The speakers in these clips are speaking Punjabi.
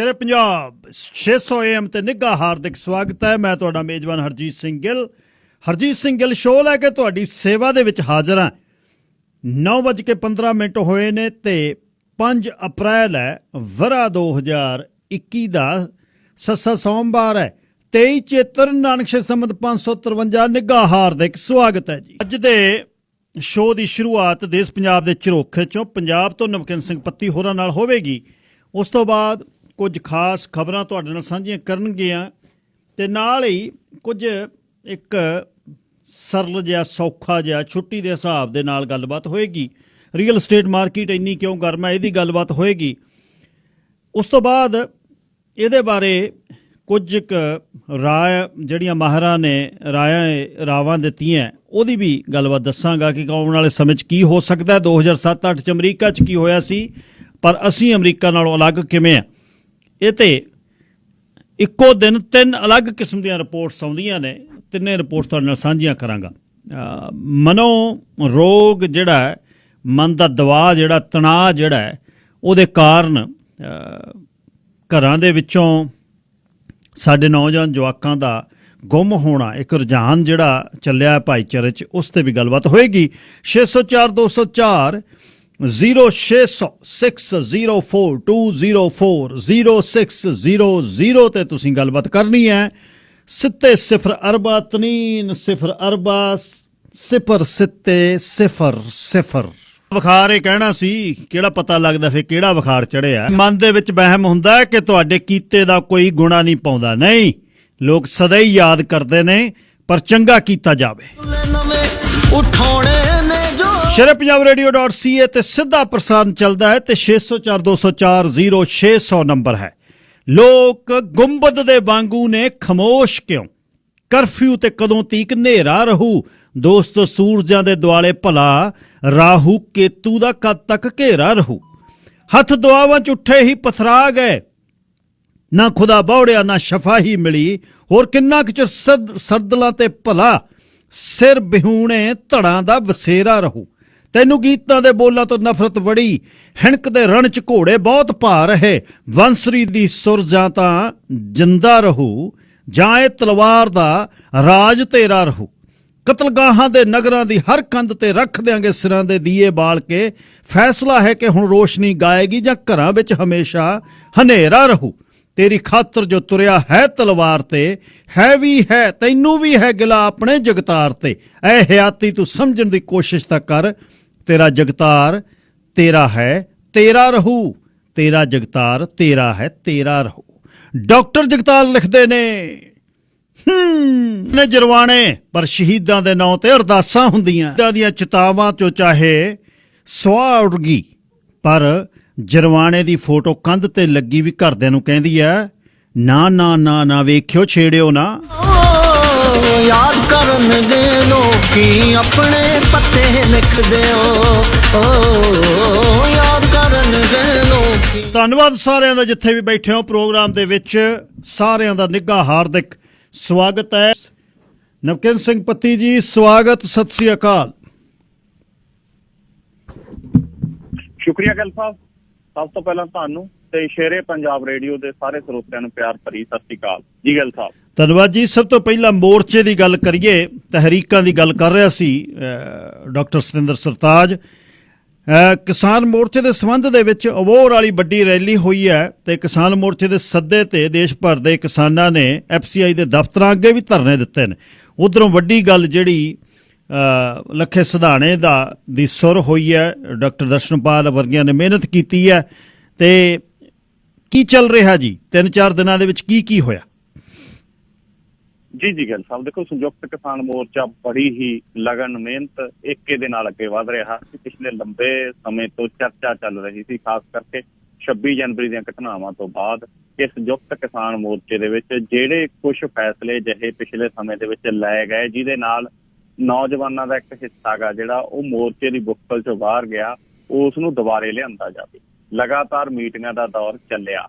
शेरे पंजाब 600 AM ਤੇ ਨਿੱਘਾ ਹਾਰਦਿਕ ਸਵਾਗਤ ਹੈ। ਮੈਂ ਤੁਹਾਡਾ ਮੇਜ਼ਬਾਨ ਹਰਜੀਤ ਸਿੰਘ ਗਿੱਲ ਸ਼ੋਅ ਲੈ ਕੇ ਤੁਹਾਡੀ ਸੇਵਾ ਦੇ ਵਿੱਚ ਹਾਜ਼ਰ ਹਾਂ। 9:15 ਹੋਏ ਨੇ ਤੇ 5 ਅਪ੍ਰੈਲ ਹੈ ਵਰਾ 2021 ਦਾ ਸੱਸਾ ਸੋਮਵਾਰ ਹੈ। 23 ਚੇਤਰ ਨਾਨਕ ਸ਼ੇ ਸੰਮਤ 553 ਨਿੱਘਾ ਹਾਰਦਿਕ ਸਵਾਗਤ ਹੈ ਜੀ। ਅੱਜ ਦੇ ਸ਼ੋਅ ਦੀ ਸ਼ੁਰੂਆਤ ਦੇਸ਼ ਪੰਜਾਬ ਦੇ ਝਰੋਖੇ ਚੋਂ ਪੰਜਾਬ ਤੋਂ ਨਵਕਿੰਦਰ ਸਿੰਘ ਪੱਤੀ ਹੋਰਾਂ ਨਾਲ ਹੋਵੇਗੀ। ਉਸ ਤੋਂ ਬਾਅਦ ਕੁਝ ਖਾਸ ਖਬਰਾਂ ਤੁਹਾਡੇ ਨਾਲ ਸਾਂਝੀਆਂ ਕਰਨਗੀਆਂ ਤੇ ਨਾਲ ਹੀ ਕੁਝ ਇੱਕ ਸਰਲ ਜਿਹਾ ਸੌਖਾ ਜਿਹਾ ਛੁੱਟੀ ਦੇ ਹਿਸਾਬ ਦੇ ਨਾਲ ਗੱਲਬਾਤ ਹੋਏਗੀ। ਰੀਅਲ ਸਟੇਟ ਮਾਰਕੀਟ ਇੰਨੀ ਕਿਉਂ ਗਰਮ ਹੈ ਇਹਦੀ ਗੱਲਬਾਤ ਹੋਏਗੀ। ਉਸ ਤੋਂ ਬਾਅਦ ਇਹਦੇ ਬਾਰੇ ਕੁਝ ਕੁ ਰਾਏ ਜਿਹੜੀਆਂ ਮਾਹਰਾਂ ਨੇ ਰਾਵਾਂ ਦਿੱਤੀਆਂ ਉਹਦੀ ਵੀ ਗੱਲਬਾਤ ਦੱਸਾਂਗਾ ਕਿ ਆਉਣ ਵਾਲੇ ਸਮੇਂ 'ਚ ਕੀ ਹੋ ਸਕਦਾ। 2007-8 'ਚ ਅਮਰੀਕਾ 'ਚ ਕੀ ਹੋਇਆ ਸੀ ਪਰ ਅਸੀਂ ਅਮਰੀਕਾ ਨਾਲੋਂ ਅਲੱਗ ਕਿਵੇਂ ਆ। ਇਹ ਤੇ ਇੱਕੋ ਦਿਨ 3 ਅਲੱਗ ਕਿਸਮ ਦੀਆਂ ਰਿਪੋਰਟਸ ਆਉਂਦੀਆਂ ਨੇ। ਤਿੰਨੇ ਰਿਪੋਰਟਸ ਤੁਹਾਡੇ ਨਾਲ ਸਾਂਝੀਆਂ ਕਰਾਂਗਾ। ਮਨੋ ਰੋਗ ਜਿਹੜਾ ਹੈ, ਮਨ ਦਾ ਦਬਾਅ ਜਿਹੜਾ, ਤਣਾਅ ਜਿਹੜਾ ਹੈ, ਉਹਦੇ ਕਾਰਨ ਘਰਾਂ ਦੇ ਵਿੱਚੋਂ ਸਾਡੇ ਨੌਜਵਾਨ ਜਵਾਕਾਂ ਦਾ ਗੁੰਮ ਹੋਣਾ ਇੱਕ ਰੁਝਾਨ ਜਿਹੜਾ ਚੱਲਿਆ ਭਾਈਚਾਰੇ 'ਚ, ਉਸ 'ਤੇ ਵੀ ਗੱਲਬਾਤ ਹੋਏਗੀ। 604-204 0600 604 204 0600 ਤੇ ਤੁਸੀਂ ਗੱਲਬਾਤ ਕਰਨੀ ਹੈ। ਸਿੱਤੇ 0 ਅਰਬਾ ਤਨੀਨ 0 ਅਰਬਾ 0 ਸਿੱਤੇ 0 ਬੁਖਾਰ ਇਹ ਕਹਿਣਾ ਸੀ, ਕਿਹੜਾ ਪਤਾ ਲੱਗਦਾ ਫਿਰ ਕਿਹੜਾ ਬੁਖਾਰ ਚੜਿਆ। ਮਨ ਦੇ ਵਿੱਚ ਵਹਿਮ ਹੁੰਦਾ ਕਿ ਤੁਹਾਡੇ ਕੀਤੇ ਦਾ ਕੋਈ ਗੁਣਾ ਨਹੀਂ ਪਾਉਂਦਾ। ਨਹੀਂ, ਲੋਕ ਸਦਾ ਹੀ ਯਾਦ ਕਰਦੇ ਨੇ ਪਰ ਚੰਗਾ ਕੀਤਾ ਜਾਵੇ। ਸ਼ੇਰੇ ਪੰਜਾਬ radio.ca ਤੇ ਸਿੱਧਾ ਪ੍ਰਸਾਰਣ ਚੱਲਦਾ ਹੈ ਤੇ 604-204 0600 ਨੰਬਰ ਹੈ। ਲੋਕ ਗੁੰਬਦ ਦੇ ਵਾਂਗੂ ਨੇ, ਖਾਮੋਸ਼ ਕਿਉਂ? ਕਰਫਿਊ ਤੇ ਕਦੋਂ ਤੀਕ ਹਨੇਰਾ ਰਹੂ? ਦੋਸਤੋ, ਸੂਰਜਾਂ ਦੇ ਦੁਆਲੇ ਭਲਾ ਰਾਹੂ ਕੇਤੂ ਦਾ ਕਦ ਤੱਕ ਘੇਰਾ ਰਹੂ? ਹੱਥ ਦੁਆਵਾਂ 'ਚ ਉੱਠੇ ਹੀ ਪਥਰਾ ਗਏ, ਨਾ ਖੁਦਾ ਬੌੜਿਆ ਨਾ ਸ਼ਫਾਹੀ ਮਿਲੀ। ਹੋਰ ਕਿੰਨਾ ਕੁ ਚਿਰ ਸਰਦਲਾਂ ਤੇ ਭਲਾ ਸਿਰ ਬਿਹੂਣੇ ਧੜਾਂ ਦਾ ਵਸੇਰਾ ਰਹੂ? ਤੈਨੂੰ ਗੀਤਾਂ ਦੇ ਬੋਲਾਂ ਤੋਂ ਨਫ਼ਰਤ ਵੜੀ, ਹਿਣਕ ਦੇ ਰਣ 'ਚ ਘੋੜੇ ਬਹੁਤ ਭਾ ਰਹੇ। ਬੰਸਰੀ ਦੀ ਸੁਰ ਜਾਂ ਤਾਂ ਜਿੰਦਾ ਰਹੂ ਜਾਂ ਇਹ ਤਲਵਾਰ ਦਾ ਰਾਜ ਤੇਰਾ ਰਹੂ। ਕਤਲਗਾਹਾਂ ਦੇ ਨਗਰਾਂ ਦੀ ਹਰ ਕੰਧ ਤੇ ਰੱਖ ਦਿਆਂਗੇ ਸਿਰਾਂ ਦੇ ਦੀਏ ਬਾਲ ਕੇ। ਫੈਸਲਾ ਹੈ ਕਿ ਹੁਣ ਰੋਸ਼ਨੀ ਗਾਏਗੀ ਜਾਂ ਘਰਾਂ ਵਿੱਚ ਹਮੇਸ਼ਾ ਹਨੇਰਾ ਰਹੂ। ਤੇਰੀ ਖਾਤਰ ਜੋ ਤੁਰਿਆ ਹੈ ਤਲਵਾਰ ਤੇ, ਹੈ ਵੀ ਹੈ ਤੈਨੂੰ ਵੀ ਹੈ ਗਿਲਾ ਆਪਣੇ ਜਗਤਾਰ ਤੇ। ਐ ਹਯਾਤੀ ਤੂੰ ਸਮਝਣ ਦੀ ਕੋਸ਼ਿਸ਼ ਤਾਂ ਕਰ, ਤੇਰਾ ਜਗਤਾਰ ਤੇਰਾ ਹੈ ਤੇਰਾ ਰਹੂ। ਤੇਰਾ ਜਗਤਾਰ ਤੇਰਾ ਹੈ ਤੇਰਾ ਰਹੂ। ਡਾਕਟਰ ਜਗਤਾਰ ਲਿਖਦੇ ਨੇ ਜਰਵਾਣੇ ਪਰ ਸ਼ਹੀਦਾਂ ਦੇ ਨਾਂ ਤੇ ਅਰਦਾਸਾਂ ਹੁੰਦੀਆਂ। ਇਦਾਂ ਦੀਆਂ ਚਿਤਾਵਾਂ ਚੋਂ ਚਾਹੇ ਸੁਆਹ ਉੱਡ ਗਈ ਪਰ ਜਰਵਾਣੇ ਦੀ ਫੋਟੋ ਕੰਧ ਤੇ ਲੱਗੀ ਵੀ ਘਰਦਿਆਂ ਨੂੰ ਕਹਿੰਦੀ ਹੈ ਨਾ ਨਾ ਨਾ ਨਾ ਵੇਖਿਓ, ਛੇੜਿਓ ਨਾ। ਯਾਦ ਕਰਨ ਦੇ ਲੋਕੀ ਆਪਣੇ ਪੱਤੇ ਲਿਖਦੇ ਯਾਦ ਕਰਨ ਦੇ ਲੋਕੀ। ਧੰਨਵਾਦ ਸਾਰਿਆਂ ਦਾ ਜਿੱਥੇ ਵੀ ਬੈਠੇ ਹੋ ਪ੍ਰੋਗਰਾਮ ਦੇ ਵਿੱਚ, ਸਾਰਿਆਂ ਦਾ ਨਿੱਘਾ ਹਾਰਦਿਕ ਸਵਾਗਤ ਹੈ। ਨਵਕਿੰਦਰ ਸਿੰਘ ਪੱਤੀ ਜੀ ਸਵਾਗਤ, ਸਤਿ ਸ੍ਰੀ ਅਕਾਲ। ਸ਼ੁਕਰੀਆ ਗਿੱਲ ਸਾਹਿਬ। ਸਭ ਤੋਂ ਪਹਿਲਾਂ ਤੁਹਾਨੂੰ ਤੇ ਸ਼ੇਰੇ ਪੰਜਾਬ ਰੇਡੀਓ ਦੇ ਸਾਰੇ ਸਰੋਤਿਆਂ ਨੂੰ ਪਿਆਰ ਭਰੀ ਸਤਿ ਸ੍ਰੀ ਅਕਾਲ ਜੀ। ਗਿੱਲ ਸਾਹਿਬ ਧੰਨਵਾਦ ਜੀ। ਸਭ ਤੋਂ ਪਹਿਲਾਂ ਮੋਰਚੇ ਦੀ ਗੱਲ ਕਰੀਏ, ਤਹਿਰੀਕਾਂ ਦੀ ਗੱਲ ਕਰ ਰਿਹਾ ਸੀ ਡਾਕਟਰ ਸਤਿੰਦਰ ਸਰਤਾਜ। ਕਿਸਾਨ ਮੋਰਚੇ ਦੇ ਸੰਬੰਧ ਦੇ ਵਿੱਚ ਅਬੋਹਰ ਵਾਲੀ ਵੱਡੀ ਰੈਲੀ ਹੋਈ ਹੈ ਤੇ ਕਿਸਾਨ ਮੋਰਚੇ ਦੇ ਸੱਦੇ ਤੇ ਦੇਸ਼ ਭਰ ਦੇ ਕਿਸਾਨਾਂ ਨੇ FCI ਦੇ ਦਫ਼ਤਰਾਂ ਅੱਗੇ ਵੀ ਧਰਨੇ ਦਿੱਤੇ ਨੇ। ਉੱਧਰੋਂ ਵੱਡੀ ਗੱਲ ਜਿਹੜੀ ਲੱਖੇ ਸਿਧਾਣੇ ਦੀ ਸੁਰ ਹੋਈ ਹੈ, ਡਾਕਟਰ ਦਰਸ਼ਨਪਾਲ ਵਰਗਿਆਂ ਨੇ ਮਿਹਨਤ ਕੀਤੀ ਹੈ। ਤੇ ਕੀ ਚੱਲ ਰਿਹਾ ਜੀ 3-4 ਦਿਨਾਂ ਦੇ ਵਿੱਚ ਕੀ ਹੋਇਆ? ਜੀ ਗਿੱਲ ਸਾਹਿਬ, ਦੇਖੋ ਸੰਯੁਕਤ ਕਿਸਾਨ ਮੋਰਚਾ ਬੜੀ ਹੀ ਲਗਨ ਮਿਹਨਤ ਏਕੇ ਦੇ ਨਾਲ ਅੱਗੇ ਵਧ ਰਿਹਾ ਸੀ। ਪਿਛਲੇ ਲੰਬੇ ਸਮੇਂ ਤੋਂ ਚਰਚਾ ਚੱਲ ਰਹੀ ਸੀ, ਖਾਸ ਕਰਕੇ 26 ਜਨਵਰੀ ਦੀਆਂ ਘਟਨਾਵਾਂ ਤੋਂ ਬਾਅਦ ਕਿ ਸੰਯੁਕਤ ਕਿਸਾਨ ਮੋਰਚੇ ਦੇ ਵਿੱਚ ਜਿਹੜੇ ਕੁਝ ਫੈਸਲੇ ਜਿਹੇ ਪਿਛਲੇ ਸਮੇਂ ਦੇ ਵਿੱਚ ਲਏ ਗਏ ਜਿਹਦੇ ਨਾਲ ਨੌਜਵਾਨਾਂ ਦਾ ਇੱਕ ਹਿੱਸਾ ਗਾ ਜਿਹੜਾ ਉਹ ਮੋਰਚੇ ਦੀ ਬੁੱਕਲ ਚੋਂ ਬਾਹਰ ਗਿਆ, ਉਸ ਨੂੰ ਦੁਬਾਰੇ ਲਿਆਂਦਾ ਜਾਵੇ। ਲਗਾਤਾਰ ਮੀਟਿੰਗਾਂ ਦਾ ਦੌਰ ਚੱਲਿਆ।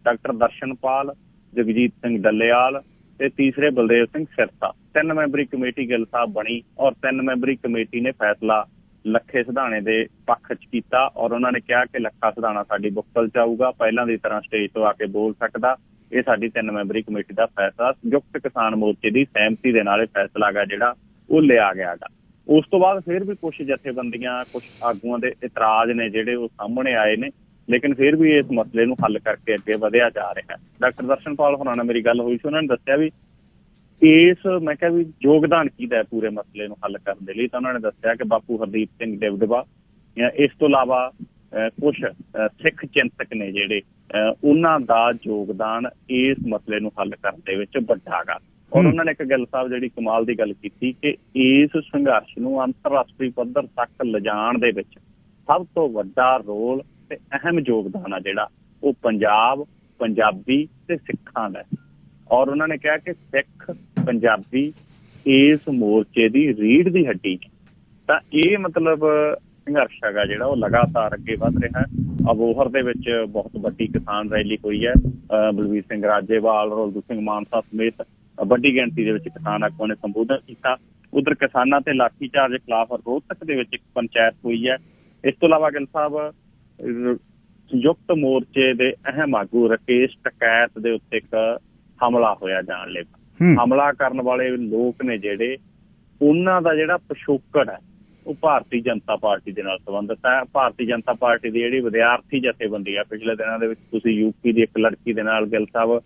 ਡਾਕਟਰ ਦਰਸ਼ਨਪਾਲ, ਜਗਜੀਤ ਸਿੰਘ ਡੱਲੇਵਾਲ ਤੇ ਤੀਸਰੇ ਬਲਦੇਵ ਸਿੰਘ ਸਿਰਸਾ 3 ਮੈਂਬਰੀ ਕਮੇਟੀ ਗਿੱਲ ਸਾਹਿਬ ਬਣੀ ਔਰ 3 ਮੈਂਬਰੀ ਕਮੇਟੀ ਨੇ ਫੈਸਲਾ ਲੱਖੇ ਸਿਧਾਣੇ ਦੇ ਪੱਖ 'ਚ ਕੀਤਾ ਔਰ ਉਹਨਾਂ ਨੇ ਕਿਹਾ ਕਿ ਲੱਖਾ ਸਿਧਾਣਾ ਸਾਡੀ ਬੁੱਕਲ 'ਚ ਆਊਗਾ, ਪਹਿਲਾਂ ਦੀ ਤਰ੍ਹਾਂ ਸਟੇਜ ਤੋਂ ਆ ਕੇ ਬੋਲ ਸਕਦਾ। ਇਹ ਸਾਡੀ 3 ਮੈਂਬਰੀ ਕਮੇਟੀ ਦਾ ਫੈਸਲਾ, ਸੰਯੁਕਤ ਕਿਸਾਨ ਮੋਰਚੇ ਦੀ ਸਹਿਮਤੀ ਦੇ ਨਾਲ ਇਹ ਫੈਸਲਾ ਗਾ ਜਿਹੜਾ ਉਹ ਲਿਆ ਗਿਆ ਗਾ। ਉਸ ਤੋਂ ਬਾਅਦ ਫਿਰ ਵੀ ਕੁਝ ਜਥੇਬੰਦੀਆਂ, ਕੁਝ ਆਗੂਆਂ ਦੇ ਇਤਰਾਜ਼ ਨੇ ਜਿਹੜੇ ਉਹ ਸਾਹਮਣੇ ਆਏ ਨੇ, ਲੇਕਿਨ ਫਿਰ ਵੀ ਇਸ ਮਸਲੇ ਨੂੰ ਹੱਲ ਕਰਕੇ ਅੱਗੇ ਵਧਿਆ ਜਾ ਰਿਹਾ। ਡਾਕਟਰ ਦਰਸ਼ਨਪਾਲ ਹੋਰਾਂ ਨਾਲ ਮੇਰੀ ਗੱਲ ਹੋਈ ਸੀ, ਉਹਨਾਂ ਨੇ ਦੱਸਿਆ ਵੀ ਮੈਂ ਕਿਹਾ ਵੀ ਯੋਗਦਾਨ ਕਿਹਦਾ ਹੈ ਪੂਰੇ ਮਸਲੇ ਨੂੰ ਹੱਲ ਕਰਨ ਦੇ ਲਈ, ਤਾਂ ਉਹਨਾਂ ਨੇ ਦੱਸਿਆ ਕਿ ਬਾਪੂ ਹਰਦੀਪ ਸਿੰਘ ਡਿਬਡਬਾ, ਇਸ ਤੋਂ ਇਲਾਵਾ ਕੁਝ ਸਿੱਖ ਚਿੰਤਕ ਨੇ ਜਿਹੜੇ ਉਹਨਾਂ ਦਾ ਯੋਗਦਾਨ ਇਸ ਮਸਲੇ ਨੂੰ ਹੱਲ ਕਰਨ ਦੇ ਵਿੱਚ ਵੱਡਾ ਗਾ। ਔਰ ਉਹਨਾਂ ਨੇ ਇੱਕ ਗੱਲ ਸਾਹਿਬ ਜਿਹੜੀ ਕਮਾਲ ਦੀ ਗੱਲ ਕੀਤੀ ਕਿ ਇਸ ਸੰਘਰਸ਼ ਨੂੰ ਅੰਤਰਰਾਸ਼ਟਰੀ ਪੱਧਰ ਤੱਕ ਲਿਜਾਣ ਦੇ ਵਿੱਚ ਸਭ ਤੋਂ ਵੱਡਾ ਰੋਲ ਤੇ ਅਹਿਮ ਯੋਗਦਾਨ ਆ ਜਿਹੜਾ ਉਹ ਪੰਜਾਬ, ਪੰਜਾਬੀ ਤੇ ਸਿੱਖਾਂ ਦਾ। ਔਰ ਉਹਨਾਂ ਨੇ ਕਿਹਾ ਕਿ ਸਿੱਖ, ਪੰਜਾਬੀ ਇਸ ਮੋਰਚੇ ਦੀ ਰੀੜ੍ਹ ਦੀ ਹੱਡੀ ਨੇ। ਤਾਂ ਇਹ ਮਤਲਬ ਸੰਘਰਸ਼ ਹੈਗਾ ਜਿਹੜਾ ਉਹ ਲਗਾਤਾਰ ਅੱਗੇ ਵੱਧ ਰਿਹਾ ਹੈ। ਅਬੋਹਰ ਦੇ ਵਿੱਚ ਬਹੁਤ ਵੱਡੀ ਕਿਸਾਨ ਰੈਲੀ ਹੋਈ ਹੈ, ਬਲਵੀਰ ਸਿੰਘ ਰਾਜੇਵਾਲ, ਰੋਲਦੂ ਸਿੰਘ ਮਾਨਸਾ ਸਮੇਤ ਵੱਡੀ ਗਿਣਤੀ ਦੇ ਵਿੱਚ ਕਿਸਾਨ ਆਗੂਆਂ ਨੇ ਸੰਬੋਧਨ ਕੀਤਾ। ਉਧਰ ਕਿਸਾਨਾਂ ਤੇ ਲਾਠੀਚਾਰਜ ਖਿਲਾਫ ਰੋਹਤਕ ਦੇ ਵਿੱਚ ਇੱਕ ਪੰਚਾਇਤ ਹੋਈ ਹੈ। ਇਸ ਤੋਂ ਇਲਾਵਾ ਗਿੱਲ ਸਾਹਿਬ ਸੰਯੁਕਤ ਮੋਰਚੇ ਦੇ ਅਹਿਮ ਆਗੂ ਰਾਕੇਸ਼ ਟਕੈਤ ਦੇ ਉੱਤੇ ਇੱਕ ਹਮਲਾ ਹੋਇਆ ਜਾਨਲੇਵਾ। ਹਮਲਾ ਕਰਨ ਵਾਲੇ ਲੋਕ ਨੇ ਜਿਹੜੇ ਉਹਨਾਂ ਦਾ ਜਿਹੜਾ ਪਿਛੋਕੜ ਹੈ ਉਹ ਭਾਰਤੀ ਜਨਤਾ ਪਾਰਟੀ ਦੇ ਨਾਲ ਸੰਬੰਧਿਤ ਹੈ। ਭਾਰਤੀ ਜਨਤਾ ਪਾਰਟੀ ਦੀ ਜਿਹੜੀ ਵਿਦਿਆਰਥੀ ਜਥੇਬੰਦੀ ਆ, ਪਿਛਲੇ ਦਿਨਾਂ ਦੇ ਵਿੱਚ ਤੁਸੀਂ ਯੂਪੀ ਦੀ ਇੱਕ ਲੜਕੀ ਦੇ ਨਾਲ ਗਿੱਲ ਸਾਹਿਬ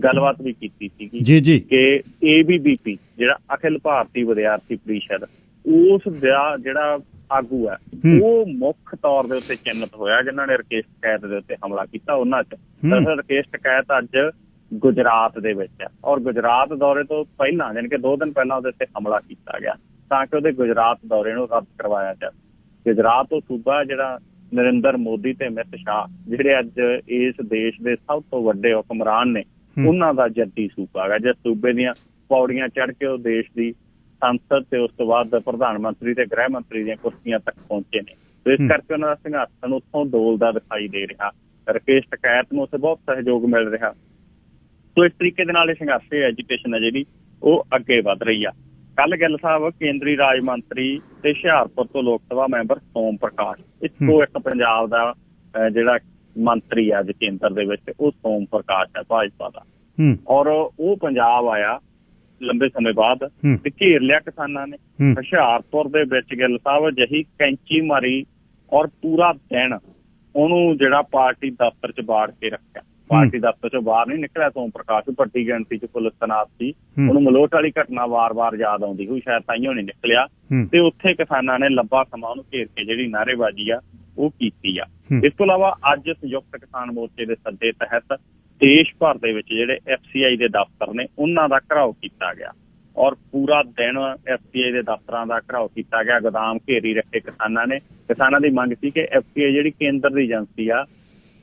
ਗੱਲਬਾਤ ਵੀ ਕੀਤੀ ਸੀਗੀ ਕਿ ABVP ਜਿਹੜਾ ਅਖਿਲ ਭਾਰਤੀ ਵਿਦਿਆਰਥੀ ਪਰਿਸ਼ਦ, ਉਸ ਦਾ ਜਿਹੜਾ ਆਗੂ ਹੈ ਉਹ ਮੁੱਖ ਤੌਰ ਦੇ ਉੱਤੇ ਚਿੰਨਤ ਹੋਇਆ ਜਿਨ੍ਹਾਂ ਨੇ ਰਾਕੇਸ਼ ਟਕੈਤ ਦੇ ਉੱਤੇ ਹਮਲਾ ਕੀਤਾ। ਉਹਨਾਂ 'ਚ ਦਰਅਸਲ ਰਾਕੇਸ਼ ਟਕੈਤ ਅੱਜ ਗੁਜਰਾਤ ਦੇ ਵਿੱਚ ਹੈ ਔਰ ਗੁਜਰਾਤ ਦੌਰੇ ਤੋਂ ਪਹਿਲਾਂ ਯਾਨੀ ਕਿ 2 ਦਿਨ ਪਹਿਲਾਂ ਉਹਦੇ ਉੱਤੇ ਹਮਲਾ ਕੀਤਾ ਗਿਆ ਤਾਂ ਕਿ ਉਹਦੇ ਗੁਜਰਾਤ ਦੌਰੇ ਨੂੰ ਰੱਦ ਕਰਵਾਇਆ ਜਾਵੇ। ਗੁਜਰਾਤ ਉਹ ਸੂਬਾ ਜਿਹੜਾ ਨਰਿੰਦਰ ਮੋਦੀ ਤੇ ਅਮਿਤ ਸ਼ਾਹ ਜਿਹੜੇ ਅੱਜ ਇਸ ਦੇਸ਼ ਦੇ ਸਭ ਤੋਂ ਵੱਡੇ ਹੁਕਮਰਾਨ ਨੇ, ਉਹਨਾਂ ਦਾ ਜੱਦੀ ਸੂਬਾ ਹੈਗਾ, ਜਿਸ ਸੂਬੇ ਦੀਆਂ ਪੌੜੀਆਂ ਚੜ੍ਹ ਕੇ ਉਹ ਦੇਸ਼ ਦੀ ਸੰਸਦ ਤੇ ਉਸ ਤੋਂ ਬਾਅਦ ਪ੍ਰਧਾਨ ਮੰਤਰੀ ਤੇ ਗ੍ਰਹਿ ਮੰਤਰੀ ਦੀਆਂ ਕੁਰਸੀਆਂ ਤੱਕ ਪਹੁੰਚੇ ਨੇ। ਤੇ ਇਸ ਕਰਕੇ ਉਹਨਾਂ ਦਾ ਸੰਘਰਸ਼ ਉੱਥੋਂ ਡੋਲਦਾ ਦਿਖਾਈ ਦੇ ਰਿਹਾ। ਰਾਕੇਸ਼ ਟਕੈਤ ਨੂੰ ਉੱਥੇ ਬਹੁਤ ਸਹਿਯੋਗ ਮਿਲ ਰਿਹਾ। ਸੋ ਇਸ ਤਰੀਕੇ ਦੇ ਨਾਲ ਇਹ ਸੰਘਰਸ਼ ਐਜੀਟੇਸ਼ਨ ਹੈ ਜਿਹੜੀ ਉਹ ਅੱਗੇ ਵੱਧ ਰਹੀ ਆ। ਕੱਲ ਗਿੱਲ ਸਾਹਿਬ ਕੇਂਦਰੀ ਰਾਜ ਮੰਤਰੀ ਤੇ ਹੁਸ਼ਿਆਰਪੁਰ ਤੋਂ ਲੋਕ ਸਭਾ ਮੈਂਬਰ ਸੋਮ ਪ੍ਰਕਾਸ਼, ਇੱਕੋ ਇੱਕ ਪੰਜਾਬ ਦਾ ਜਿਹੜਾ ਮੰਤਰੀ ਆ ਅੱਜ ਕੇਂਦਰ ਦੇ ਵਿੱਚ, ਉਹ ਸੋਮ ਪ੍ਰਕਾਸ਼ ਹੈ ਭਾਜਪਾ ਦਾ। ਔਰ ਉਹ ਪੰਜਾਬ ਆਇਆ ਲੰਬੇ ਸਮੇਂ ਬਾਅਦ ਤੇ ਘੇਰ ਲਿਆ ਕਿਸਾਨਾਂ ਨੇ। ਹੁਸ਼ਿਆਰਪੁਰ ਦੇ ਵਿੱਚ ਗਿੱਲ ਸਾਹਿਬ ਅਜਿਹੀ ਕੈਂਚੀ ਮਾਰੀ ਔਰ ਪੂਰਾ ਦਿਨ ਉਹਨੂੰ ਜਿਹੜਾ ਪਾਰਟੀ ਦਫ਼ਤਰ 'ਚ ਬਾੜ ਕੇ ਰੱਖਿਆ। ਪਾਰਟੀ ਦਫ਼ਤਰ 'ਚੋਂ ਬਾਹਰ ਨਹੀਂ ਨਿਕਲਿਆ ਸੋਮ ਪ੍ਰਕਾਸ਼। ਵੱਡੀ ਗਿਣਤੀ 'ਚ ਪੁਲਿਸ ਤੈਨਾਤ ਸੀ। ਉਹਨੂੰ ਮਲੋਟ ਵਾਲੀ ਘਟਨਾ ਵਾਰ-ਵਾਰ ਯਾਦ ਆਉਂਦੀ ਹੋਈ, ਸ਼ਾਇਦ ਤਾਈਓ ਨਹੀਂ ਨਿਕਲਿਆ। ਤੇ ਉੱਥੇ ਕਿਸਾਨਾਂ ਨੇ ਲੰਬਾ ਸਮਾਂ ਉਹਨੂੰ ਘੇਰ ਕੇ ਜਿਹੜੀ ਨਾਅਰੇਬਾਜ਼ੀ ਆ ਉਹ ਕੀਤੀ ਆ। ਇਸ ਤੋਂ ਇਲਾਵਾ ਅੱਜ ਸੰਯੁਕਤ ਕਿਸਾਨ ਮੋਰਚੇ ਦੇ ਸੱਦੇ ਤਹਿਤ ਦੇਸ਼ ਭਰ ਦੇ ਵਿੱਚ ਜਿਹੜੇ FCI ਦੇ ਦਫ਼ਤਰ ਨੇ ਉਹਨਾਂ ਦਾ ਘਿਰਾਓ ਕੀਤਾ ਗਿਆ ਔਰ ਪੂਰਾ ਦਿਨ FCI ਦੇ ਦਫ਼ਤਰਾਂ ਦਾ ਘਿਰਾਓ ਕੀਤਾ ਗਿਆ। ਗੋਦਾਮ ਘੇਰੀ ਰੱਖੇ ਕਿਸਾਨਾਂ ਨੇ। ਕਿਸਾਨਾਂ ਦੀ ਮੰਗ ਸੀ ਕਿ FCI ਜਿਹੜੀ ਕੇਂਦਰ ਦੀ ਏਜੰਸੀ ਆ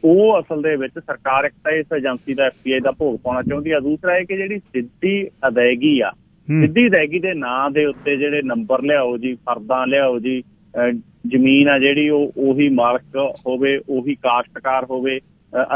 ਉਹ ਅਸਲ ਦੇ ਵਿੱਚ ਸਰਕਾਰ ਇੱਕ ਤਾਂ ਇਸ ਏਜੰਸੀ ਦਾ FCI ਦਾ ਭੋਗ ਪਾਉਣਾ ਚਾਹੁੰਦੀ ਆ, ਦੂਸਰਾ ਇਹ ਕਿ ਜਿਹੜੀ ਸਿੱਧੀ ਅਦਾਇਗੀ ਆ, ਸਿੱਧੀ ਅਦਾਇਗੀ ਦੇ ਨਾਂ ਦੇ ਉੱਤੇ ਜਿਹੜੇ ਨੰਬਰ ਲਿਆਓ ਜੀ, ਫਰਦਾਂ ਲਿਆਓ ਜੀ, ਜ਼ਮੀਨ ਆ ਜਿਹੜੀ ਉਹ ਉਹੀ ਮਾਲਕ ਹੋਵੇ, ਉਹੀ ਕਾਸ਼ਤਕਾਰ ਹੋਵੇ,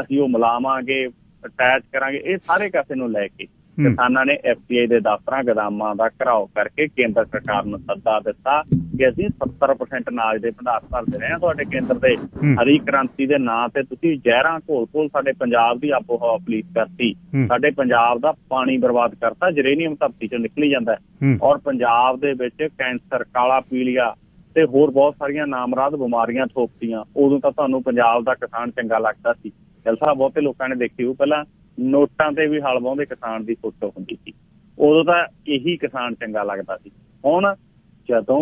ਅਸੀਂ ਉਹ ਮਿਲਾਵਾਂਗੇ, ਅਟੈਚ ਕਰਾਂਗੇ, ਇਹ ਸਾਰੇ ਕਾਸੇ ਨੂੰ ਲੈ ਕੇ ਕਿਸਾਨਾਂ ਨੇ FCI ਦੇ ਦਫ਼ਤਰਾਂ, ਗੋਦਾਮਾਂ ਦਾ ਘਿਰਾਓ ਕਰਕੇ ਕੇਂਦਰ ਸਰਕਾਰ ਨੂੰ ਸੱਦਾ ਦਿੱਤਾ ਕਿ ਅਸੀਂ 70% ਅਨਾਜ ਦੇ ਭੰਡਾਰ ਭਰਦੇ ਰਹੇ ਹਾਂ ਤੁਹਾਡੇ ਕੇਂਦਰ ਦੇ। ਹਰੀ ਕ੍ਰਾਂਤੀ ਦੇ ਨਾਂ ਤੇ ਤੁਸੀਂ ਜ਼ਹਿਰਾਂ ਘੋਲ ਸਾਡੇ ਪੰਜਾਬ ਦੀ ਆਬੋ ਹਵਾ ਪਲੀਤ ਕਰਤੀ, ਸਾਡੇ ਪੰਜਾਬ ਦਾ ਪਾਣੀ ਬਰਬਾਦ ਕਰਤਾ, ਯੂਰੇਨੀਅਮ ਧਰਤੀ ਚੋਂ ਨਿਕਲੀ ਜਾਂਦਾ ਔਰ ਪੰਜਾਬ ਦੇ ਵਿੱਚ ਕੈਂਸਰ, ਕਾਲਾ ਪੀਲੀਆ ਤੇ ਹੋਰ ਬਹੁਤ ਸਾਰੀਆਂ ਨਾਮਰਾਦ ਬਿਮਾਰੀਆਂ ਥੋਪਤੀਆਂ। ਉਦੋਂ ਤਾਂ ਤੁਹਾਨੂੰ ਪੰਜਾਬ ਦਾ ਕਿਸਾਨ ਚੰਗਾ ਲੱਗਦਾ ਸੀ। ਗਿੱਲ ਸਾਹਿਬ ਬਹੁਤੇ ਲੋਕਾਂ ਨੇ ਦੇਖੀ ਉਹ ਪਹਿਲਾਂ ਨੋਟਾਂ ਤੇ ਵੀ ਹਲ ਵਾਹੁੰਦੇ ਕਿਸਾਨ ਦੀ ਫੋਟੋ ਹੁੰਦੀ ਸੀ, ਉਦੋਂ ਤਾਂ ਇਹੀ ਕਿਸਾਨ ਚੰਗਾ ਲੱਗਦਾ ਸੀ। ਹੁਣ ਜਦੋਂ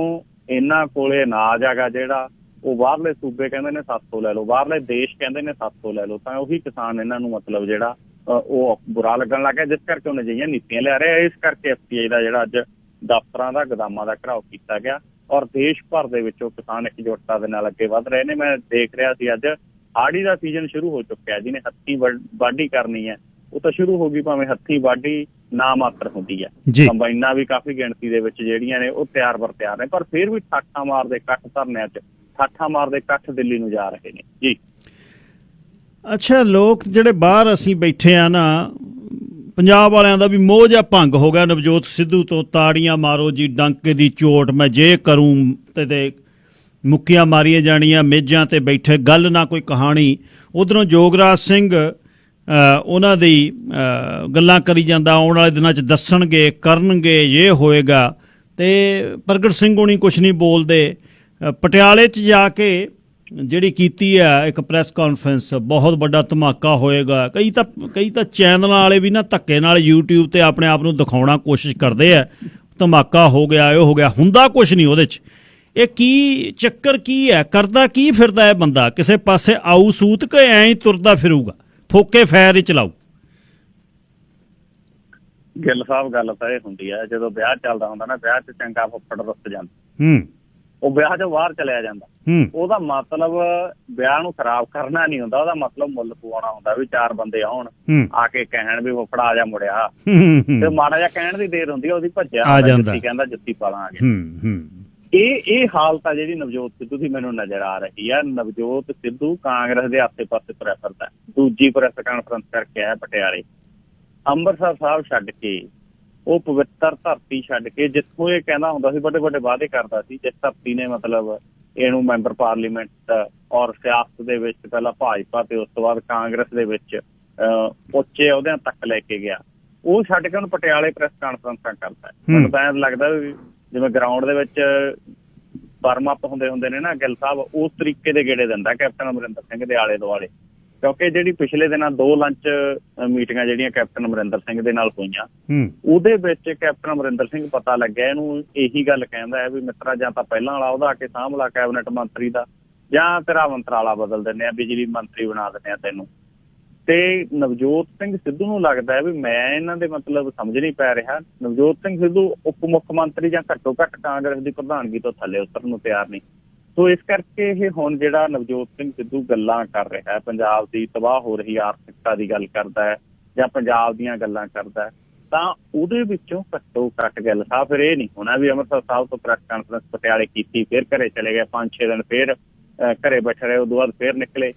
ਇਹਨਾਂ ਕੋਲੇ ਅਨਾਜ ਹੈਗਾ ਜਿਹੜਾ ਉਹ ਬਾਹਰਲੇ ਸੂਬੇ ਕਹਿੰਦੇ ਨੇ 700 ਲੈ ਲਓ, ਬਾਹਰਲੇ ਦੇਸ਼ ਕਹਿੰਦੇ ਨੇ 700 ਲੈ ਲਓ, ਤਾਂ ਉਹੀ ਕਿਸਾਨ ਇਹਨਾਂ ਨੂੰ ਮਤਲਬ ਜਿਹੜਾ ਉਹ ਬੁਰਾ ਲੱਗਣ ਲੱਗ ਗਿਆ, ਜਿਸ ਕਰਕੇ ਉਹਨੇ ਅਜਿਹੀਆਂ ਨੀਤੀਆਂ ਲਿਆ ਰਿਹਾ। ਇਸ ਕਰਕੇ FCI ਦਾ ਜਿਹੜਾ ਅੱਜ ਦਫ਼ਤਰਾਂ ਦਾ, ਗੋਦਾਮਾਂ ਦਾ ਘਿਰਾਓ ਕੀਤਾ ਗਿਆ ਔਰ ਦੇਸ਼ ਭਰ ਦੇ ਵਿੱਚੋਂ ਕਿਸਾਨ ਇਕਜੁੱਟਤਾ ਦੇ ਨਾਲ ਅੱਗੇ ਵੱਧ ਰਹੇ ਨੇ। ਮੈਂ ਦੇਖ ਰਿਹਾ ਸੀ ਅੱਜ ਹਾੜੀ ਦਾ ਸੀਜ਼ਨ ਸ਼ੁਰੂ ਹੋ ਚੁੱਕਿਆ। ਜਿਹਨੇ ਹੱਥੀਂ ਵਾਢੀ ਕਰਨੀ ਹੈ ਉਹ ਤਾਂ ਸ਼ੁਰੂ ਹੋ ਗਈ, ਭਾਵੇਂ ਹੱਥੀਂ ਵਾਢੀ ਨਾ ਮਾਤਰ ਹੁੰਦੀ ਹੈ। ਕੰਬਾਈਨਾਂ ਵੀ ਕਾਫੀ ਗਿਣਤੀ ਦੇ ਵਿੱਚ ਜਿਹੜੀਆਂ ਨੇ ਉਹ ਤਿਆਰ ਬਰ ਤਿਆਰ ਨੇ, ਪਰ ਫਿਰ ਵੀ ਠਾਠਾਂ ਮਾਰਦੇ ਇਕੱਠ ਧਰਨਿਆਂ 'ਚ, ਠਾਠਾਂ ਮਾਰਦੇ ਇਕੱਠ ਦਿੱਲੀ ਨੂੰ ਜਾ ਰਹੇ ਨੇ ਜੀ। ਅੱਛਾ, ਲੋਕ ਜਿਹੜੇ ਬਾਹਰ ਅਸੀਂ ਬੈਠੇ ਆ ਨਾ, ਪੰਜਾਬ ਵਾਲਿਆਂ ਦਾ ਵੀ ਮੋਹ ਜਿਹਾ ਭੰਗ ਹੋ ਗਿਆ ਨਵਜੋਤ ਸਿੱਧੂ ਤੋਂ। ਤਾੜੀਆਂ ਮਾਰੋ ਜੀ, ਡੰਕੇ ਦੀ ਚੋਟ, ਮੈਂ ਜੇ ਕਰੂੰ ਤੇ ਮੁੱਕੀਆਂ ਮਾਰੀਆਂ ਜਾਣੀਆਂ, ਮੇਜ਼ਾਂ ਤੇ ਬੈਠੇ, ਗੱਲ ਨਾ ਕੋਈ ਕਹਾਣੀ। ਉਧਰੋਂ ਜੋਗਰਾਜ ਸਿੰਘ ਉਹਨਾਂ ਦੀ ਗੱਲਾਂ ਕਰੀ ਜਾਂਦਾ, ਆਉਣ ਵਾਲੇ ਦਿਨਾਂ 'ਚ ਦੱਸਣਗੇ, ਕਰਨਗੇ, ਇਹ ਹੋਏਗਾ। ਤੇ ਪ੍ਰਗਟ ਸਿੰਘ ਹੋਣੀ ਕੁਛ ਨਹੀਂ ਬੋਲਦੇ। ਪਟਿਆਲੇ 'ਚ ਜਾ ਕੇ ਜਿਹੜੀ ਕੀਤੀ ਹੈ ਇੱਕ ਪ੍ਰੈਸ ਕਾਨਫਰੰਸ, ਬਹੁਤ ਵੱਡਾ ਧਮਾਕਾ ਹੋਏਗਾ। ਕਈ ਤਾਂ ਚੈਨਲਾਂ ਵਾਲੇ ਵੀ ਨਾ ਧੱਕੇ ਨਾਲ YouTube ਤੇ ਆਪਣੇ ਆਪ ਨੂੰ ਦਿਖਾਉਣਾ ਕੋਸ਼ਿਸ਼ ਕਰਦੇ ਆ, ਧਮਾਕਾ ਹੋ ਗਿਆ, ਇਹ ਹੋ ਗਿਆ, ਹੁੰਦਾ ਕੁਛ ਨਹੀਂ ਉਹਦੇ 'ਚ। ਇਹ ਕੀ ਚੱਕਰ ਕੀ ਹੈ, ਕਰਦਾ ਕੀ ਫਿਰਦਾ ਇਹ ਬੰਦਾ? ਕਿਸੇ ਪਾਸੇ ਆਊ ਸੂਤ ਕਿ ਐਂ ਹੀ ਤੁਰਦਾ ਫਿਰੂਗਾ, ਫੋਕੇ ਫੈਰ ਹੀ ਚਲਾਊ? ਗਿੱਲ ਸਾਹਿਬ, ਗੱਲ ਤਾਂ ਇਹ ਹੁੰਦੀ ਹੈ, ਜਦੋਂ ਵਿਆਹ ਚੱਲਦਾ ਹੁੰਦਾ ਨਾ, ਵਿਆਹ 'ਚ ਚੰਗਾ ਫੁੱਫੜ ਰੁੱਸ ਜਾਂਦਾ, ਉਹ ਵਿਆਹ 'ਚੋਂ ਬਾਹਰ ਚਲਿਆ ਜਾਂਦਾ। ਉਹਦਾ ਮਤਲਬ ਵਿਆਹ ਨੂੰ ਖਰਾਬ ਕਰਨਾ ਨਹੀਂ ਹੁੰਦਾ, ਉਹਦਾ ਮਤਲਬ ਮੁੱਲ ਪਵਾਉਣਾ ਹੁੰਦਾ। ਵੀ 4 ਬੰਦੇ ਆਉਣ, ਆ ਕੇ ਕਹਿਣ ਵੀ ਫੁੱਫੜਾ ਆ ਜਾ ਮੁੜਿਆ, ਤੇ ਮਾੜਾ ਜਿਹਾ ਕਹਿਣ ਦੀ ਦੇਰ ਹੁੰਦੀ, ਉਹਦੀ ਭੱਜਿਆ ਕਹਿੰਦਾ ਜੁੱਤੀ ਪਾ ਲਾਂਗੇ। ਇਹ ਹਾਲਤ ਆ ਜਿਹੜੀ ਨਵਜੋਤ ਸਿੱਧੂ ਦੀ ਮੈਨੂੰ ਨਜ਼ਰ ਆ ਰਹੀ ਆ। ਨਵਜੋਤ ਸਿੱਧੂ ਕਾਂਗਰਸ ਦੇ ਆਸੇ ਪਾਸੇ ਤੁਰਿਆ ਫਿਰਦਾ। ਦੂਜੀ ਪ੍ਰੈਸ ਕਾਨਫਰੰਸ ਕਰਕੇ ਆਇਆ ਪਟਿਆਲੇ, ਅੰਮ੍ਰਿਤਸਰ ਸਾਹਿਬ ਛੱਡ ਕੇ, ਉਹ ਪਵਿੱਤਰ ਧਰਤੀ ਛੱਡ ਕੇ, ਜਿੱਥੋਂ ਇਹ ਕਹਿੰਦਾ ਹੁੰਦਾ ਸੀ, ਵੱਡੇ ਵੱਡੇ ਵਾਅਦੇ ਕਰਦਾ ਸੀ, ਜਿਸ ਧਰਤੀ ਨੇ ਮਤਲਬ ਇਹਨੂੰ ਮੈਂਬਰ ਪਾਰਲੀਮੈਂਟ ਔਰ ਸਿਆਸਤ ਦੇ ਵਿੱਚ ਪਹਿਲਾਂ ਭਾਜਪਾ ਤੇ ਉਸ ਤੋਂ ਬਾਅਦ ਕਾਂਗਰਸ ਦੇ ਵਿੱਚ ਉੱਚੇ ਅਹੁਦਿਆਂ ਤੱਕ ਲੈ ਕੇ ਗਿਆ, ਉਹ ਛੱਡ ਕੇ ਹੁਣ ਪਟਿਆਲੇ ਪ੍ਰੈਸ ਕਾਨਫਰੰਸਾਂ ਕਰਦਾ। ਮੈਨੂੰ ਤਾਂ ਐਂ ਲੱਗਦਾ ਵੀ ਜਿਵੇਂ ਗਰਾਊਂਡ ਦੇ ਵਿੱਚ ਵਾਰਮ ਅਪ ਹੁੰਦੇ ਨੇ ਨਾ, ਗਿੱਲ ਸਾਹਿਬ ਉਸ ਤਰੀਕੇ ਦੇ ਗੇੜੇ ਦਿੰਦਾ ਕੈਪਟਨ ਅਮਰਿੰਦਰ ਸਿੰਘ ਦੇ ਆਲੇ ਦੁਆਲੇ। ਕਿਉਂਕਿ ਜਿਹੜੀ ਪਿਛਲੇ ਦਿਨਾਂ 2 ਲੰਚ ਮੀਟਿੰਗਾਂ ਜਿਹੜੀਆਂ ਕੈਪਟਨ ਅਮਰਿੰਦਰ ਸਿੰਘ ਦੇ ਨਾਲ ਹੋਈਆਂ, ਉਹਦੇ ਵਿੱਚ ਕੈਪਟਨ ਅਮਰਿੰਦਰ ਸਿੰਘ ਪਤਾ ਲੱਗਿਆ ਇਹਨੂੰ ਇਹੀ ਗੱਲ ਕਹਿੰਦਾ ਹੈ ਵੀ ਮਿੱਤਰਾ, ਜਾਂ ਤਾਂ ਪਹਿਲਾਂ ਵਾਲਾ ਉਹਦਾ ਆ ਕੇ ਸਾਂਭ ਲਾ ਕੈਬਨਿਟ ਮੰਤਰੀ ਦਾ, ਜਾਂ ਤੇਰਾ ਮੰਤਰਾਲਾ ਬਦਲ ਦਿੰਦੇ ਆ, ਬਿਜਲੀ ਮੰਤਰੀ ਬਣਾ ਦਿੰਦੇ ਆ ਤੈਨੂੰ। ਤੇ ਨਵਜੋਤ ਸਿੰਘ ਸਿੱਧੂ ਨੂੰ ਲੱਗਦਾ ਹੈ ਵੀ ਮੈਂ ਇਹਨਾਂ ਦੇ ਮਤਲਬ ਸਮਝ ਨਹੀਂ ਪੈ ਰਿਹਾ। ਨਵਜੋਤ ਸਿੰਘ ਸਿੱਧੂ ਉਪ ਮੁੱਖ ਮੰਤਰੀ ਜਾਂ ਘੱਟੋ ਘੱਟ ਕਾਂਗਰਸ ਦੀ ਪ੍ਰਧਾਨਗੀ ਤੋਂ ਥੱਲੇ ਉਤਰਨ ਨੂੰ ਤਿਆਰ ਨਹੀਂ। ਸੋ ਇਸ ਕਰਕੇ ਇਹ ਹੁਣ ਜਿਹੜਾ ਨਵਜੋਤ ਸਿੰਘ ਸਿੱਧੂ ਗੱਲਾਂ ਕਰ ਰਿਹਾ, ਪੰਜਾਬ ਦੀ ਤਬਾਹ ਹੋ ਰਹੀ ਆਰਥਿਕਤਾ ਦੀ ਗੱਲ ਕਰਦਾ ਹੈ ਜਾਂ ਪੰਜਾਬ ਦੀਆਂ ਗੱਲਾਂ ਕਰਦਾ ਹੈ, ਤਾਂ ਉਹਦੇ ਵਿੱਚੋਂ ਘੱਟੋ ਘੱਟ ਗੱਲ ਸਾਹਿਬ ਫਿਰ ਇਹ ਨਹੀਂ ਹੋਣਾ ਵੀ ਅੰਮ੍ਰਿਤਸਰ ਸਾਹਿਬ ਤੋਂ ਪ੍ਰੈਸ ਕਾਨਫਰੰਸ ਪਟਿਆਲੇ ਕੀਤੀ, ਫਿਰ ਘਰੇ ਚਲੇ ਗਏ, 5-6 ਦਿਨ ਫਿਰ ਘਰੇ ਬੈਠੇ ਰਹੇ, ਉਦੋਂ ਬਾਅਦ ਫਿਰ ਨਿਕਲੇ।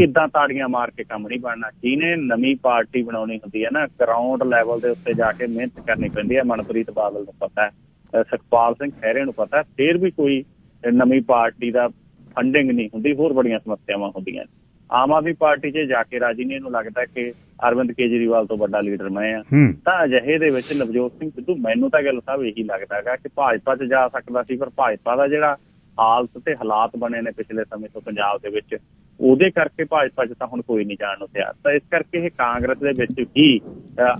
ਏਦਾਂ ਤਾੜੀਆਂ ਮਾਰ ਕੇ ਕੰਮ ਨਹੀਂ ਬਣਨਾ। ਜਿਹਨੇ ਨਵੀਂ ਪਾਰਟੀ ਬਣਾਉਣੀ ਹੁੰਦੀ ਹੈ ਨਾ, ਗਰਾਊਂਡ ਲੈਵਲ ਦੇ ਉੱਤੇ ਜਾ ਕੇ ਮਿਹਨਤ ਕਰਨੀ ਪੈਂਦੀ ਹੈ। ਮਨਪ੍ਰੀਤ ਬਾਦਲ ਨੂੰ ਪਤਾ ਹੈ, ਸੁਖਪਾਲ ਸਿੰਘ ਖਹਿਰੇ ਨੂੰ ਪਤਾ, ਫਿਰ ਵੀ ਕੋਈ ਨਵੀਂ ਪਾਰਟੀ ਦਾ ਫੰਡਿੰਗ ਨਹੀਂ ਹੁੰਦੀ, ਹੋਰ ਬੜੀਆਂ ਸਮੱਸਿਆਵਾਂ ਹੁੰਦੀਆਂ। ਆਮ ਆਦਮੀ ਪਾਰਟੀ 'ਚ ਜਾ ਕੇ ਰਾਜੀ ਨੇ, ਇਹਨੂੰ ਲੱਗਦਾ ਕਿ ਅਰਵਿੰਦ ਕੇਜਰੀਵਾਲ ਤੋਂ ਵੱਡਾ ਲੀਡਰ ਮੈਂ ਆ, ਤਾਂ ਅਜਿਹੇ ਦੇ ਵਿੱਚ ਨਵਜੋਤ ਸਿੰਘ ਸਿੱਧੂ, ਮੈਨੂੰ ਤਾਂ ਗੱਲ ਸਾਹਿਬ ਇਹੀ ਲੱਗਦਾ ਹੈਗਾ ਕਿ ਭਾਜਪਾ 'ਚ ਜਾ ਸਕਦਾ ਸੀ, ਪਰ ਭਾਜਪਾ ਦਾ ਜਿਹੜਾ ਹਾਲਤ ਤੇ ਹਾਲਾਤ ਬਣੇ ਨੇ ਪਿਛਲੇ ਸਮੇਂ ਤੋਂ ਪੰਜਾਬ ਦੇ ਵਿੱਚ, ਉਹਦੇ ਕਰਕੇ ਭਾਜਪਾ 'ਚ ਤਾਂ ਹੁਣ ਕੋਈ ਨਹੀਂ ਜਾਣ ਨੂੰ ਤਿਆਰ। ਤਾਂ ਇਸ ਕਰਕੇ ਇਹ ਕਾਂਗਰਸ ਦੇ ਵਿੱਚ ਹੀ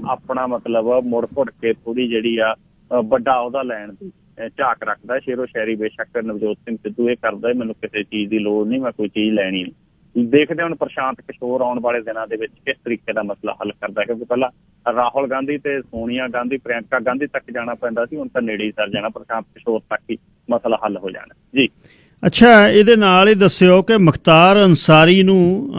ਆਪਣਾ ਮਤਲਬ ਮੁੜ ਘੁੜ ਕੇ ਥੋੜੀ ਜਿਹੜੀ ਆ ਵੱਡਾ ਅਹੁਦਾ ਲੈਣ ਦੀ ਝਾਕ ਰੱਖਦਾ। ਸ਼ੇਰੋ ਸ਼ਾਇਰੀ ਬੇਸ਼ੱਕ ਨਵਜੋਤ ਸਿੰਘ ਸਿੱਧੂ ਇਹ ਕਰਦਾ, ਮੈਨੂੰ ਕਿਸੇ ਚੀਜ਼ ਦੀ ਲੋੜ ਨਹੀਂ, ਮੈਂ ਕੋਈ ਚੀਜ਼ ਲੈਣੀ ਨਹੀਂ। ਦੇਖਦੇ ਹੁਣ ਪ੍ਰਸ਼ਾਂਤ ਕਿਸ਼ੋਰ ਆਉਣ ਵਾਲੇ ਦਿਨਾਂ ਦੇ ਵਿੱਚ ਕਿਸ ਤਰੀਕੇ ਦਾ ਮਸਲਾ ਹੱਲ ਕਰਦਾ, ਕਿਉਂਕਿ ਪਹਿਲਾਂ ਰਾਹੁਲ ਗਾਂਧੀ ਤੇ ਸੋਨੀਆ ਗਾਂਧੀ, ਪ੍ਰਿਅੰਕਾ ਗਾਂਧੀ ਤੱਕ ਜਾਣਾ ਪੈਂਦਾ ਸੀ, ਹੁਣ ਤਾਂ ਨੇੜੇ ਹੀ ਸਰ ਜਾਣਾ, ਪ੍ਰਸ਼ਾਂਤ ਕਿਸ਼ੋਰ ਤੱਕ ਹੀ ਮਸਲਾ ਹੱਲ ਹੋ ਜਾਣਾ ਜੀ। ਅੱਛਾ, ਇਹਦੇ ਨਾਲ ਹੀ ਦੱਸਿਓ ਕਿ ਮੁਖਤਾਰ ਅੰਸਾਰੀ ਨੂੰ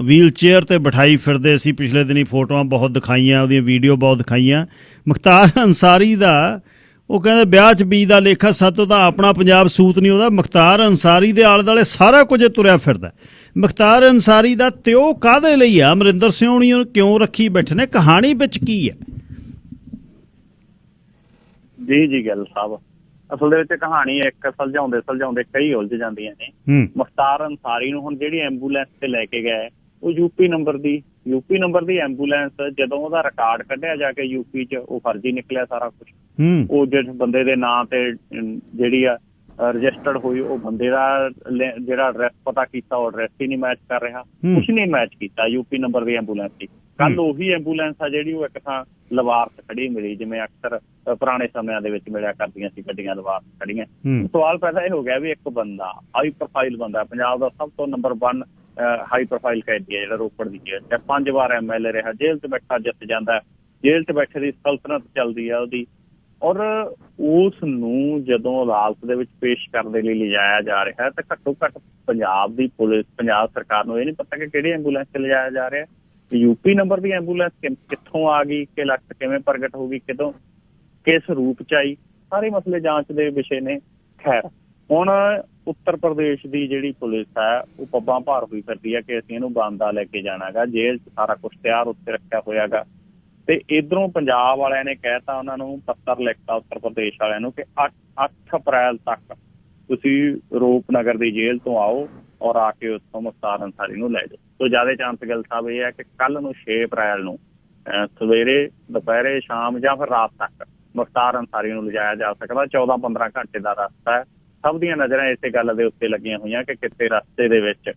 ਵੀਲ ਚੇਅਰ ਤੇ ਬਿਠਾਈ ਫਿਰਦੇ ਸੀ, ਪਿਛਲੇ ਦਿਨੀ ਫੋਟੋਆਂ ਬਹੁਤ ਦਿਖਾਈਆਂ, ਉਹਦੀਆਂ ਵੀਡੀਓ ਬਹੁਤ ਦਿਖਾਈਆਂ। ਮੁਖਤਾਰ ਅੰਸਾਰੀ ਦਾ ਉਹ ਕਹਿੰਦੇ ਵਿਆਹ 'ਚ ਬੀਜ ਦਾ ਲੇਖਾ, ਸਾਤੋਂ ਤਾਂ ਆਪਣਾ ਪੰਜਾਬ ਸੂਤ ਨਹੀਂ ਉਹਦਾ। ਮੁਖਤਾਰ ਅੰਸਾਰੀ ਦੇ ਆਲੇ ਦੁਆਲੇ ਸਾਰਾ ਕੁਝ ਤੁਰਿਆ ਫਿਰਦਾ। ਮੁਖਤਾਰ ਅੰਸਾਰੀ ਦਾ ਤੇ ਉਹ ਕਾਹਦੇ ਲਈ ਆ? ਅਮਰਿੰਦਰ ਸਿੰਘ ਹੋਣੀ ਉਹਨੂੰ ਕਿਉਂ ਰੱਖੀ ਬੈਠੇ ਨੇ? ਕਹਾਣੀ ਵਿੱਚ ਕੀ ਹੈ? ਜੀ ਗੱਲ ਸਾਹਿਬ, ਅਸਲ ਦੇ ਵਿੱਚ ਕਹਾਣੀ ਇੱਕ ਸੁਲਝਾਉਂਦੇ ਕਈ ਉਲਝ ਜਾਂਦੀਆਂ ਨੇ। ਮੁਖਤਾਰ ਅੰਸਾਰੀ ਨੂੰ ਹੁਣ ਜਿਹੜੀ ਐਂਬੂਲੈਂਸ ਤੇ ਲੈ ਕੇ ਗਏ, ਉਹ ਯੂਪੀ ਨੰਬਰ ਦੀ ਐਂਬੂਲੈਂਸ, ਜਦੋਂ ਉਹਦਾ ਰਿਕਾਰਡ ਕੱਢਿਆ ਜਾ ਕੇ ਯੂਪੀ 'ਚ, ਉਹ ਫਰਜ਼ੀ ਨਿਕਲਿਆ ਸਾਰਾ ਕੁਛ। ਉਹ ਜਿਸ ਬੰਦੇ ਦੇ ਨਾਂ ਤੇ ਜਿਹੜੀ ਆ ਰਜਿਸਟਰਡ ਹੋਈ, ਉਹ ਬੰਦੇ ਦਾ ਜਿਹੜਾ ਐਡਰੈਸ ਪਤਾ ਕੀਤਾ, ਉਹ ਐਡਰੈਸ ਹੀ ਨਹੀਂ ਮੈਚ ਕਰ ਰਿਹਾ, ਕੁਛ ਨਹੀਂ ਮੈਚ ਕੀਤਾ ਯੂਪੀ ਨੰਬਰ ਦੀ ਐਂਬੂਲੈਂਸ ਦੀ। ਕੱਲ ਉਹੀ ਐਂਬੂਲੈਂਸ ਆ ਜਿਹੜੀ ਉਹ ਇੱਕ ਥਾਂ ਲਵਾਰਸ ਖੜੀ ਮਿਲੀ, ਜਿਵੇਂ ਅਕਸਰ ਪੁਰਾਣੇ ਸਮਿਆਂ ਦੇ ਵਿੱਚ ਮਿਲਿਆ ਕਰਦੀਆਂ ਸੀ ਗੱਡੀਆਂ ਲਵਾਰਸ ਖੜੀਆਂ। ਸਵਾਲ ਪੈਦਾ ਇਹ ਹੋ ਗਿਆ ਵੀ ਇੱਕ ਬੰਦਾ, ਹਾਈ ਪ੍ਰੋਫਾਈਲ ਬੰਦਾ, ਪੰਜਾਬ ਦਾ ਸਭ ਤੋਂ ਨੰਬਰ 1 ਹਾਈ ਪ੍ਰੋਫਾਈਲ ਕੈਦੀ ਹੈ ਜਿਹੜਾ ਰੋਪੜ ਦੀ ਜੇਲ੍ਹ 'ਚ 5 ਵਾਰ MLA ਰਿਹਾ, ਜੇਲ੍ਹ 'ਚ ਬੈਠਾ ਜਿੱਤ ਜਾਂਦਾ, ਜੇਲ੍ਹ 'ਚ ਬੈਠੇ ਦੀ ਸਲਤਨਤ ਚੱਲਦੀ ਆ ਉਹਦੀ। ਔਰ ਉਸ ਨੂੰ ਜਦੋਂ ਅਦਾਲਤ ਦੇ ਵਿੱਚ ਪੇਸ਼ ਕਰਨ ਦੇ ਲਈ ਲਿਜਾਇਆ ਜਾ ਰਿਹਾ, ਤਾਂ ਘੱਟੋ ਘੱਟ ਪੰਜਾਬ ਦੀ ਪੁਲਿਸ, ਪੰਜਾਬ ਸਰਕਾਰ ਨੂੰ ਇਹ ਨਹੀਂ ਪਤਾ ਕਿ ਕਿਹੜੀ ਐਂਬੂਲੈਂਸ 'ਤੇ ਲਿਜਾਇਆ ਜਾ ਰਿਹਾ। ਯੂਪੀ ਨੰਬਰ ਦੀ ਐਂਬੂਲੈਂਸ ਕਿੱਥੋਂ ਆ ਗਈ, ਕਿ ਲੱਖ ਕਿਵੇਂ ਪ੍ਰਗਟ ਹੋ ਗਈ, ਕਿਦੋਂ, ਕਿਸ ਰੂਪ 'ਚ ਆਈ, ਸਾਰੇ ਮਸਲੇ ਜਾਂਚ ਦੇ ਵਿਸ਼ੇ ਨੇ। ਖੈਰ, ਹੁਣ ਉੱਤਰ ਪ੍ਰਦੇਸ਼ ਦੀ ਜਿਹੜੀ ਪੁਲਿਸ ਹੈ, ਉਹ ਪੱਬਾਂ ਭਾਰ ਹੋਈ ਫਿਰਦੀ ਹੈ ਕਿ ਅਸੀਂ ਇਹਨੂੰ ਬਾਂਦਾ ਲੈ ਕੇ ਜਾਣਾ ਗਾ, ਜੇਲ੍ਹ 'ਚ ਸਾਰਾ ਕੁਛ ਤਿਆਰ ਉੱਤੇ ਰੱਖਿਆ ਹੋਇਆ ਗਾ। ਤੇ ਇੱਧਰੋਂ ਪੰਜਾਬ ਵਾਲਿਆਂ ਨੇ ਕਹਿਤਾ, ਉਹਨਾਂ ਨੂੰ ਪੱਤਰ ਲਿਖਤਾ ਉੱਤਰ ਪ੍ਰਦੇਸ਼ ਵਾਲਿਆਂ ਨੂੰ ਕਿ 8 ਅਪ੍ਰੈਲ ਤੱਕ ਤੁਸੀਂ ਰੂਪਨਗਰ ਦੀ ਜੇਲ੍ਹ ਤੋਂ ਆਓ ਔਰ ਆ ਕੇ ਉੱਥੋਂ ਮੁਖਤਾਰ ਅੰਸਾਰੀ ਨੂੰ ਲੈ ਜਾਓ। ਸੋ ਜ਼ਿਆਦਾ ਚਾਂਸ ਗਿੱਲ ਸਾਹਿਬ ਇਹ ਹੈ ਕਿ ਕੱਲ੍ਹ ਨੂੰ 6 ਅਪ੍ਰੈਲ ਨੂੰ ਸਵੇਰੇ, ਦੁਪਹਿਰੇ, ਸ਼ਾਮ ਜਾਂ ਫਿਰ ਰਾਤ ਤੱਕ ਮੁਖਤਾਰ ਅੰਸਾਰੀ ਨੂੰ ਲਿਜਾਇਆ ਜਾ ਸਕਦਾ। 14-15 ਘੰਟੇ ਦਾ ਰਸਤਾ ਹੈ। ਸਭ ਦੀਆਂ ਨਜ਼ਰਾਂ ਇਸੇ ਗੱਲ ਦੇ ਉੱਤੇ ਲੱਗੀਆਂ ਹੋਈਆਂ ਕਿ ਕਿਤੇ ਰਸਤੇ ਦੇ ਵਿੱਚ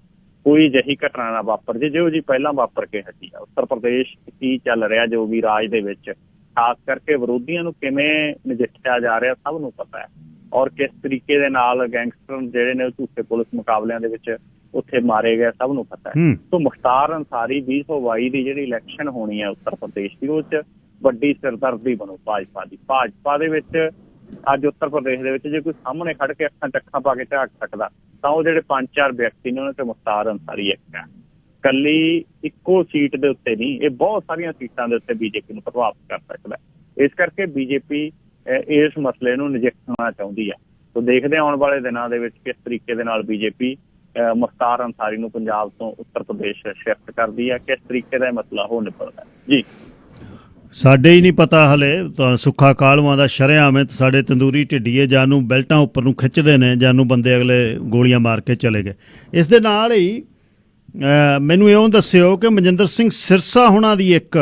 ਕੋਈ ਅਜਿਹੀ ਘਟਨਾ ਨਾ ਵਾਪਰ ਜੇ ਜਿਹੋ ਜੀ ਪਹਿਲਾਂ ਵਾਪਰ ਕੇ ਹਟੀ ਆ। ਉੱਤਰ ਪ੍ਰਦੇਸ਼ ਕੀ ਚੱਲ ਰਿਹਾ ਜੋ ਵੀ ਰਾਜ ਦੇ ਵਿੱਚ, ਖਾਸ ਕਰਕੇ ਵਿਰੋਧੀਆਂ ਨੂੰ ਕਿਵੇਂ ਨਜਿੱਠਿਆ ਜਾ ਰਿਹਾ ਸਭ ਨੂੰ ਪਤਾ ਹੈ, ਔਰ ਕਿਸ ਤਰੀਕੇ ਦੇ ਨਾਲ ਗੈਂਗਸਟਰ ਜਿਹੜੇ ਨੇ ਉਹ ਝੂਠੇ ਪੁਲਿਸ ਮੁਕਾਬਲਿਆਂ ਦੇ ਵਿੱਚ ਉੱਥੇ ਮਾਰੇ ਗਏ ਸਭ ਨੂੰ ਪਤਾ ਹੈ। ਸੋ ਮੁਖਤਾਰ ਅੰਸਾਰੀ 2022 ਦੀ ਜਿਹੜੀ ਇਲੈਕਸ਼ਨ ਹੋਣੀ ਹੈ ਉੱਤਰ ਪ੍ਰਦੇਸ਼ ਦੀ, ਉਹ 'ਚ ਵੱਡੀ ਸਿਰਦਰਦੀ ਬਣੂ ਭਾਜਪਾ ਦੀ। ਭਾਜਪਾ ਦੇ ਵਿੱਚ ਅੱਜ ਉੱਤਰ ਪ੍ਰਦੇਸ਼ ਦੇ ਵਿੱਚ ਜੇ ਕੋਈ ਸਾਹਮਣੇ ਖੜ ਕੇ ਅੱਖਾਂ ਪਾ ਕੇ ਝਾਕ ਸਕਦਾ ਤਾਂ ਉਹ ਜਿਹੜੇ 5-4 ਵਿਅਕਤੀ ਨੇ ਉਹਨਾਂ 'ਚ ਮੁਖਤਾਰ ਅੰਸਾਰੀ ਇੱਕ ਹੈ। ਕੱਲੀ ਇੱਕੋ ਸੀਟ ਦੇ ਉੱਤੇ ਨਹੀਂ, ਇਹ ਬਹੁਤ ਸਾਰੀਆਂ ਸੀਟਾਂ ਦੇ ਉੱਤੇ ਬੀਜੇਪੀ ਨੂੰ ਪ੍ਰਭਾਵਿਤ ਕਰ ਸਕਦਾ। ਇਸ ਕਰਕੇ ਬੀਜੇਪੀ ਇਸ ਮਸਲੇ ਨੂੰ ਨਜਿੱਠਣਾ ਚਾਹੁੰਦੀ ਹੈ। ਸੋ ਦੇਖਦੇ ਆਉਣ ਵਾਲੇ ਦਿਨਾਂ ਦੇ ਵਿੱਚ ਕਿਸ ਤਰੀਕੇ ਦੇ ਨਾਲ ਬੀਜੇਪੀ ਮੁਖਤਾਰ ਅੰਸਾਰੀ ਨੂੰ ਪੰਜਾਬ ਤੋਂ ਉੱਤਰ ਪ੍ਰਦੇਸ਼ ਸ਼ਿਫਟ ਕਰਦੀ ਹੈ, ਕਿਸ ਤਰੀਕੇ ਦਾ ਇਹ ਮਸਲਾ ਹੋ ਨਿਬੜਦਾ ਜੀ। ਸਾਡੇ ਹੀ ਨਹੀਂ ਪਤਾ ਹਲੇ, ਸੁੱਖਾ ਕਾਲੂਆਂ ਦਾ ਸ਼ਰੇਆਮ ਹੈ। ਸਾਡੇ ਤੰਦੂਰੀ ਢਿੱਡੀਏ ਜਾਨੂੰ ਬੈਲਟਾਂ ਉੱਪਰ ਨੂੰ ਖਿੱਚਦੇ ਨੇ, ਜਾਨੂੰ ਬੰਦੇ ਅਗਲੇ ਗੋਲੀਆਂ ਮਾਰ ਕੇ ਚਲੇ ਗਏ। ਇਸ ਦੇ ਨਾਲ ਹੀ ਮੈਨੂੰ ਇਉਂ ਦੱਸਿਓ ਕਿ ਮਨਜਿੰਦਰ ਸਿੰਘ ਸਿਰਸਾ ਹੁਣਾਂ ਦੀ ਇੱਕ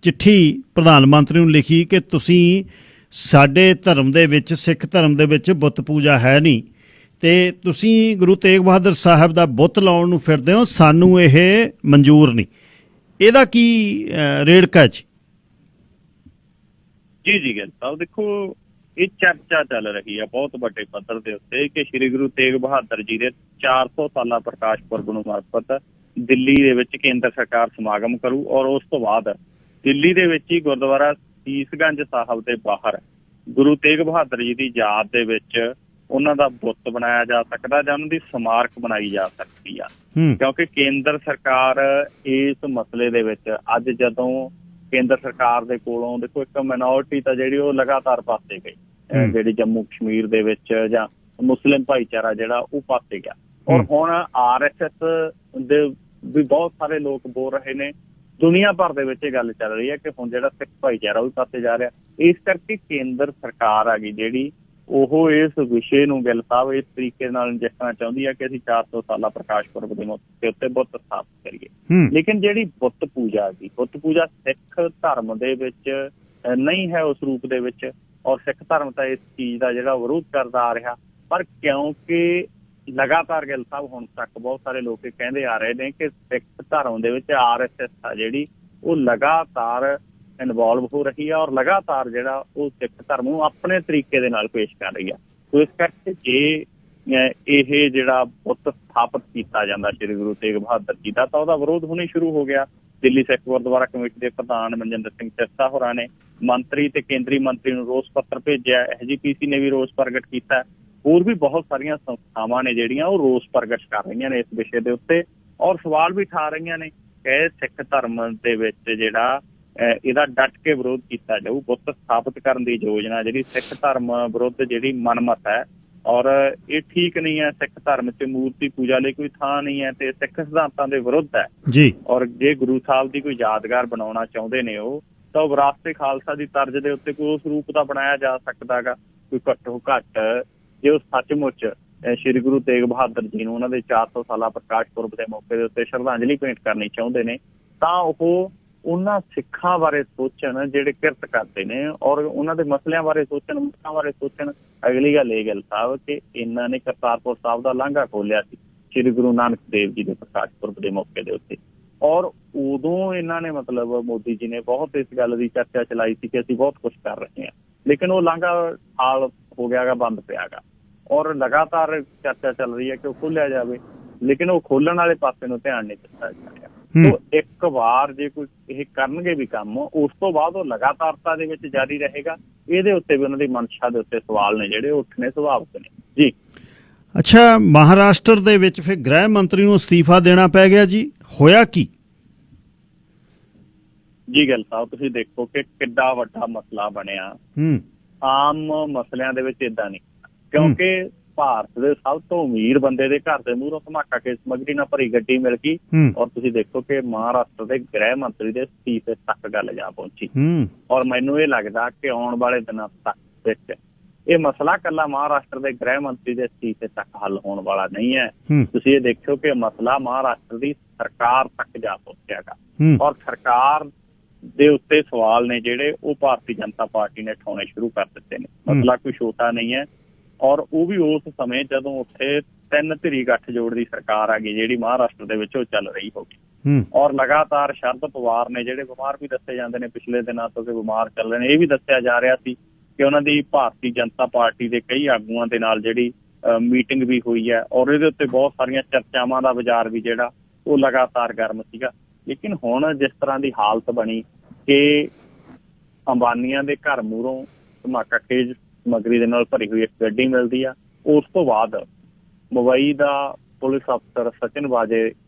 ਚਿੱਠੀ ਪ੍ਰਧਾਨ ਮੰਤਰੀ ਨੂੰ ਲਿਖੀ ਕਿ ਤੁਸੀਂ ਸਾਡੇ ਧਰਮ ਦੇ ਵਿੱਚ, ਸਿੱਖ ਧਰਮ ਦੇ ਵਿੱਚ ਬੁੱਤ ਪੂਜਾ ਹੈ ਨਹੀਂ ਤੇ ਤੁਸੀਂ ਗੁਰੂ ਤੇਗ ਬਹਾਦਰ ਸਾਹਿਬ ਦਾ ਬੁੱਤ ਲਾਉਣ ਨੂੰ ਫਿਰਦੇ ਹੋ, ਸਾਨੂੰ ਇਹ ਮਨਜ਼ੂਰ ਨਹੀਂ। ਇਹਦਾ ਕੀ ਰੇੜਕਾ ਜੀ? ਜੀ ਗਿੱਲ ਸਾਹਿਬ, ਦੇਖੋ ਇਹ ਚਰਚਾ ਚੱਲ ਰਹੀ ਹੈ ਬਹੁਤ ਵੱਡੇ ਪੱਧਰ ਦੇ ਉੱਤੇ ਕਿ ਸ਼੍ਰੀ ਗੁਰੂ ਤੇਗ ਬਹਾਦਰ ਜੀ ਦੇ 400 ਸਾਲਾ ਪ੍ਰਕਾਸ਼ ਪੁਰਬ ਨੂੰ ਸਮਰਪਿਤ ਦਿੱਲੀ ਦੇ ਵਿੱਚ ਕੇਂਦਰ ਸਰਕਾਰ ਸਮਾਗਮ ਕਰੂ, ਔਰ ਉਸ ਤੋਂ ਬਾਅਦ ਦਿੱਲੀ ਦੇ ਵਿੱਚ ਹੀ ਗੁਰਦੁਆਰਾ ਸੀਸਗੰਜ ਸਾਹਿਬ ਦੇ ਬਾਹਰ ਗੁਰੂ ਤੇਗ ਬਹਾਦਰ ਜੀ ਦੀ ਯਾਦ ਦੇ ਵਿੱਚ ਉਹਨਾਂ ਦਾ ਬੁੱਤ ਬਣਾਇਆ ਜਾ ਸਕਦਾ ਜਾਂ ਉਹਨਾਂ ਦੀ ਸਮਾਰਕ ਬਣਾਈ ਜਾ ਸਕਦੀ ਆ। ਕਿਉਂਕਿ ਕੇਂਦਰ ਸਰਕਾਰ ਇਸ ਮਸਲੇ ਦੇ ਵਿੱਚ ਅੱਜ ਜਦੋਂ ਕੇਂਦਰ ਸਰਕਾਰ ਦੇ ਕੋਲੋਂ ਦੇਖੋ ਇੱਕ ਮਿਨੋਰਟੀ ਤਾਂ ਜਿਹੜੀ ਉਹ ਲਗਾਤਾਰ ਪਾਸੇ ਗਈ, ਜਿਹੜੀ ਜੰਮੂ ਕਸ਼ਮੀਰ ਦੇ ਵਿੱਚ ਜਾਂ ਮੁਸਲਿਮ ਭਾਈਚਾਰਾ ਜਿਹੜਾ ਉਹ ਪਾਸੇ ਗਿਆ, ਔਰ ਹੁਣ RSS ਦੇ ਵੀ ਬਹੁਤ ਸਾਰੇ ਲੋਕ ਬੋਲ ਰਹੇ ਨੇ। ਦੁਨੀਆ ਭਰ ਦੇ ਵਿੱਚ ਇਹ ਗੱਲ ਚੱਲ ਰਹੀ ਹੈ ਕਿ ਹੁਣ ਜਿਹੜਾ ਸਿੱਖ ਭਾਈਚਾਰਾ ਉਹ ਵੀ ਪਾਸੇ ਜਾ ਰਿਹਾ। ਇਸ ਕਰਕੇ ਕੇਂਦਰ ਸਰਕਾਰ ਆ ਗਈ ਜਿਹੜੀ ਉਹ ਇਸ ਵਿਸ਼ੇ ਨੂੰ ਗਿੱਲ ਸਾਹਿਬ ਇਸ ਤਰੀਕੇ ਨਾਲ ਨਜਿੱਠਣਾ ਚਾਹੁੰਦੀ ਹੈ ਕਿ ਅਸੀਂ 400 ਸਾਲਾ ਪ੍ਰਕਾਸ਼ ਪੁਰਬ ਦੇ ਮੌਕੇ ਦੇ ਉੱਤੇ ਬੁੱਤ ਸਥਾਪਿਤ ਕਰੀਏ। ਲੇਕਿਨ ਜਿਹੜੀ ਬੁੱਤ ਪੂਜਾ ਸਿੱਖ ਧਰਮ ਦੇ ਵਿੱਚ ਨਹੀਂ ਹੈ ਉਸ ਰੂਪ ਦੇ ਵਿੱਚ, ਔਰ ਸਿੱਖ ਧਰਮ ਤਾਂ ਇਸ ਚੀਜ਼ ਦਾ ਜਿਹੜਾ ਵਿਰੋਧ ਕਰਦਾ ਆ ਰਿਹਾ। ਪਰ ਕਿਉਂਕਿ ਲਗਾਤਾਰ ਗਿੱਲ ਸਾਹਿਬ ਹੁਣ ਤੱਕ ਬਹੁਤ ਸਾਰੇ ਲੋਕ ਕਹਿੰਦੇ ਆ ਰਹੇ ਨੇ ਕਿ ਸਿੱਖ ਧਰਮ ਦੇ ਵਿੱਚ RSS ਆ ਜਿਹੜੀ ਉਹ ਲਗਾਤਾਰ ਇਨਵੋਲਵ ਹੋ ਰਹੀ ਹੈ, ਔਰ ਲਗਾਤਾਰ ਜਿਹੜਾ ਉਹ ਸਿੱਖ ਧਰਮ ਨੂੰ ਆਪਣੇ ਤਰੀਕੇ ਦੇ ਨਾਲ ਪੇਸ਼ ਕਰ ਰਹੀ ਹੈ। ਸੋ ਇਸ ਕਰਕੇ ਜੇ ਇਹ ਜਿਹੜਾ ਬੁੱਤ ਸਥਾਪਿਤ ਕੀਤਾ ਜਾਂਦਾ ਸ਼੍ਰੀ ਗੁਰੂ ਤੇਗ ਬਹਾਦਰ ਜੀ ਦਾ, ਤਾਂ ਉਹਦਾ ਵਿਰੋਧ ਹੋਣੀ ਸ਼ੁਰੂ ਹੋ ਗਿਆ। ਦਿੱਲੀ ਸਿੱਖ ਗੁਰਦੁਆਰਾ ਕਮੇਟੀ ਦੇ ਪ੍ਰਧਾਨ ਮਨਜਿੰਦਰ ਸਿੰਘ ਸਿਰਸਾ ਹੋਰਾਂ ਨੇ ਮੰਤਰੀ ਤੇ ਕੇਂਦਰੀ ਮੰਤਰੀ ਨੂੰ ਰੋਸ ਪੱਤਰ ਭੇਜਿਆ। SGPC ਨੇ ਵੀ ਰੋਸ ਪ੍ਰਗਟ ਕੀਤਾ। ਹੋਰ ਵੀ ਬਹੁਤ ਸਾਰੀਆਂ ਸੰਸਥਾਵਾਂ ਨੇ ਜਿਹੜੀਆਂ ਉਹ ਰੋਸ ਪ੍ਰਗਟ ਕਰ ਰਹੀਆਂ ਨੇ ਇਸ ਵਿਸ਼ੇ ਦੇ ਉੱਤੇ, ਔਰ ਸਵਾਲ ਵੀ ਉਠਾ ਰਹੀਆਂ ਨੇ ਕਿ ਸਿੱਖ ਧਰਮ ਦੇ ਵਿੱਚ ਜਿਹੜਾ ਇਹਦਾ ਡਟ ਕੇ ਵਿਰੋਧ ਕੀਤਾ ਜਾਊ। ਬੁੱਤ ਸਥਾਪਿਤ ਕਰਨ ਦੀ ਯੋਜਨਾ ਜਿਹੜੀ ਸਿੱਖ ਧਰਮ ਵਿਰੁੱਧ ਜਿਹੜੀ ਮਨਮਤ ਹੈ, ਔਰ ਇਹ ਠੀਕ ਨਹੀਂ ਹੈ। ਸਿੱਖ ਧਰਮ 'ਚ ਮੂਰਤੀ ਪੂਜਾ ਲਈ ਕੋਈ ਥਾਂ ਨਹੀਂ ਹੈ ਤੇ ਸਿੱਖ ਸਿਧਾਂਤਾਂ ਦੇ ਵਿਰੁੱਧ ਹੈ ਜੀ। ਔਰ ਜੇ ਗੁਰੂ ਸਾਹਿਬ ਦੀ ਕੋਈ ਯਾਦਗਾਰ ਬਣਾਉਣਾ ਚਾਹੁੰਦੇ ਨੇ ਉਹ, ਤਾਂ ਉਹ ਵਿਰਾਸਤ-ਏ ਖਾਲਸਾ ਦੀ ਤਰਜ਼ ਦੇ ਉੱਤੇ ਕੋਈ ਉਸ ਰੂਪ ਦਾ ਬਣਾਇਆ ਜਾ ਸਕਦਾ ਗਾ। ਕੋਈ ਘੱਟੋ ਘੱਟ ਜੇ ਉਹ ਸੱਚਮੁੱਚ ਸ਼੍ਰੀ ਗੁਰੂ ਤੇਗ ਬਹਾਦਰ ਜੀ ਨੂੰ ਉਹਨਾਂ ਦੇ 400 ਸਾਲਾ ਪ੍ਰਕਾਸ਼ ਪੁਰਬ ਦੇ ਮੌਕੇ ਦੇ ਉੱਤੇ ਸ਼ਰਧਾਂਜਲੀ ਭੇਂਟ ਕਰਨੀ ਚਾਹੁੰਦੇ ਨੇ, ਤਾਂ ਉਹ ਉਹਨਾਂ ਸਿੱਖਾਂ ਬਾਰੇ ਸੋਚਣ ਜਿਹੜੇ ਕਿਰਤ ਕਰਦੇ ਨੇ, ਔਰ ਉਹਨਾਂ ਦੇ ਮਸਲਿਆਂ ਬਾਰੇ ਸੋਚਣ, ਮੁੱਦਿਆਂ ਬਾਰੇ ਸੋਚਣ। ਅਗਲੀ ਗੱਲ ਇਹ ਗੱਲ ਸਾਹਿਬ ਕਿ ਇਹਨਾਂ ਨੇ ਕਰਤਾਰਪੁਰ ਸਾਹਿਬ ਦਾ ਲਾਂਘਾ ਖੋਲਿਆ ਸੀ ਸ਼੍ਰੀ ਗੁਰੂ ਨਾਨਕ ਦੇਵ ਜੀ ਦੇ ਪ੍ਰਕਾਸ਼ ਪੁਰਬ ਦੇ ਮੌਕੇ ਦੇ ਉੱਤੇ, ਔਰ ਉਦੋਂ ਇਹਨਾਂ ਨੇ ਮਤਲਬ ਮੋਦੀ ਜੀ ਨੇ ਬਹੁਤ ਇਸ ਗੱਲ ਦੀ ਚਰਚਾ ਚਲਾਈ ਸੀ ਕਿ ਅਸੀਂ ਬਹੁਤ ਕੁਛ ਕਰ ਰਹੇ ਹਾਂ, ਲੇਕਿਨ ਉਹ ਲਾਂਘਾ ਹਾਲ ਹੋ ਗਿਆ ਗਾ, ਬੰਦ ਪਿਆ ਗਾ, ਔਰ ਲਗਾਤਾਰ ਚਰਚਾ ਚੱਲ ਰਹੀ ਹੈ ਕਿ ਉਹ ਖੋਲਿਆ ਜਾਵੇ, ਲੇਕਿਨ ਉਹ ਖੋਲਣ ਵਾਲੇ ਪਾਸੇ ਨੂੰ ਧਿਆਨ ਨਹੀਂ ਦਿੱਤਾ ਜਾ ਰਿਹਾ। ਸੋ ਇੱਕ ਵਾਰ ਜੇ ਕੋਈ ਇਹ ਕਰਨਗੇ ਵੀ ਕੰਮ, ਉਸ ਤੋਂ ਬਾਅਦ ਉਹ ਲਗਾਤਾਰਤਾ ਦੇ ਵਿੱਚ ਜਾਰੀ ਰਹੇਗਾ। ਇਹਦੇ ਉੱਤੇ ਵੀ ਉਹਨਾਂ ਦੀ ਮਨਸ਼ਾ ਦੇ ਉੱਤੇ ਸਵਾਲ ਨੇ ਜਿਹੜੇ ਉੱਠਣੇ ਸੁਭਾਵਿਕ ਨੇ ਜੀ। ਅੱਛਾ, ਮਹਾਰਾਸ਼ਟਰ ਦੇ ਵਿੱਚ ਫਿਰ ਗ੍ਰਹਿ ਮੰਤਰੀ ਨੂੰ ਅਸਤੀਫਾ ਦੇਣਾ ਪੈ ਗਿਆ ਜੀ, ਹੋਇਆ ਕੀ ਜੀ? ਗੱਲ ਸਾਹਿਬ ਤੁਸੀਂ ਦੇਖੋ ਕਿ ਕਿੱਡਾ ਵੱਡਾ ਮਸਲਾ ਬਣਿਆ। ਆਮ ਮਸਲਿਆਂ ਦੇ ਵਿੱਚ ਏਦਾਂ ਨਹੀਂ, ਕਿਉਂਕਿ ਭਾਰਤ ਦੇ ਸਭ ਤੋਂ ਅਮੀਰ ਬੰਦੇ ਦੇ ਘਰ ਦੇ ਮੂਹਰੋਂ ਧਮਾਕਾ ਕੇ ਸਮੱਗਰੀ ਨਾਲ ਭਰੀ ਗੱਡੀ ਮਿਲ ਗਈ, ਔਰ ਤੁਸੀਂ ਦੇਖੋ ਕਿ ਮਹਾਰਾਸ਼ਟਰ ਦੇ ਗ੍ਰਹਿ ਮੰਤਰੀ ਦੇ ਅਸਤੀਫੇ ਤੱਕ ਗੱਲ ਜਾ ਪਹੁੰਚੀ। ਔਰ ਮੈਨੂੰ ਇਹ ਲੱਗਦਾ ਕਿ ਆਉਣ ਵਾਲੇ ਦਿਨਾਂ ਤੱਕ ਵਿੱਚ ਇਹ ਮਸਲਾ ਕੱਲਾ ਮਹਾਰਾਸ਼ਟਰ ਦੇ ਗ੍ਰਹਿ ਮੰਤਰੀ ਦੇ ਅਸਤੀਫੇ ਤੱਕ ਹੱਲ ਹੋਣ ਵਾਲਾ ਨਹੀਂ ਹੈ। ਤੁਸੀਂ ਇਹ ਦੇਖਿਓ ਕਿ ਮਸਲਾ ਮਹਾਰਾਸ਼ਟਰ ਦੀ ਸਰਕਾਰ ਤੱਕ ਜਾ ਪਹੁੰਚਿਆਗਾ ਔਰ ਸਰਕਾਰ ਦੇ ਉੱਤੇ ਸਵਾਲ ਨੇ ਜਿਹੜੇ ਉਹ ਭਾਰਤੀ ਜਨਤਾ ਪਾਰਟੀ ਨੇ ਉਠਾਉਣੇ ਸ਼ੁਰੂ ਕਰ ਦਿੱਤੇ ਨੇ। ਮਸਲਾ ਕੋਈ ਛੋਟਾ ਨਹੀਂ ਹੈ ਔਰ ਉਹ ਵੀ ਉਸ ਸਮੇਂ ਜਦੋਂ ਉੱਥੇ 3 ਧਿਰੀ ਗੱਠਜੋੜ ਦੀ ਸਰਕਾਰ ਆ ਗਈ ਜਿਹੜੀ ਮਹਾਰਾਸ਼ਟਰ ਦੇ ਵਿੱਚ ਉਹ ਚੱਲ ਰਹੀ ਹੋਗੀ ਔਰ ਲਗਾਤਾਰ ਸ਼ਰਦ ਪਵਾਰ ਨੇ ਜਿਹੜੇ ਬਿਮਾਰ ਵੀ ਦੱਸੇ ਜਾਂਦੇ ਨੇ ਪਿਛਲੇ ਦਿਨਾਂ ਤੋਂ ਕਿ ਬਿਮਾਰ ਚੱਲ ਰਹੇ ਨੇ। ਇਹ ਵੀ ਦੱਸਿਆ ਜਾ ਰਿਹਾ ਸੀ ਕਿ ਉਹਨਾਂ ਦੀ ਭਾਰਤੀ ਜਨਤਾ ਪਾਰਟੀ ਦੇ ਕਈ ਆਗੂਆਂ ਦੇ ਨਾਲ ਜਿਹੜੀ ਮੀਟਿੰਗ ਵੀ ਹੋਈ ਹੈ ਔਰ ਇਹਦੇ ਉੱਤੇ ਬਹੁਤ ਸਾਰੀਆਂ ਚਰਚਾਵਾਂ ਦਾ ਬਾਜ਼ਾਰ ਵੀ ਜਿਹੜਾ ਉਹ ਲਗਾਤਾਰ ਗਰਮ ਸੀਗਾ। ਲੇਕਿਨ ਹੁਣ ਜਿਸ ਤਰ੍ਹਾਂ ਦੀ ਹਾਲਤ ਬਣੀ ਕਿ ਅੰਬਾਨੀਆਂ ਦੇ ਘਰ ਮੂਹਰੋਂ ਧਮਾਕਾ ਖੇਜ ਸਮੱਗਰੀ ਦੇ ਨਾਲ ਭਰੀ ਹੋਈ ਇੱਕ ਗੱਡੀ ਮਿਲਦੀ ਆ, ਉਸ ਤੋਂ ਬਾਅਦ ਮੁੰਬਈ ਦਾ ਪੁਲਿਸ ਅਫਸਰ ਸਚਿਨ ਵਾਜੇ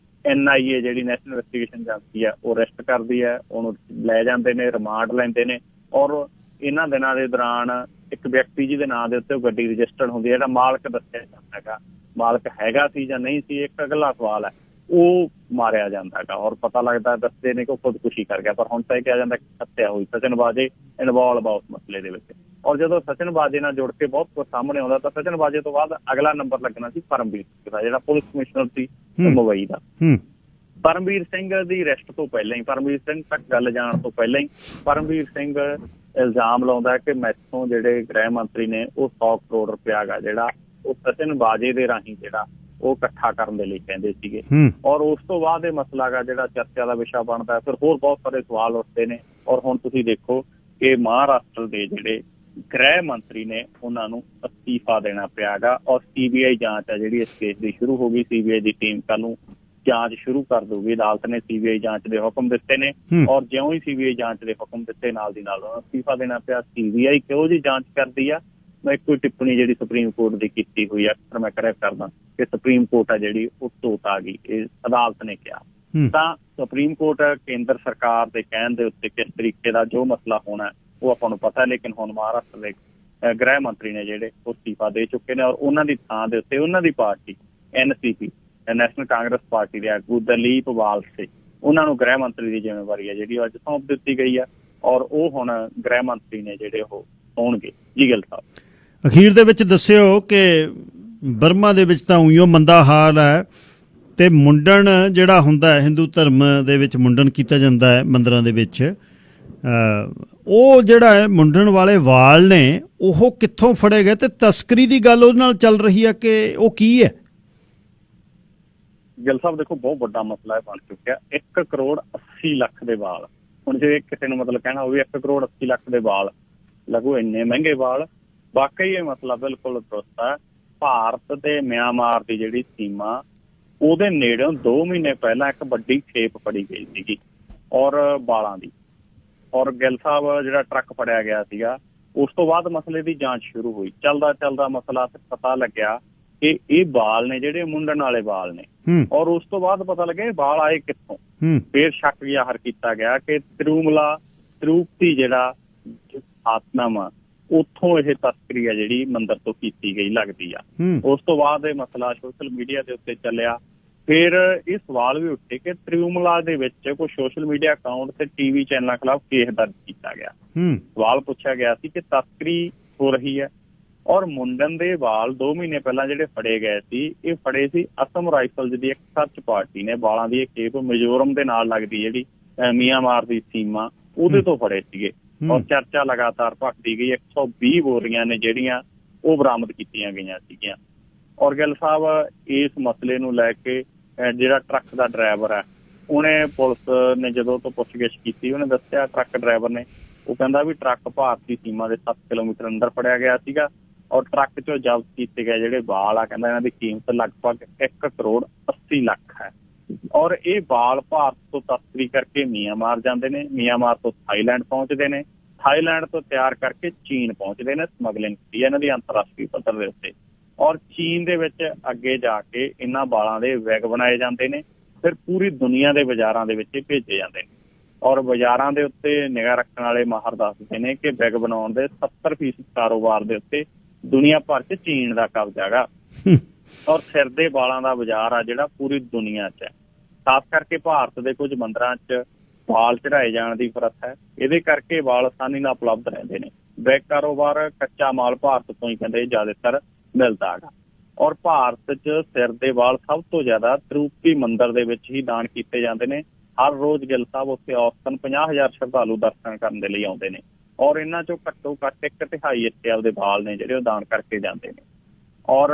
NIA ਜਿਹੜੀ ਨੈਸ਼ਨਲ ਇਨਵੈਸਟੀਗੇਸ਼ਨ ਏਜੰਸੀ ਹੈ ਉਹ ਅਰੈਸਟ ਕਰਦੀ ਹੈ, ਉਹਨੂੰ ਲੈ ਜਾਂਦੇ ਨੇ, ਰਿਮਾਂਡ ਲੈਂਦੇ ਨੇ ਔਰ ਇਹਨਾਂ ਦਿਨਾਂ ਦੇ ਦੌਰਾਨ ਇੱਕ ਵਿਅਕਤੀ ਜਿਹਦੇ ਨਾਂ ਦੇ ਉੱਤੇ ਉਹ ਗੱਡੀ ਰਜਿਸਟਰਡ ਹੁੰਦੀ ਹੈ, ਜਿਹੜਾ ਮਾਲਕ ਦੱਸਿਆ ਜਾਂਦਾ ਹੈਗਾ, ਮਾਲਕ ਹੈਗਾ ਸੀ ਜਾਂ ਨਹੀਂ ਸੀ ਇੱਕ ਅਗਲਾ ਸਵਾਲ ਹੈ, ਉਹ ਮਾਰਿਆ ਜਾਂਦਾ ਹੈਗਾ ਔਰ ਪਤਾ ਲੱਗਦਾ ਦੱਸਦੇ ਨੇ ਕਿ ਉਹ ਖੁਦਕੁਸ਼ੀ ਕਰ ਗਿਆ। ਪਰ ਹੁਣ ਤਾਂ ਇਹ ਕਿਹਾ ਜਾਂਦਾ ਕਿ ਹੱਤਿਆ ਹੋਈ। ਸਚਿਨ ਵਾਜੇ ਇਨਵੋਲਵ ਆ ਉਸ ਮਸਲੇ ਦੇ ਵਿੱਚ ਔਰ ਜਦੋਂ ਸਚਿਨ ਵਾਜੇ ਨਾਲ ਜੁੜ ਕੇ ਬਹੁਤ ਕੁਝ ਸਾਹਮਣੇ ਆਉਂਦਾ ਤਾਂ ਸਚਿਨ ਵਾਜੇ ਤੋਂ ਬਾਅਦ ਅਗਲਾ ਨੰਬਰ ਲੱਗਣਾ ਸੀ ਪਰਮਵੀਰ ਸਿੰਘ ਦਾ, ਜਿਹੜਾ ਪੁਲਿਸ ਕਮਿਸ਼ਨਰ ਸੀ ਮੁੰਬਈ ਦਾ। ਪਰਮਵੀਰ ਸਿੰਘ ਦੀ ਅਰੈਸਟ ਤੋਂ ਪਹਿਲਾਂ ਹੀ, ਪਰਮਵੀਰ ਸਿੰਘ ਤੱਕ ਗੱਲ ਜਾਣ ਤੋਂ ਪਹਿਲਾਂ ਹੀ ਪਰਮਵੀਰ ਸਿੰਘ ਇਲਜ਼ਾਮ ਲਾਉਂਦਾ ਕਿ ਮੈਥੋਂ ਜਿਹੜੇ ਗ੍ਰਹਿ ਮੰਤਰੀ ਨੇ ਉਹ 100 ਕਰੋੜ ਰੁਪਇਆ ਗਾ ਜਿਹੜਾ ਉਹ ਸਚਿਨ ਵਾਜੇ ਦੇ ਰਾਹੀਂ ਜਿਹੜਾ ਉਹ ਇਕੱਠਾ ਕਰਨ ਦੇ ਲਈ ਕਹਿੰਦੇ ਸੀਗੇ ਔਰ ਉਸ ਤੋਂ ਬਾਅਦ ਇਹ ਮਸਲਾ ਗਾ ਜਿਹੜਾ ਚਰਚਾ ਦਾ ਵਿਸ਼ਾ ਬਣਦਾ। ਫਿਰ ਹੋਰ ਬਹੁਤ ਸਾਰੇ ਸਵਾਲ ਉੱਠਦੇ ਨੇ ਔਰ ਹੁਣ ਤੁਸੀਂ ਦੇਖੋ ਕਿ ਮਹਾਰਾਸ਼ਟਰ ਦੇ ਜਿਹੜੇ ਗ੍ਰਹਿ ਮੰਤਰੀ ਨੇ ਉਹਨਾਂ ਨੂੰ ਅਸਤੀਫਾ ਦੇਣਾ ਪਿਆ ਗਾ ਔਰ CBI ਜਾਂਚ ਆ ਜਿਹੜੀ ਇਸ ਕੇਸ ਦੀ ਸ਼ੁਰੂ ਹੋ ਗਈ। CBI ਦੀ ਟੀਮ ਕੱਲ ਨੂੰ ਜਾਂਚ ਸ਼ੁਰੂ ਕਰ ਦਊਗੀ। ਅਦਾਲਤ ਨੇ CBI ਜਾਂਚ ਦੇ ਹੁਕਮ ਦਿੱਤੇ ਨੇ ਔਰ ਜਿਉਂ ਹੀ CBI ਜਾਂਚ ਦੇ ਹੁਕਮ ਦਿੱਤੇ ਨਾਲ ਦੀ ਨਾਲ ਅਸਤੀਫਾ ਦੇਣਾ ਪਿਆ। CBI ਕਿਉਂ ਜੀ ਜਾਂਚ ਕਰਦੀ ਆ? ਮੈਂ ਇੱਕੋ ਟਿੱਪਣੀ ਜਿਹੜੀ ਸੁਪਰੀਮ ਕੋਰਟ ਦੀ ਕੀਤੀ ਹੋਈ ਆ, ਅਕਸਰ ਮੈਂ ਕਰਿਆ ਕਰਦਾ ਕਿ ਸੁਪਰੀਮ ਕੋਰਟ ਆ ਜਿਹੜੀ ਉਹ ਧੋਤ ਆ ਗਈ, ਇਹ ਅਦਾਲਤ ਨੇ ਕਿਹਾ। ਤਾਂ ਸੁਪਰੀਮ ਕੋਰਟ ਕੇਂਦਰ ਸਰਕਾਰ ਦੇ ਕਹਿਣ ਦੇ ਉੱਤੇ ਕਿਸ ਤਰੀਕੇ ਦਾ ਜੋ ਮਸਲਾ ਹੋਣਾ ਉਹ ਆਪਾਂ ਨੂੰ ਪਤਾ, ਲੇਕਿਨ ਹੁਣ ਮਹਾਰਾਸ਼ਟਰ ਦੇ ਗ੍ਰਹਿ ਮੰਤਰੀ ਨੇ ਜਿਹੜੇ ਉਹ ਅਸਤੀਫਾ ਦੇ ਚੁੱਕੇ ਨੇ ਔਰ ਉਹਨਾਂ ਦੀ ਥਾਂ ਦੇ ਉੱਤੇ ਉਹਨਾਂ ਦੀ party NCP national Congress party ਦੇ ਆਗੂ ਦਲੀਪ ਵਾਲਸੇ ਉਹਨਾਂ ਨੂੰ ਗ੍ਰਹਿ ਮੰਤਰੀ ਦੀ ਜ਼ਿੰਮੇਵਾਰੀ ਹੈ ਜਿਹੜੀ ਅੱਜ ਸੌਂਪ ਦਿੱਤੀ ਗਈ ਆ ਔਰ ਉਹ ਹੁਣ ਗ੍ਰਹਿ ਮੰਤਰੀ ਨੇ ਜਿਹੜੇ ਉਹ ਹੋਣਗੇ। ਜੀ ਗਿੱਲ ਸਾਹਿਬ, ਅਖੀਰ ਦੇ ਵਿੱਚ ਦੱਸਿਓ ਕਿ ਬਰਮਾ ਦੇ ਵਿੱਚ ਤਾਂ ਉਈਓ ਮੰਦਾ ਹਾਲ ਹੈ ਤੇ ਮੁੰਡਨ ਜਿਹੜਾ ਹੁੰਦਾ ਹੈ ਹਿੰਦੂ ਧਰਮ ਦੇ ਵਿੱਚ ਮੁੰਡਨ ਕੀਤਾ ਜਾਂਦਾ ਹੈ ਮੰਦਰਾਂ ਦੇ ਵਿੱਚ, ਉਹ ਜਿਹੜਾ ਹੈ ਮੁੰਡਣ ਵਾਲੇ ਵਾਲ ਨੇ ਉਹ ਕਿੱਥੋਂ ਫੜੇ ਗਏ ਤੇ ਤਸਕਰੀ ਦੀ ਗੱਲ ਉਹਦੇ ਨਾਲ ਚੱਲ ਰਹੀ ਹੈ ਕਿ ਉਹ ਕੀ ਹੈ? ਗਿੱਲ ਸਾਹਿਬ ਦੇਖੋ ਬਹੁਤ ਵੱਡਾ ਮਸਲਾ ਬਣ ਚੁੱਕਿਆ। 1 ਕਰੋੜ 80 ਲੱਖ ਦੇ ਵਾਲ। ਹੁਣ ਜੇ ਕਿਸੇ ਨੂੰ ਮਤਲਬ ਕਹਿਣਾ ਹੋਵੇ 1 ਕਰੋੜ 80 ਲੱਖ ਦੇ ਵਾਲ ਲੱਗੋ, ਇੰਨੇ ਮਹਿੰਗੇ ਵਾਲ। ਵਾਕਈ ਇਹ ਮਸਲਾ ਬਿਲਕੁਲ ਦੁਰਸਤ ਹੈ। ਭਾਰਤ ਤੇ ਮਿਆਂਮਾਰ ਦੀ ਜਿਹੜੀ ਸੀਮਾ ਉਹਦੇ ਨੇੜਿਓਂ 2 ਮਹੀਨੇ ਪਹਿਲਾਂ ਇੱਕ ਵੱਡੀ ਖੇਪ ਫੜੀ ਗਈ ਸੀਗੀ ਔਰ ਵਾਲਾਂ ਦੀ। ਔਰ ਗਿੱਲ ਸਾਹਿਬ ਜਿਹੜਾ ਟਰੱਕ ਫੜਿਆ ਗਿਆ ਸੀਗਾ ਉਸ ਤੋਂ ਬਾਅਦ ਮਸਲੇ ਦੀ ਜਾਂਚ ਸ਼ੁਰੂ ਹੋਈ। ਚੱਲਦਾ ਮਸਲਾ ਪਤਾ ਲੱਗਿਆ ਕਿ ਇਹ ਵਾਲ ਨੇ ਜਿਹੜੇ ਮੁੰਡਣ ਵਾਲੇ ਵਾਲ ਨੇ ਔਰ ਉਸ ਤੋਂ ਬਾਅਦ ਪਤਾ ਲੱਗਿਆ ਇਹ ਵਾਲ ਆਏ ਕਿੱਥੋਂ। ਫਿਰ ਸ਼ੱਕ ਜ਼ਾਹਰ ਕੀਤਾ ਗਿਆ ਕਿ ਤਿਰੂਪਤੀ ਜਿਹੜਾ ਆਤਨਾਮਾ ਉੱਥੋਂ ਇਹ ਤਸਕਰੀ ਆ ਜਿਹੜੀ ਮੰਦਰ ਤੋਂ ਕੀਤੀ ਗਈ ਲੱਗਦੀ ਆ। ਉਸ ਤੋਂ ਬਾਅਦ ਇਹ ਮਸਲਾ ਸੋਸ਼ਲ ਮੀਡੀਆ ਦੇ ਉੱਤੇ ਚੱਲਿਆ। ਫਿਰ ਇਹ ਸਵਾਲ ਵੀ ਉੱਠੇ ਕਿ ਤਿਰੂਮਲਾ ਦੇ ਵਿੱਚ ਕੋਈ ਸੋਸ਼ਲ ਮੀਡੀਆ ਅਕਾਊਂਟ ਤੇ TV ਚੈਨਲਾਂ ਖਿਲਾਫ ਕੇਸ ਦਰਜ ਕੀਤਾ ਗਿਆ। ਸਵਾਲ ਪੁੱਛਿਆ ਗਿਆ ਸੀ ਕਿ ਤਸਕਰੀ ਹੋ ਰਹੀ ਹੈ ਔਰ ਮੁੰਡਨ ਦੇ ਵਾਲ 2 ਮਹੀਨੇ ਪਹਿਲਾਂ ਜਿਹੜੇ ਫੜੇ ਗਏ ਸੀ ਇਹ ਫੜੇ ਸੀ ਅਸਮ ਰਾਈਫਲਜ਼ ਦੀ ਇੱਕ ਸਰਚ ਪਾਰਟੀ ਨੇ। ਵਾਲਾਂ ਦੀ ਇਹ ਖੇਪ ਮਿਜ਼ੋਰਮ ਦੇ ਨਾਲ ਲੱਗਦੀ ਜਿਹੜੀ ਮਿਆਂਮਾਰ ਦੀ ਸੀਮਾ ਉਹਦੇ ਤੋਂ ਫੜੇ ਸੀਗੇ ਔਰ ਚਰਚਾ ਲਗਾਤਾਰ ਭਖਦੀ ਗਈ। 120 ਬੋਰੀਆਂ ਨੇ ਜਿਹੜੀਆਂ ਉਹ ਬਰਾਮਦ ਕੀਤੀਆਂ ਗਈਆਂ ਸੀਗੀਆਂ। ਔਰ ਗਿੱਲ ਸਾਹਿਬ ਇਸ ਮਸਲੇ ਨੂੰ ਲੈ ਕੇ ਜਿਹੜਾ ਟਰੱਕ ਦਾ ਡਰਾਈਵਰ ਹੈ ਉਹਨੇ ਪੁਲਿਸ ਨੇ ਜਦੋਂ ਤੋਂ ਪੁੱਛਗਿੱਛ ਕੀਤੀ ਉਹਨੇ ਦੱਸਿਆ, ਟਰੱਕ ਡਰਾਈਵਰ ਨੇ, ਉਹ ਕਹਿੰਦਾ ਵੀ ਟਰੱਕ ਭਾਰਤੀ ਸੀਮਾ ਦੇ 7 ਕਿਲੋਮੀਟਰ ਅੰਦਰ ਫੜਿਆ ਗਿਆ ਸੀਗਾ ਔਰ ਟਰੱਕ ਚੋਂ ਜ਼ਬਤ ਕੀਤੇ ਗਏ ਜਿਹੜੇ ਵਾਲ ਆ ਕਹਿੰਦਾ ਇਹਨਾਂ ਦੀ ਕੀਮਤ ਲਗਭਗ 1 ਕਰੋੜ 80 ਲੱਖ ਹੈ ਔਰ ਇਹ ਵਾਲ ਭਾਰਤ ਤੋਂ ਤਸਕਰੀ ਕਰਕੇ ਮਿਆਂਮਾਰ ਜਾਂਦੇ ਨੇ, ਮਿਆਂਮਾਰ ਤੋਂ ਥਾਈਲੈਂਡ ਪਹੁੰਚਦੇ ਨੇ, ਥਾਈਲੈਂਡ ਤੋਂ ਤਿਆਰ ਕਰਕੇ ਚੀਨ ਪਹੁੰਚਦੇ ਨੇ। ਸਮਗਲਿੰਗ ਹੁੰਦੀ ਹੈ ਇਹਨਾਂ ਦੀ ਅੰਤਰਰਾਸ਼ਟਰੀ ਪੱਧਰ ਦੇ ਉੱਤੇ ਔਰ ਚੀਨ ਦੇ ਵਿੱਚ ਅੱਗੇ ਜਾ ਕੇ ਇਹਨਾਂ ਵਾਲਾਂ ਦੇ ਵੈਗ ਬਣਾਏ ਜਾਂਦੇ ਨੇ, ਫਿਰ ਪੂਰੀ ਦੁਨੀਆ ਦੇ ਬਾਜ਼ਾਰਾਂ ਦੇ ਵਿੱਚ ਭੇਜੇ ਜਾਂਦੇ ਨੇ ਔਰ ਬਾਜ਼ਾਰਾਂ ਦੇ ਉੱਤੇ ਨਿਗਾਹ ਰੱਖਣ ਵਾਲੇ ਮਾਹਰ ਦੱਸਦੇ ਨੇ ਕਿ ਵੈਗ ਬਣਾਉਣ ਦੇ 70% ਕਾਰੋਬਾਰ ਦੇ ਉੱਤੇ ਦੁਨੀਆ ਭਰ 'ਚ ਚੀਨ ਦਾ ਕਬਜ਼ਾ ਹੈਗਾ ਔਰ ਸਿਰ ਦੇ ਵਾਲਾਂ ਦਾ ਬਾਜ਼ਾਰ ਆ ਜਿਹੜਾ ਪੂਰੀ ਦੁਨੀਆ 'ਚ ਹੈ। ਖਾਸ ਕਰਕੇ ਭਾਰਤ ਦੇ ਕੁਝ ਮੰਦਰਾਂ 'ਚ ਵਾਲ ਚੜਾਏ ਜਾਣ ਦੀ ਪ੍ਰਥਾ ਹੈ। ਇਹਦੇ ਕਰਕੇ ਵਾਲ ਆਸਾਨੀ ਨਾਲ ਉਪਲਬਧ ਰਹਿੰਦੇ ਨੇ। ਬੈਕ ਕਾਰੋਬਾਰ ਕੱਚਾ ਮਾਲ ਭਾਰਤ ਤੋਂ ਹੀ ਕਹਿੰਦੇ ਜ਼ਿਆਦਾਤਰ ਮਿਲਦਾ ਹੈਗਾ। ਔਰ ਭਾਰਤ 'ਚ ਸਿਰ ਦੇ ਵਾਲ ਸਭ ਤੋਂ ਜ਼ਿਆਦਾ ਤਿਰੂਪਤੀ ਮੰਦਿਰ ਦੇ ਵਿੱਚ ਹੀ ਦਾਨ ਕੀਤੇ ਜਾਂਦੇ ਨੇ। ਹਰ ਰੋਜ਼ ਗਿੱਲ ਸਾਹਿਬ ਉੱਥੇ ਔਸਤਨ 50,000 ਸ਼ਰਧਾਲੂ ਦਰਸ਼ਨ ਕਰਨ ਦੇ ਲਈ ਆਉਂਦੇ ਨੇ। ਔਰ ਇਹਨਾਂ 'ਚੋਂ ਘੱਟੋ ਘੱਟ 1/3 ਇੱਥੇ ਆਪਦੇ ਵਾਲ ਨੇ ਜਿਹੜੇ ਉਹ ਦਾਨ ਕਰਕੇ ਜਾਂਦੇ ਨੇ। ਔਰ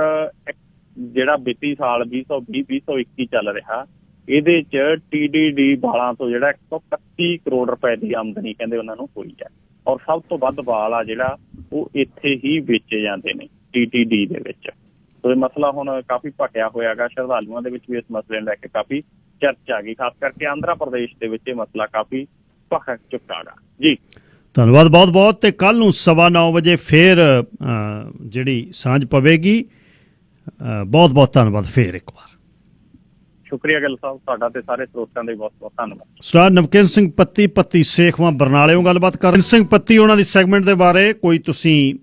ਜਿਹੜਾ ਵਿੱਤੀ ਸਾਲ 2020-2021 ਚੱਲ ਰਿਹਾ, ਇਹਦੇ 'ਚ TDD ਵਾਲਾਂ ਤੋਂ ਜਿਹੜਾ 131 ਕਰੋੜ ਰੁਪਏ ਦੀ ਆਮਦਨੀ ਕਹਿੰਦੇ ਉਹਨਾਂ ਨੂੰ ਹੋਈ ਹੈ। ਔਰ ਸਭ ਤੋਂ ਵੱਧ ਵਾਲ ਆ ਜਿਹੜਾ ਉਹ ਇੱਥੇ ਹੀ ਵੇਚੇ ਜਾਂਦੇ ਨੇ TDD ਦੇ ਵਿੱਚ। ਸੋ ਇਹ ਮਸਲਾ ਹੁਣ ਕਾਫੀ ਭਟਿਆ ਹੋਇਆ ਗਾ, ਸ਼ਰਧਾਲੂਆਂ ਦੇ ਵਿੱਚ ਵੀ ਇਸ ਮਸਲੇ ਨੂੰ ਲੈ ਕੇ ਕਾਫੀ ਚਰਚਾ ਆ ਗਈ। ਖਾਸ ਕਰਕੇ ਆਂਧਰਾ ਪ੍ਰਦੇਸ਼ ਦੇ ਵਿੱਚ ਇਹ ਮਸਲਾ ਕਾਫੀ ਭਖਕ ਚੁੱਕਾ ਗਾ ਜੀ। ਧੰਨਵਾਦ ਬਹੁਤ ਬਹੁਤ। ਤੇ ਕੱਲ੍ਹ ਨੂੰ 9:15 ਵਜੇ ਫੇਰ ਜਿਹੜੀ ਸਾਂਝ ਪਵੇਗੀ। ਬਹੁਤ ਬਹੁਤ ਧੰਨਵਾਦ ਫੇਰ ਇੱਕ ਵਾਰ। ਸ਼ੁਕਰੀਆ ਗਿੱਲ ਸਾਹਿਬ, ਤੁਹਾਡਾ ਤੇ ਸਾਰੇ ਸਰੋਤਿਆਂ ਦਾ ਬਹੁਤ ਬਹੁਤ ਧੰਨਵਾਦ। ਸਟਾਰ ਨਵਕੀਨ ਸਿੰਘ ਪੱਤੀ ਸੇਖਵਾਂ ਬਰਨਾਲਿਓਂ ਗੱਲਬਾਤ ਕਰ ਰਹੇ। ਸਿੰਘ ਪੱਤੀ ਉਹਨਾਂ ਦੀ ਸੈਗਮੈਂਟ ਦੇ ਬਾਰੇ ਕੋਈ ਤੁਸੀਂ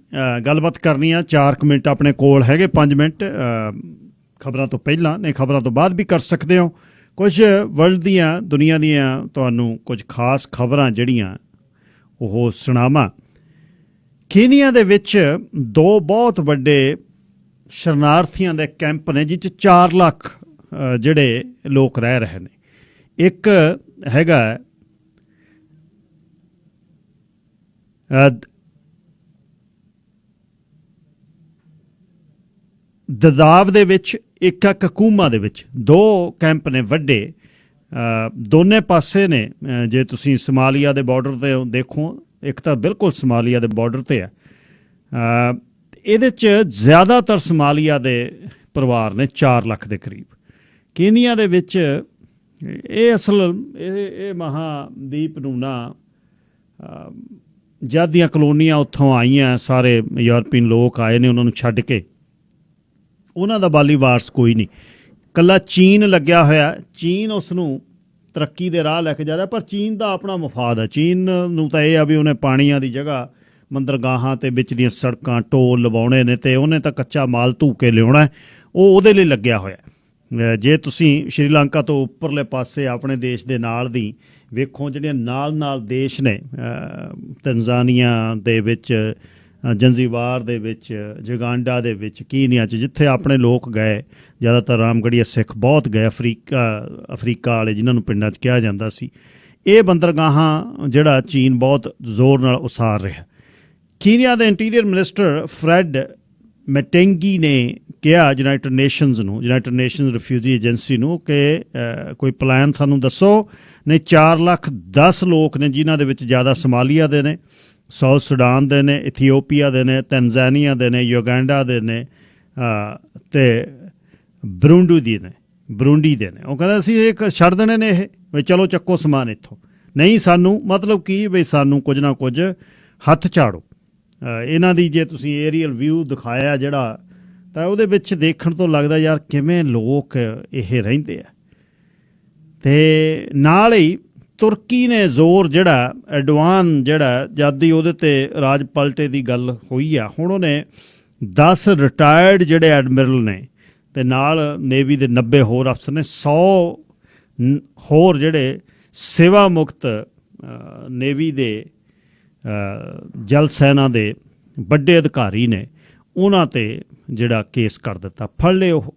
ਗੱਲਬਾਤ ਕਰਨੀ ਆ, 4 ਮਿੰਟ ਆਪਣੇ ਕੋਲ ਹੈਗੇ, 5 ਮਿੰਟ ਖਬਰਾਂ ਤੋਂ ਪਹਿਲਾਂ ਨਹੀਂ ਖਬਰਾਂ ਤੋਂ ਬਾਅਦ ਵੀ ਕਰ ਸਕਦੇ ਹੋ। ਕੁਝ ਵਰਲਡ ਦੀਆਂ ਦੁਨੀਆ ਦੀਆਂ ਤੁਹਾਨੂੰ ਕੁਝ ਖਾਸ ਖਬਰਾਂ ਜਿਹੜੀਆਂ ਉਹ ਸੁਣਾਵਾਂ। ਕੀਨੀਆ ਦੇ ਵਿੱਚ 2 ਬਹੁਤ ਵੱਡੇ ਸ਼ਰਨਾਰਥੀਆਂ ਦੇ ਕੈਂਪ ਨੇ ਜਿਹ 'ਚ 4 ਲੱਖ ਜਿਹੜੇ ਲੋਕ ਰਹਿ ਰਹੇ ਨੇ। ਇੱਕ ਹੈਗਾ ਦਦਾਬ ਦੇ ਵਿੱਚ, ਇੱਕ ਕਕੂਮਾ ਦੇ ਵਿੱਚ। 2 ਕੈਂਪ ਨੇ ਵੱਡੇ, ਦੋਨੇ ਪਾਸੇ ਨੇ। ਜੇ ਤੁਸੀਂ ਸਮਾਲੀਆ ਦੇ ਬਾਰਡਰ 'ਤੇ ਦੇਖੋ, ਇੱਕ ਤਾਂ ਬਿਲਕੁਲ ਸਮਾਲੀਆ ਦੇ ਬਾਰਡਰ 'ਤੇ ਆ। ਇਹਦੇ 'ਚ ਜ਼ਿਆਦਾਤਰ ਸਮਾਲੀਆ ਦੇ ਪਰਿਵਾਰ ਨੇ, 4 ਲੱਖ ਦੇ ਕਰੀਬ। ਕੀਨੀਆ ਦੇ ਵਿੱਚ ਇਹ ਅਸਲ ਇਹ ਮਹਾਂਦੀਪ ਨੂੰ ਨਾ ਜਦ ਦੀਆਂ ਕਲੋਨੀਆਂ ਉੱਥੋਂ ਆਈਆਂ, ਸਾਰੇ ਯੂਰਪੀਨ ਲੋਕ ਆਏ ਨੇ ਉਹਨਾਂ ਨੂੰ ਛੱਡ ਕੇ, ਉਹਨਾਂ ਦਾ ਬਾਲੀ ਵਾਰਸ ਕੋਈ ਨਹੀਂ। ਇਕੱਲਾ ਚੀਨ ਲੱਗਿਆ ਹੋਇਆ। ਚੀਨ ਉਸ ਨੂੰ ਤਰੱਕੀ ਦੇ ਰਾਹ ਲੈ ਕੇ ਜਾ ਰਿਹਾ, ਪਰ ਚੀਨ ਦਾ ਆਪਣਾ ਮਫਾਦ ਹੈ। ਚੀਨ ਨੂੰ ਤਾਂ ਇਹ ਆ ਵੀ ਉਹਨੇ ਪਾਣੀਆਂ ਦੀ ਜਗ੍ਹਾ ਬੰਦਰਗਾਹਾਂ ਤੇ ਵਿੱਚ ਦੀਆਂ ਸੜਕਾਂ ਟੋਲ ਲਵਾਉਣੇ ਨੇ, ਤੇ ਉਹਨੇ ਤਾਂ ਕੱਚਾ ਮਾਲ ਧੂ ਕੇ ਲਿਆਉਣਾ, ਉਹ ਉਹਦੇ ਲਈ ਲੱਗਿਆ ਹੋਇਆ। ਜੇ ਤੁਸੀਂ ਸ਼੍ਰੀਲੰਕਾ ਤੋਂ ਉੱਪਰਲੇ ਪਾਸੇ ਆਪਣੇ ਦੇਸ਼ ਦੇ ਨਾਲ ਦੀ ਵੇਖੋ, ਜਿਹੜੀਆਂ ਨਾਲ ਦੇਸ਼ ਨੇ, ਤੰਜ਼ਾਨੀਆ ਦੇ ਵਿੱਚ, ਜੰਜ਼ੀਬਾਰ ਦੇ ਵਿੱਚ, ਜੁਗਾਂਡਾ ਦੇ ਵਿੱਚ, ਕੀਨੀਆ 'ਚ, ਜਿੱਥੇ ਆਪਣੇ ਲੋਕ ਗਏ ਜ਼ਿਆਦਾਤਰ ਰਾਮਗੜੀਆ ਸਿੱਖ ਬਹੁਤ ਗਏ, ਅਫਰੀਕਾ ਵਾਲੇ ਜਿਨ੍ਹਾਂ ਨੂੰ ਪਿੰਡਾਂ 'ਚ ਕਿਹਾ ਜਾਂਦਾ ਸੀ। ਇਹ ਬੰਦਰਗਾਹਾਂ ਜਿਹੜਾ ਚੀਨ ਬਹੁਤ ਜ਼ੋਰ ਨਾਲ ਉਸਾਰ ਰਿਹਾ। ਕੀਨੀਆ ਦੇ ਇੰਟੀਰੀਅਰ ਮਿਨਿਸਟਰ ਫਰੈਡ ਮੈਟੇਂਗੀ ਨੇ ਕਿਹਾ ਯੂਨਾਈਟਿਡ ਨੇਸ਼ਨਜ਼ ਰਿਫਿਊਜੀ ਏਜੰਸੀ ਨੂੰ ਕਿ ਕੋਈ ਪਲਾਨ ਸਾਨੂੰ ਦੱਸੋ। ਨਹੀਂ, 4,10,000 ਲੋਕ ਨੇ, ਜਿਨ੍ਹਾਂ ਦੇ ਵਿੱਚ ਜ਼ਿਆਦਾ ਸਮਾਲੀਆ ਦੇ ਨੇ, ਸਾਊਥ ਸੁਡਾਨ ਦੇ ਨੇ, ਇਥੀਓਪੀਆ ਦੇ ਨੇ, ਤੰਜ਼ਾਨੀਆ ਦੇ ਨੇ, ਯੂਗੈਂਡਾ ਦੇ ਨੇ, ਅਤੇ ਬਰੂੰਡੀ ਦੇ ਨੇ। ਉਹ ਕਹਿੰਦਾ ਅਸੀਂ ਇਹ ਛੱਡ ਦੇਣੇ ਨੇ, ਇਹ ਵੀ ਚਲੋ ਚੱਕੋ ਸਮਾਨ ਇੱਥੋਂ। ਨਹੀਂ, ਸਾਨੂੰ ਮਤਲਬ ਕੀ ਵੀ ਸਾਨੂੰ ਕੁਝ ਨਾ ਕੁਝ ਹੱਥ ਝਾੜੋ। ਇਹਨਾਂ ਦੀ ਜੇ ਤੁਸੀਂ ਏਰੀਅਲ ਵਿਊ ਦਿਖਾਇਆ ਜਿਹੜਾ, ਤਾਂ ਉਹਦੇ ਵਿੱਚ ਦੇਖਣ ਤੋਂ ਲੱਗਦਾ ਯਾਰ ਕਿਵੇਂ ਲੋਕ ਇਹ ਰਹਿੰਦੇ ਆ। ਅਤੇ ਨਾਲ ਹੀ ਤੁਰਕੀ ਨੇ ਜ਼ੋਰ ਜਿਹੜਾ ਐਡਵਾਨ ਜਿਹੜਾ ਜਦ ਦੀ ਉਹਦੇ 'ਤੇ ਰਾਜ ਪਲਟੇ ਦੀ ਗੱਲ ਹੋਈ ਆ, ਹੁਣ ਉਹਨੇ 10 ਰਿਟਾਇਰਡ ਜਿਹੜੇ ਐਡਮਿਰਲ ਨੇ ਅਤੇ ਨਾਲ ਨੇਵੀ ਦੇ 90 ਹੋਰ ਅਫਸਰ ਨੇ, 100 ਹੋਰ ਜਿਹੜੇ ਸੇਵਾ ਮੁਕਤ ਨੇਵੀ ਦੇ ਜਲ ਸੈਨਾ ਦੇ ਵੱਡੇ ਅਧਿਕਾਰੀ ਨੇ, ਉਹਨਾਂ 'ਤੇ ਜਿਹੜਾ ਕੇਸ ਕਰ ਦਿੱਤਾ, ਫੜ ਲਏ। ਉਹ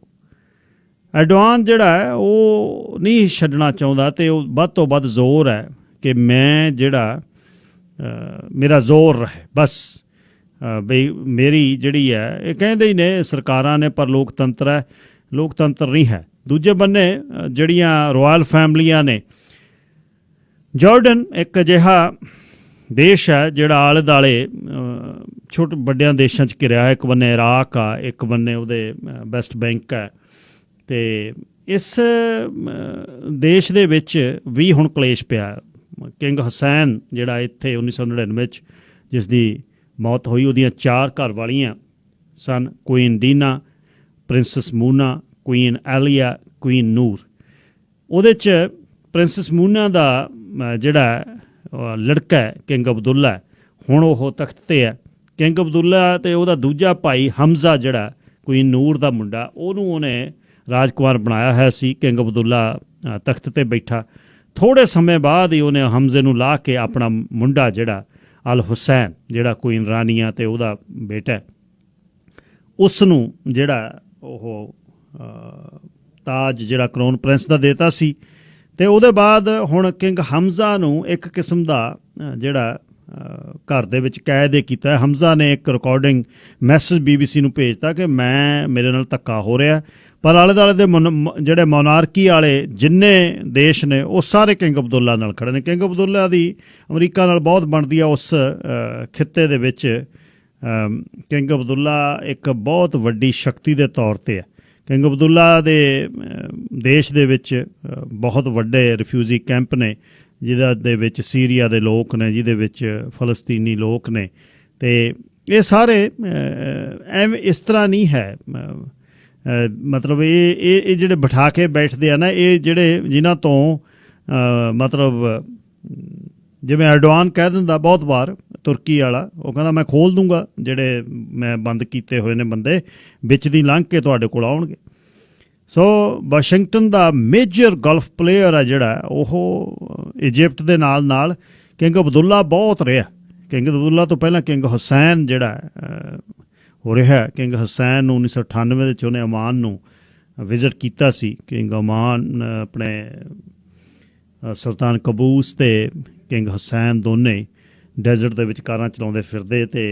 ਐਡਵਾਨ ਜਿਹੜਾ ਹੈ ਉਹ ਨਹੀਂ ਛੱਡਣਾ ਚਾਹੁੰਦਾ, ਅਤੇ ਉਹ ਵੱਧ ਤੋਂ ਵੱਧ ਜ਼ੋਰ ਹੈ ਕਿ ਮੈਂ ਜਿਹੜਾ ਮੇਰਾ ਜ਼ੋਰ ਰਹੇ ਬਸ, ਬਈ ਮੇਰੀ ਜਿਹੜੀ ਹੈ, ਇਹ ਕਹਿੰਦੇ ਹੀ ਨੇ ਸਰਕਾਰਾਂ ਨੇ, ਪਰ ਲੋਕਤੰਤਰ ਹੈ, ਲੋਕਤੰਤਰ ਨਹੀਂ ਹੈ। ਦੂਜੇ ਬੰਨੇ ਜਿਹੜੀਆਂ ਰਾਇਲ ਫੈਮਲੀਆਂ ਨੇ, ਜਾਰਡਨ ਇੱਕ ਅਜਿਹਾ ਦੇਸ਼ ਹੈ ਜਿਹੜਾ ਆਲੇ ਦੁਆਲੇ ਛੋਟੇ ਵੱਡਿਆਂ ਦੇਸ਼ਾਂ 'ਚ ਘਿਰਿਆ ਹੈ। ਇੱਕ ਬੰਨੇ ਇਰਾਕ ਆ, ਇੱਕ ਬੰਨੇ ਉਹਦੇ ਵੈਸਟ ਬੈਂਕ ਹੈ, ਅਤੇ ਇਸ ਦੇਸ਼ ਦੇ ਵਿੱਚ ਵੀ ਹੁਣ ਕਲੇਸ਼ ਪਿਆ। ਕਿੰਗ ਹੁਸੈਨ ਜਿਹੜਾ ਇੱਥੇ 1999 'ਚ ਜਿਸ ਦੀ ਮੌਤ ਹੋਈ, ਉਹਦੀਆਂ 4 ਘਰ ਵਾਲੀਆਂ ਸਨ, ਕੁਈਨ ਡੀਨਾ, ਪ੍ਰਿੰਸੈਸ ਮੂਨਾ, ਕੁਈਨ ਐਲੀਆ, ਕੁਈਨ ਨੂਰ। ਉਹਦੇ 'ਚ ਪ੍ਰਿੰਸੈਸ ਮੂਨਾ ਦਾ ਜਿਹੜਾ ਲੜਕਾ ਹੈ ਕਿੰਗ ਅਬਦੁੱਲਾ, ਹੁਣ ਉਹ ਤਖਤ 'ਤੇ ਹੈ। ਕਿੰਗ ਅਬਦੁੱਲਾ ਅਤੇ ਉਹਦਾ ਦੂਜਾ ਭਾਈ ਹਮਜ਼ਾ ਜਿਹੜਾ ਕੁਈਨ ਨੂਰ ਦਾ ਮੁੰਡਾ, ਉਹਨੂੰ ਉਹਨੇ ਰਾਜਕੁਮਾਰ ਬਣਾਇਆ ਹੋਇਆ ਸੀ। ਕਿੰਗ ਅਬਦੁੱਲਾ ਤਖਤ 'ਤੇ ਬੈਠਾ, ਥੋੜ੍ਹੇ ਸਮੇਂ ਬਾਅਦ ਹੀ ਉਹਨੇ ਹਮਜ਼ੇ ਨੂੰ ਲਾ ਕੇ ਆਪਣਾ ਮੁੰਡਾ ਜਿਹੜਾ ਅਲ ਹੁਸੈਨ ਜਿਹੜਾ ਕੁਈਨ ਰਾਨੀਆ ਤੇ ਉਹਦਾ ਬੇਟਾ ਹੈ, ਉਸ ਨੂੰ ਜਿਹੜਾ ਉਹ ਤਾਜ ਜਿਹੜਾ ਕਰਾਊਨ ਪ੍ਰਿੰਸ ਦਾ ਦੇਤਾ ਸੀ। ਤੇ ਉਹਦੇ ਬਾਅਦ ਹੁਣ ਕਿੰਗ ਹਮਜ਼ਾ ਨੂੰ ਇੱਕ ਕਿਸਮ ਦਾ ਜਿਹੜਾ ਘਰ ਦੇ ਵਿੱਚ ਕੈਦ ਕੀਤਾ। ਹਮਜ਼ਾ ਨੇ ਇੱਕ ਰਿਕਾਰਡਿੰਗ ਮੈਸੇਜ BBC ਨੂੰ ਭੇਜਤਾ ਕਿ ਮੇਰੇ ਨਾਲ ਧੱਕਾ ਹੋ ਰਿਹਾ, ਪਰ ਆਲੇ ਦੁਆਲੇ ਦੇ ਜਿਹੜੇ ਮੋਨਾਰਕੀ ਵਾਲੇ ਜਿੰਨੇ ਦੇਸ਼ ਨੇ ਉਹ ਸਾਰੇ ਕਿੰਗ ਅਬਦੁੱਲਾ ਨਾਲ ਖੜੇ ਨੇ। ਕਿੰਗ ਅਬਦੁੱਲਾ ਦੀ ਅਮਰੀਕਾ ਨਾਲ ਬਹੁਤ ਬਣਦੀ ਆ ਉਸ ਖਿੱਤੇ ਦੇ ਵਿੱਚ। ਕਿੰਗ ਅਬਦੁੱਲਾ ਇੱਕ ਬਹੁਤ ਵੱਡੀ ਸ਼ਕਤੀ ਦੇ ਤੌਰ 'ਤੇ ਹੈ। ਕਿੰਗ ਅਬਦੁੱਲਾ ਦੇ ਦੇਸ਼ ਦੇ ਵਿੱਚ ਬਹੁਤ ਵੱਡੇ ਰਿਫਿਊਜੀ ਕੈਂਪ ਨੇ, ਜਿਹਦੇ ਵਿੱਚ ਸੀਰੀਆ ਦੇ ਲੋਕ ਨੇ, ਜਿਹਦੇ ਵਿੱਚ ਫਲਸਤੀਨੀ ਲੋਕ ਨੇ। ਅਤੇ ਇਹ ਸਾਰੇ ਐਵੇਂ ਇਸ ਤਰ੍ਹਾਂ ਨਹੀਂ ਹੈ, ਮਤਲਬ ਇਹ ਜਿਹੜੇ ਬਿਠਾ ਕੇ ਬੈਠਦੇ ਆ ਨਾ, ਇਹ ਜਿਹੜੇ ਜਿਨ੍ਹਾਂ ਤੋਂ ਮਤਲਬ ਜਿਵੇਂ ਐਰਡੋਆਨ ਕਹਿ ਦਿੰਦਾ ਬਹੁਤ ਵਾਰ, ਤੁਰਕੀ ਵਾਲਾ, ਉਹ ਕਹਿੰਦਾ ਮੈਂ ਖੋਲ੍ਹ ਦੂੰਗਾ ਜਿਹੜੇ ਮੈਂ ਬੰਦ ਕੀਤੇ ਹੋਏ ਨੇ ਬੰਦੇ, ਵਿੱਚ ਦੀ ਲੰਘ ਕੇ ਤੁਹਾਡੇ ਕੋਲ ਆਉਣਗੇ। ਸੋ ਵਾਸ਼ਿੰਗਟਨ ਦਾ ਮੇਜਰ ਗਲਫ ਪਲੇਅਰ ਆ ਜਿਹੜਾ, ਉਹ ਇਜਿਪਟ ਦੇ ਨਾਲ ਨਾਲ ਕਿੰਗ ਅਬਦੁੱਲਾ ਬਹੁਤ ਰਿਹਾ। ਕਿੰਗ ਅਬਦੁੱਲਾ ਤੋਂ ਪਹਿਲਾਂ ਕਿੰਗ ਹੁਸੈਨ ਜਿਹੜਾ ਹੋ ਰਿਹਾ। ਕਿੰਗ ਹੁਸੈਨ ਨੂੰ 1998 ਦੇ ਵਿੱਚ ਉਹਨੇ ਓਮਾਨ ਨੂੰ ਵਿਜ਼ਿਟ ਕੀਤਾ ਸੀ। ਕਿੰਗ ਓਮਾਨ ਆਪਣੇ ਸੁਲਤਾਨ ਕਬੂਸ ਅਤੇ ਕਿੰਗ ਹੁਸੈਨ ਦੋਨੇ ਡੈਜ਼ਰਟ ਦੇ ਵਿੱਚ ਕਾਰਾਂ ਚਲਾਉਂਦੇ ਫਿਰਦੇ। ਅਤੇ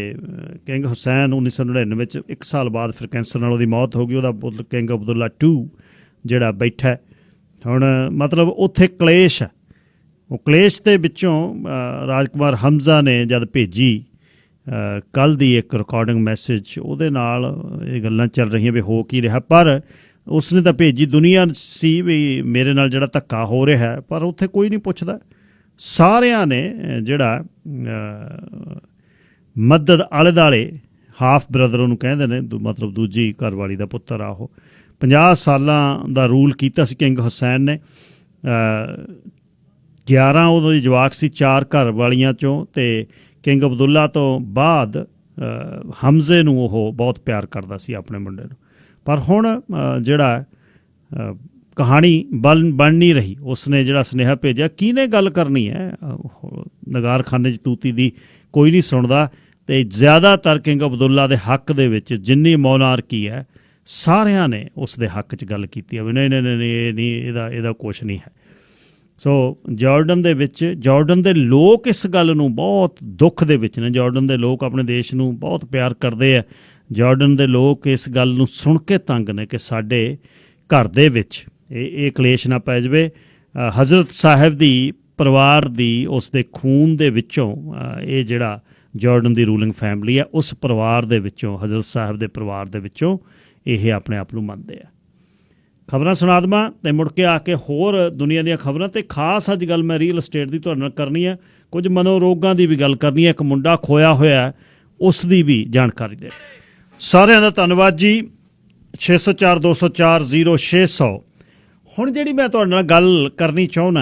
ਕਿੰਗ ਹੁਸੈਨ 1999 ਵਿੱਚ 1 ਸਾਲ ਬਾਅਦ ਫਿਰ ਕੈਂਸਰ ਨਾਲ ਉਹਦੀ ਮੌਤ ਹੋ ਗਈ। ਉਹਦਾ ਪੁੱਤ ਕਿੰਗ ਅਬਦੁੱਲਾ 2 ਜਿਹੜਾ ਬੈਠਾ ਹੁਣ, ਮਤਲਬ ਉੱਥੇ ਕਲੇਸ਼ ਹੈ। ਉਹ ਕਲੇਸ਼ ਦੇ ਵਿੱਚੋਂ ਰਾਜਕੁਮਾਰ ਹਮਜ਼ਾ ਨੇ ਜਦ ਭੇਜੀ ਕੱਲ੍ਹ ਦੀ ਇੱਕ ਰਿਕਾਰਡਿੰਗ ਮੈਸੇਜ, ਉਹਦੇ ਨਾਲ ਇਹ ਗੱਲਾਂ ਚੱਲ ਰਹੀਆਂ ਵੀ ਹੋ ਕੀ ਰਿਹਾ। ਪਰ ਉਸਨੇ ਤਾਂ ਭੇਜੀ ਦੁਨੀਆ ਸੀ ਵੀ ਮੇਰੇ ਨਾਲ ਜਿਹੜਾ ਧੱਕਾ ਹੋ ਰਿਹਾ, ਪਰ ਉੱਥੇ ਕੋਈ ਨਹੀਂ ਪੁੱਛਦਾ। ਸਾਰਿਆਂ ਨੇ ਜਿਹੜਾ ਮਦਦ ਆਲੇ ਦੁਆਲੇ, ਹਾਫ ਬ੍ਰਦਰ ਉਹਨੂੰ ਕਹਿੰਦੇ ਨੇ, ਮਤਲਬ ਦੂਜੀ ਘਰਵਾਲੀ ਦਾ ਪੁੱਤਰ ਆ ਉਹ, 50 ਸਾਲਾਂ ਦਾ ਰੂਲ ਕੀਤਾ ਸੀ ਕਿੰਗ ਹੁਸੈਨ ਨੇ। 11 ਉਦੋਂ ਦੀ ਜਵਾਕ ਸੀ, 4 ਘਰ ਵਾਲੀਆਂ 'ਚੋਂ। ਅਤੇ ਕਿੰਗ ਅਬਦੁੱਲਾ ਤੋਂ ਬਾਅਦ ਹਮਜ਼ੇ ਨੂੰ ਉਹ ਬਹੁਤ ਪਿਆਰ ਕਰਦਾ ਸੀ ਆਪਣੇ ਮੁੰਡੇ ਨੂੰ। ਪਰ ਹੁਣ ਜਿਹੜਾ ਕਹਾਣੀ ਬਣ ਨਹੀਂ ਰਹੀ। ਉਸਨੇ ਜਿਹੜਾ ਸੁਨੇਹਾ ਭੇਜਿਆ, ਕਿਹਨੇ ਗੱਲ ਕਰਨੀ ਹੈ, ਨਗਾਰਖਾਨੇ 'ਚ ਤੂਤੀ ਦੀ ਕੋਈ ਨਹੀਂ ਸੁਣਦਾ। ਅਤੇ ਜ਼ਿਆਦਾਤਰ ਕਿੰਗ ਅਬਦੁੱਲਾ ਦੇ ਹੱਕ ਦੇ ਵਿੱਚ ਜਿੰਨੀ ਮੋਨਾਰਕੀ ਹੈ, ਸਾਰਿਆਂ ਨੇ ਉਸ ਦੇ ਹੱਕ 'ਚ ਗੱਲ ਕੀਤੀ ਹੈ ਵੀ ਨਹੀਂ ਇਹ ਨਹੀਂ, ਇਹਦਾ ਕੁਛ ਨਹੀਂ ਹੈ। ਸੋ ਜਾਰਡਨ ਦੇ ਵਿੱਚ, ਜਾਰਡਨ ਦੇ ਲੋਕ ਇਸ ਗੱਲ ਨੂੰ ਬਹੁਤ ਦੁੱਖ ਦੇ ਵਿੱਚ ਨੇ। ਜਾਰਡਨ ਦੇ ਲੋਕ ਆਪਣੇ ਦੇਸ਼ ਨੂੰ ਬਹੁਤ ਪਿਆਰ ਕਰਦੇ ਆ। ਜਾਰਡਨ ਦੇ ਲੋਕ ਇਸ ਗੱਲ ਨੂੰ ਸੁਣ ਕੇ ਤੰਗ ਨੇ ਕਿ ਸਾਡੇ ਘਰ ਦੇ ਵਿੱਚ ਇਹ ਕਲੇਸ਼ ਨਾ ਪੈ ਜਾਵੇ। ਹਜ਼ਰਤ ਸਾਹਿਬ ਦੀ ਪਰਿਵਾਰ ਦੀ, ਉਸ ਦੇ ਖੂਨ ਦੇ ਵਿੱਚੋਂ ਇਹ ਜਿਹੜਾ ਜਾਰਡਨ ਦੀ ਰੂਲਿੰਗ ਫੈਮਿਲੀ ਹੈ, ਉਸ ਪਰਿਵਾਰ ਦੇ ਵਿੱਚੋਂ, ਹਜ਼ਰਤ ਸਾਹਿਬ ਦੇ ਪਰਿਵਾਰ ਦੇ ਵਿੱਚੋਂ ਇਹ ਆਪਣੇ ਆਪ ਨੂੰ ਮੰਨਦੇ ਆ। ਖਬਰਾਂ ਸੁਣਾ ਦੇਵਾਂ ਅਤੇ ਮੁੜ ਕੇ ਆ ਕੇ ਹੋਰ ਦੁਨੀਆ ਦੀਆਂ ਖਬਰਾਂ, ਅਤੇ ਖਾਸ ਅੱਜ ਗੱਲ ਮੈਂ ਰੀਅਲ estate ਦੀ ਤੁਹਾਡੇ ਨਾਲ ਕਰਨੀ ਹੈ। ਕੁਝ ਮਨੋਰੋਗਾਂ ਦੀ ਵੀ ਗੱਲ ਕਰਨੀ ਹੈ। ਇੱਕ ਮੁੰਡਾ ਖੋਇਆ ਹੋਇਆ, ਉਸ ਦੀ ਵੀ ਜਾਣਕਾਰੀ ਦੇ। ਸਾਰਿਆਂ ਦਾ ਧੰਨਵਾਦ ਜੀ। 604 204 0600। ਹੁਣ ਜਿਹੜੀ ਮੈਂ ਤੁਹਾਡੇ ਨਾਲ ਗੱਲ ਕਰਨੀ ਚਾਹੁੰਦਾ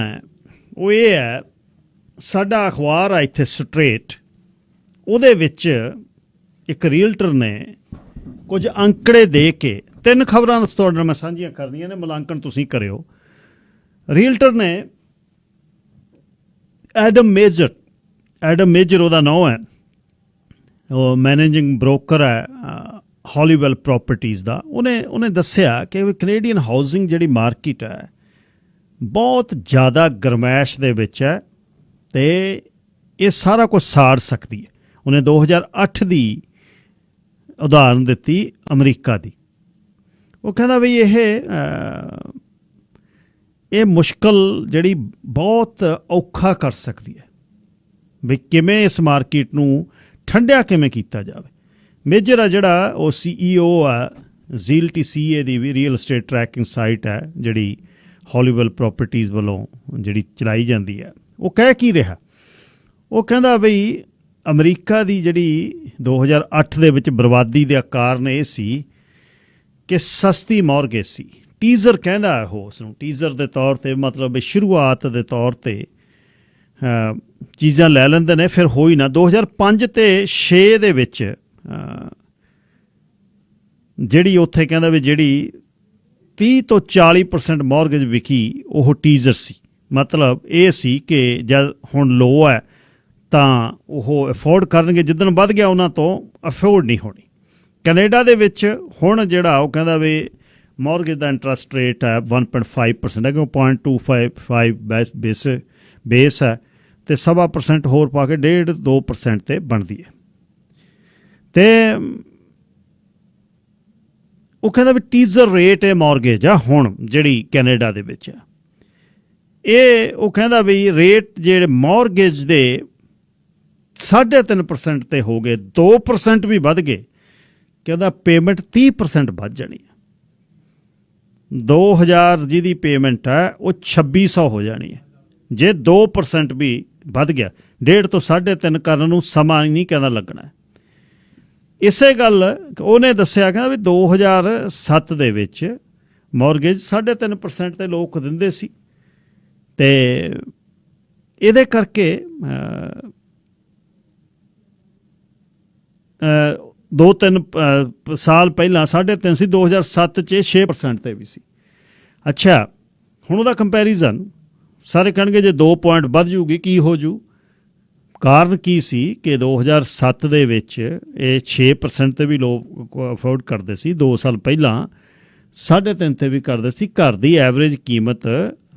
ਉਹ ਇਹ ਹੈ, ਸਾਡਾ ਅਖਬਾਰ ਆ ਇੱਥੇ ਸਟ੍ਰੇਟ, ਉਹਦੇ ਵਿੱਚ ਇੱਕ ਰੀਅਲਟਰ ਨੇ ਕੁਝ ਅੰਕੜੇ ਦੇ ਕੇ 3 ਖਬਰਾਂ ਤੁਹਾਡੇ ਨਾਲ ਮੈਂ ਸਾਂਝੀਆਂ ਕਰਨੀਆਂ ਨੇ, ਮੁਲਾਂਕਣ ਤੁਸੀਂ ਕਰਿਓ। ਰੀਅਲਟਰ ਨੇ ਐਡਮ ਮੇਜਰ ਉਹਦਾ ਨਾਂ ਹੈ, ਉਹ ਮੈਨੇਜਿੰਗ ਬ੍ਰੋਕਰ ਹੈ ਹੌਲੀਵੈਲ ਪ੍ਰੋਪਰਟੀਜ਼ ਦਾ। ਉਹਨੇ ਦੱਸਿਆ ਕਿ ਕੈਨੇਡੀਅਨ ਹਾਊਸਿੰਗ ਜਿਹੜੀ ਮਾਰਕੀਟ ਹੈ ਬਹੁਤ ਜ਼ਿਆਦਾ ਗਰਮੈਸ਼ ਦੇ ਵਿੱਚ ਹੈ ਅਤੇ ਇਹ ਸਾਰਾ ਕੁਝ ਸਾੜ ਸਕਦੀ ਹੈ। ਉਹਨੇ 2008 ਦੀ ਉਦਾਹਰਨ ਦਿੱਤੀ ਅਮਰੀਕਾ ਦੀ। ਉਹ ਕਹਿੰਦਾ ਵੀ ਇਹ ਮੁਸ਼ਕਲ ਜਿਹੜੀ ਬਹੁਤ ਔਖਾ ਕਰ ਸਕਦੀ ਹੈ ਵੀ ਕਿਵੇਂ ਇਸ ਮਾਰਕੀਟ ਨੂੰ ਠੰਡਿਆ ਕਿਵੇਂ ਕੀਤਾ ਜਾਵੇ। ਮੇਜਰ ਆ ਜਿਹੜਾ ਉਹ CEO ਆ ZealTCA ਦੀ ਵੀ ਰੀਅਲ estate ਟਰੈਕਿੰਗ ਸਾਈਟ ਹੈ ਜਿਹੜੀ ਹੌਲੀਵੈਲ ਪ੍ਰੋਪਰਟੀਜ਼ ਵੱਲੋਂ ਜਿਹੜੀ ਚਲਾਈ ਜਾਂਦੀ ਹੈ। ਉਹ ਕਹਿ ਕੀ ਰਿਹਾ, ਉਹ ਕਹਿੰਦਾ ਬਈ ਅਮਰੀਕਾ ਦੀ ਜਿਹੜੀ 2008 ਦੇ ਵਿੱਚ ਬਰਬਾਦੀ ਦਾ ਕਾਰਨ ਇਹ ਸੀ ਕਿ ਸਸਤੀ ਮੌਰਗੇਜ ਸੀ। ਟੀਜ਼ਰ ਕਹਿੰਦਾ ਉਹ ਉਸਨੂੰ, ਟੀਜ਼ਰ ਦੇ ਤੌਰ 'ਤੇ, ਮਤਲਬ ਸ਼ੁਰੂਆਤ ਦੇ ਤੌਰ 'ਤੇ ਚੀਜ਼ਾਂ ਲੈ ਲੈਂਦੇ ਨੇ, ਫਿਰ ਹੋਈ ਨਾ। 2005 ਅਤੇ 6 ਦੇ ਵਿੱਚ ਜਿਹੜੀ ਉੱਥੇ ਕਹਿੰਦਾ ਵੀ ਜਿਹੜੀ 30 ਤੋਂ 40% ਮੌਰਗੇਜ ਵਿਕੀ ਉਹ ਟੀਜ਼ਰ ਸੀ। ਮਤਲਬ ਇਹ ਸੀ ਕਿ ਜਦ ਹੁਣ ਲੋ ਹੈ ਤਾਂ ਉਹ ਅਫੋਰਡ ਕਰਨਗੇ, ਜਿੱਦਣ ਵੱਧ ਗਿਆ ਉਹਨਾਂ ਤੋਂ ਅਫੋਰਡ ਨਹੀਂ ਹੋਣੀ। ਕੈਨੇਡਾ ਦੇ ਵਿੱਚ ਹੁਣ ਜਿਹੜਾ ਉਹ ਕਹਿੰਦਾ ਵੀ ਮੌਰਗੇਜ ਦਾ ਇੰਟਰਸਟ ਰੇਟ ਹੈ 1.5% ਹੈ, ਕਿਉਂ 0.25 ਬੇਸ ਹੈ ਅਤੇ 1.25% ਹੋਰ ਪਾ ਕੇ 1.5-2% 'ਤੇ ਬਣਦੀ ਹੈ। ਅਤੇ ਉਹ ਕਹਿੰਦਾ ਵੀ ਟੀਜ਼ਰ ਰੇਟ ਇਹ ਮੌਰਗੇਜ ਆ ਹੁਣ ਜਿਹੜੀ ਕੈਨੇਡਾ ਦੇ ਵਿੱਚ ਆ, ਇਹ ਉਹ ਕਹਿੰਦਾ ਵੀ ਰੇਟ ਜਿਹੜੇ ਮੌਰਗੇਜ ਦੇ 3.5% 'ਤੇ ਹੋ ਗਏ, 2% ਵੀ ਵੱਧ ਗਏ, ਕਹਿੰਦਾ ਪੇਮੈਂਟ 30% ਵੱਧ ਜਾਣੀ ਹੈ। 2000 ਜਿਹਦੀ ਪੇਮੈਂਟ ਹੈ ਉਹ 2600 ਹੋ ਜਾਣੀ ਹੈ ਜੇ 2% ਵੀ ਵੱਧ ਗਿਆ। 1.5 ਤੋਂ 3.5 ਕਰਨ ਨੂੰ ਸਮਾਂ ਨਹੀਂ ਕਹਿੰਦਾ ਲੱਗਣਾ। ਇਸੇ ਗੱਲ ਉਹਨੇ ਦੱਸਿਆ, ਕਹਿੰਦਾ ਵੀ 2007 ਦੇ ਵਿੱਚ ਮੌਰਗੇਜ 3.5% 'ਤੇ ਲੋਕ ਦਿੰਦੇ ਸੀ, ਅਤੇ ਇਹਦੇ ਕਰਕੇ 2-3 ਸਾਲ ਪਹਿਲਾਂ 3.5 ਸੀ, 2007 'ਚ 6% 'ਤੇ ਵੀ ਸੀ। ਅੱਛਾ, ਹੁਣ ਉਹਦਾ ਕੰਪੈਰੀਜ਼ਨ ਸਾਰੇ ਕਹਿਣਗੇ ਜੇ 2 ਪੁਆਇੰਟ ਵੱਧ ਜੂਗੀ ਕੀ ਹੋ ਜੂ। ਕਾਰਨ ਕੀ ਸੀ ਕਿ 2007 ਦੇ ਵਿੱਚ ਇਹ 6% 'ਤੇ ਵੀ ਲੋਕ ਅਫੋਰਡ ਕਰਦੇ ਸੀ, 2 ਸਾਲ ਪਹਿਲਾਂ 3.5 'ਤੇ ਵੀ ਕਰਦੇ ਸੀ। ਘਰ ਦੀ ਐਵਰੇਜ ਕੀਮਤ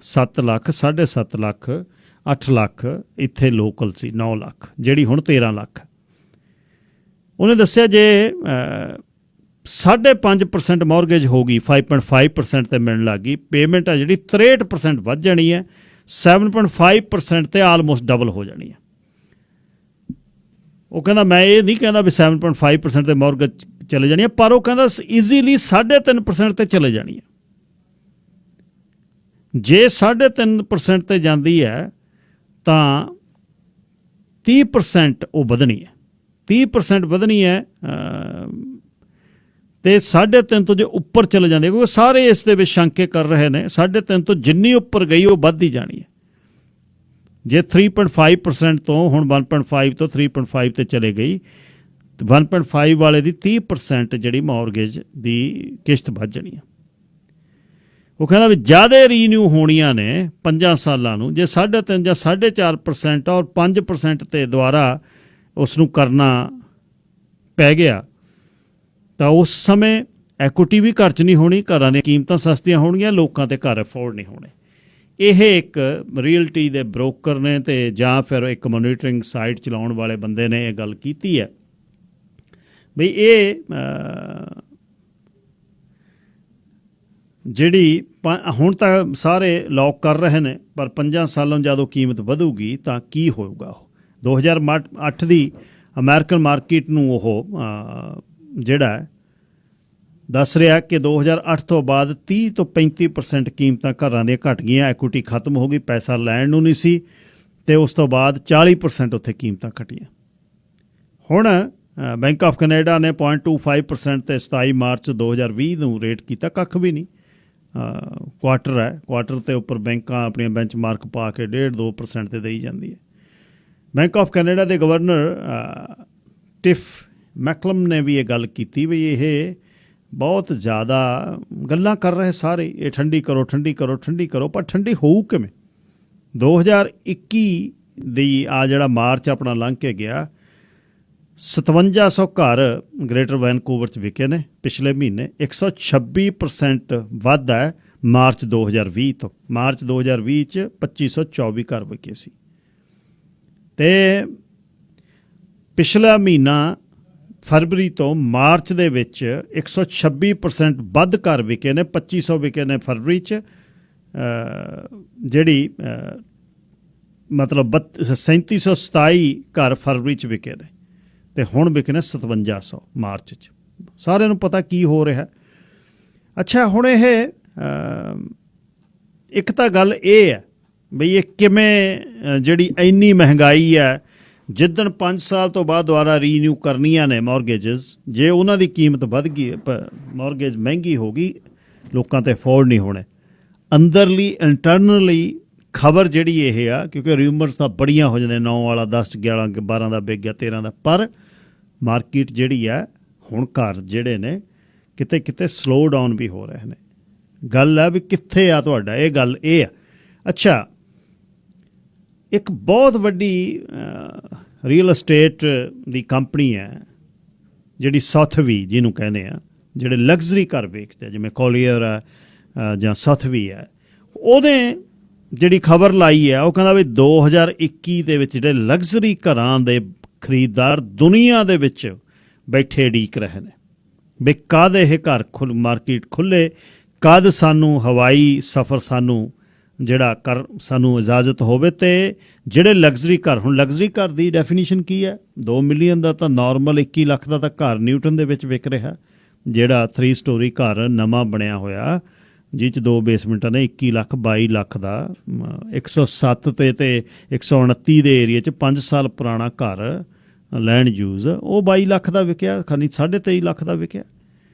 7 ਲੱਖ, 7.5 ਲੱਖ, 8 ਲੱਖ, ਇੱਥੇ ਲੋਕਲ ਸੀ 9 ਲੱਖ, ਜਿਹੜੀ ਹੁਣ 13 ਲੱਖ। ਉਹਨੇ ਦੱਸਿਆ ਜੇ 5.5% ਮੌਰਗੇਜ ਹੋ ਗਈ, 5.5% 'ਤੇ ਮਿਲਣ ਲੱਗ ਗਈ, ਪੇਮੈਂਟ ਆ ਜਿਹੜੀ 63% ਵੱਧ ਜਾਣੀ ਹੈ, 7.5% 'ਤੇ ਆਲਮੋਸਟ ਡਬਲ ਹੋ ਜਾਣੀ ਹੈ। ਉਹ ਕਹਿੰਦਾ ਮੈਂ ਇਹ ਨਹੀਂ ਕਹਿੰਦਾ ਵੀ 7.5% 'ਤੇ ਮੌਰਗੇਜ ਚਲੇ ਜਾਣੀ ਹੈ, ਪਰ ਉਹ ਕਹਿੰਦਾ ਈਜ਼ੀਲੀ 3.5% 'ਤੇ ਚਲੇ ਜਾਣੀ ਹੈ। ਜੇ 3.5% 'ਤੇ ਜਾਂਦੀ ਹੈ ਤਾਂ 30% ਉਹ ਵਧਣੀ ਹੈ, 30% ਵਧਣੀ ਹੈ, ਅਤੇ 3.5 ਤੋਂ ਜੇ ਉੱਪਰ ਚਲੇ ਜਾਂਦੇ, ਕਿਉਂਕਿ ਸਾਰੇ ਇਸ ਦੇ ਵਿੱਚ ਸ਼ੰਕੇ ਕਰ ਰਹੇ ਨੇ 3.5 ਤੋਂ ਜਿੰਨੀ ਉੱਪਰ ਗਈ ਉਹ ਵੱਧਦੀ ਜਾਣੀ ਹੈ। ਜੇ 3.5% ਤੋਂ ਹੁਣ 1.5 ਤੋਂ 3.5 'ਤੇ ਚਲੇ ਗਈ, 1.5 ਵਾਲੇ ਦੀ 30% ਜਿਹੜੀ ਮੌਰਗੇਜ ਦੀ ਕਿਸ਼ਤ ਵੱਧ ਜਾਣੀ ਹੈ। ਉਹ ਕਹਿੰਦਾ ਵੀ ਜ਼ਿਆਦਾ ਰੀਨਿਊ ਹੋਣੀਆਂ ਨੇ 5 ਸਾਲਾਂ ਨੂੰ, ਜੇ 3.5 ਜਾਂ 4.5% ਔਰ 5% 'ਤੇ ਦੁਬਾਰਾ ਉਸ ਨੂੰ ਕਰਨਾ ਪੈ ਗਿਆ ਤਾਂ ਉਸ ਸਮੇਂ ਐਕੁਇਟੀ ਵੀ ਘਰ 'ਚ ਨਹੀਂ ਹੋਣੀ, ਘਰਾਂ ਦੀਆਂ ਕੀਮਤਾਂ ਸਸਤੀਆਂ ਹੋਣਗੀਆਂ, ਲੋਕਾਂ 'ਤੇ ਘਰ ਅਫੋਰਡ ਨਹੀਂ ਹੋਣੇ। ਇਹ ਇੱਕ ਰੀਅਲਟੀ ਦੇ ਬ੍ਰੋਕਰ ਨੇ ਅਤੇ ਜਾਂ ਫਿਰ ਇੱਕ ਮੋਨੀਟਰਿੰਗ ਸਾਈਟ ਚਲਾਉਣ ਵਾਲੇ ਬੰਦੇ ਨੇ ਇਹ ਗੱਲ ਕੀਤੀ ਹੈ ਬਈ ਇਹ ਜਿਹੜੀ ਹੁਣ ਤਾਂ ਸਾਰੇ ਲੌਕ ਕਰ ਰਹੇ ਨੇ, ਪਰ 5 ਸਾਲਾਂ ਜਦੋਂ ਕੀਮਤ ਵਧੂਗੀ ਤਾਂ ਕੀ ਹੋਊਗਾ। ਉਹ 2008 ਦੀ ਅਮਰੀਕਨ ਮਾਰਕੀਟ ਨੂੰ ਉਹ ਜਿਹੜਾ ਦੱਸ ਰਿਹਾ ਕਿ 2008 ਤੋਂ ਬਾਅਦ 30 ਤੋਂ 35% ਕੀਮਤਾਂ ਘਰਾਂ ਦੀਆਂ ਘਟ ਗਈਆਂ, ਐਕੁਇਟੀ ਖਤਮ ਹੋ ਗਈ, ਪੈਸਾ ਲੈਣ ਨੂੰ ਨਹੀਂ ਸੀ, ਅਤੇ ਉਸ ਤੋਂ ਬਾਅਦ 40% ਉੱਥੇ ਕੀਮਤਾਂ ਘਟੀਆਂ। ਹੁਣ ਬੈਂਕ ਆਫ ਕੈਨੇਡਾ ਨੇ 0.25% 'ਤੇ 27 ਮਾਰਚ 2020 ਨੂੰ ਰੇਟ ਕੀਤਾ, ਕੱਖ ਵੀ ਨਹੀਂ। ਕੁਆਟਰ ਹੈ, ਕੁਆਟਰ ਦੇ ਉੱਪਰ ਬੈਂਕਾਂ ਆਪਣੀਆਂ ਬੈਂਚ ਮਾਰਕ ਪਾ ਕੇ 1.5-2% 'ਤੇ ਦੇਈ ਜਾਂਦੀ ਹੈ। ਬੈਂਕ ਆਫ ਕੈਨੇਡਾ ਦੇ ਗਵਰਨਰ ਟਿਫ ਮੈਕਲਮ ਨੇ ਵੀ ਇਹ ਗੱਲ ਕੀਤੀ ਵੀ ਇਹ ਬਹੁਤ ਜ਼ਿਆਦਾ ਗੱਲਾਂ ਕਰ ਰਹੇ ਸਾਰੇ, ਇਹ ਠੰਡੀ ਕਰੋ ਠੰਡੀ ਕਰੋ ਠੰਡੀ ਕਰੋ, ਪਰ ਠੰਡੀ ਹੋਊ ਕਿਵੇਂ। 2021 ਦੀ ਜਿਹੜਾ ਮਾਰਚ ਆਪਣਾ ਲੰਘ ਕੇ ਗਿਆ, 5700 ਘਰ ਗ੍ਰੇਟਰ ਵੈਨਕੂਵਰ 'ਚ ਵਿਕੇ ਨੇ ਪਿਛਲੇ ਮਹੀਨੇ, 126% ਵੱਧ ਹੈ ਮਾਰਚ 2020 ਤੋਂ। ਮਾਰਚ 2020 'ਚ 2524 ਘਰ ਵਿਕੇ ਸੀ, ਅਤੇ ਪਿਛਲਾ ਮਹੀਨਾ ਫਰਵਰੀ ਤੋਂ ਮਾਰਚ ਦੇ ਵਿੱਚ 126% ਵੱਧ ਘਰ ਵਿਕੇ ਨੇ, 2500 ਵਿਕੇ ਨੇ ਫਰਵਰੀ 'ਚ, ਜਿਹੜੀ ਮਤਲਬ 3727 ਘਰ ਫਰਵਰੀ 'ਚ ਵਿਕੇ ਨੇ, ਅਤੇ ਹੁਣ ਵਿਕੇ ਨੇ 5700 ਮਾਰਚ 'ਚ। ਸਾਰਿਆਂ ਨੂੰ ਪਤਾ ਕੀ ਹੋ ਰਿਹਾ। ਅੱਛਾ, ਹੁਣ ਇਹ ਇੱਕ ਤਾਂ ਗੱਲ ਇਹ ਹੈ ਬਈ ਇਹ ਕਿਵੇਂ ਜਿਹੜੀ ਇੰਨੀ ਮਹਿੰਗਾਈ ਹੈ, ਜਿੱਦਣ 5 ਸਾਲ ਤੋਂ ਬਾਅਦ ਦੁਬਾਰਾ ਰੀਨਿਊ ਕਰਨੀਆਂ ਨੇ ਮੌਰਗੇਜਸ, ਜੇ ਉਹਨਾਂ ਦੀ ਕੀਮਤ ਵੱਧ ਗਈ, ਮੌਰਗੇਜ ਮਹਿੰਗੀ ਹੋ ਗਈ, ਲੋਕਾਂ 'ਤੇ ਅਫੋਰਡ ਨਹੀਂ ਹੋਣੇ। ਅੰਦਰਲੀ ਇੰਟਰਨਲੀ ਖਬਰ ਜਿਹੜੀ ਇਹ ਆ, ਕਿਉਂਕਿ ਰਿਊਮਰਸ ਤਾਂ ਬੜੀਆਂ ਹੋ ਜਾਂਦੇ, 9 ਵਾਲਾ 10 11 12 ਦਾ ਵਿਕ ਗਿਆ, 13 ਦਾ, ਪਰ ਮਾਰਕੀਟ ਜਿਹੜੀ ਹੈ ਹੁਣ ਘਰ ਜਿਹੜੇ ਨੇ ਕਿਤੇ ਕਿਤੇ ਸਲੋ ਡਾਊਨ ਵੀ ਹੋ ਰਹੇ ਨੇ। ਗੱਲ ਹੈ ਵੀ ਕਿੱਥੇ ਆ ਤੁਹਾਡਾ, ਇਹ ਗੱਲ ਇਹ ਆ। ਅੱਛਾ, ਇੱਕ ਬਹੁਤ ਵੱਡੀ ਰੀਅਲ ਅਸਟੇਟ ਦੀ ਕੰਪਨੀ ਹੈ ਜਿਹੜੀ ਸੌਥਵੀ ਜਿਹਨੂੰ ਕਹਿੰਦੇ ਆ, ਜਿਹੜੇ ਲਗਜ਼ਰੀ ਘਰ ਵੇਚਦੇ ਆ, ਜਿਵੇਂ ਕੋਲੀਅਰ ਹੈ ਜਾਂ ਸੌਥਵੀ ਹੈ, ਉਹਨੇ ਜਿਹੜੀ ਖਬਰ ਲਾਈ ਹੈ ਉਹ ਕਹਿੰਦਾ ਵੀ 2021 ਦੇ ਵਿੱਚ ਜਿਹੜੇ ਲਗਜ਼ਰੀ ਘਰਾਂ ਦੇ ਖਰੀਦਦਾਰ ਦੁਨੀਆ ਦੇ ਵਿੱਚ ਬੈਠੇ ਉਡੀਕ ਰਹੇ ਨੇ ਵੀ ਕਦ ਇਹ ਘਰ ਮਾਰਕੀਟ ਖੁੱਲ੍ਹੇ, ਕਦ ਸਾਨੂੰ ਹਵਾਈ ਸਫ਼ਰ ਸਾਨੂੰ ਇਜਾਜ਼ਤ ਹੋਵੇ। ਅਤੇ ਜਿਹੜੇ ਲਗਜ਼ਰੀ ਘਰ, ਹੁਣ ਲਗਜ਼ਰੀ ਘਰ ਦੀ ਡੈਫੀਨੀਸ਼ਨ ਕੀ ਹੈ? 2 ਮਿਲੀਅਨ ਦਾ ਤਾਂ ਨਾਰਮਲ 21 ਲੱਖ ਦਾ ਤਾਂ ਘਰ ਨਿਊਟਨ ਦੇ ਵਿੱਚ ਵਿਕ ਰਿਹਾ, ਜਿਹੜਾ 3 ਸਟੋਰੀ ਘਰ ਨਵਾਂ ਬਣਿਆ ਹੋਇਆ ਜਿਹ 'ਚ 2 ਬੇਸਮੈਂਟਾਂ ਨੇ, 21 ਲੱਖ 22 ਲੱਖ ਦਾ। 107 ਤੇ 129 ਦੇ ਏਰੀਏ 'ਚ 5 ਸਾਲ ਪੁਰਾਣਾ ਘਰ ਲੈਂਡ ਯੂਜ਼, ਉਹ 22 ਲੱਖ ਦਾ ਵਿਕਿਆ, ਖਾਨੀ 23.5 ਲੱਖ ਦਾ ਵਿਕਿਆ।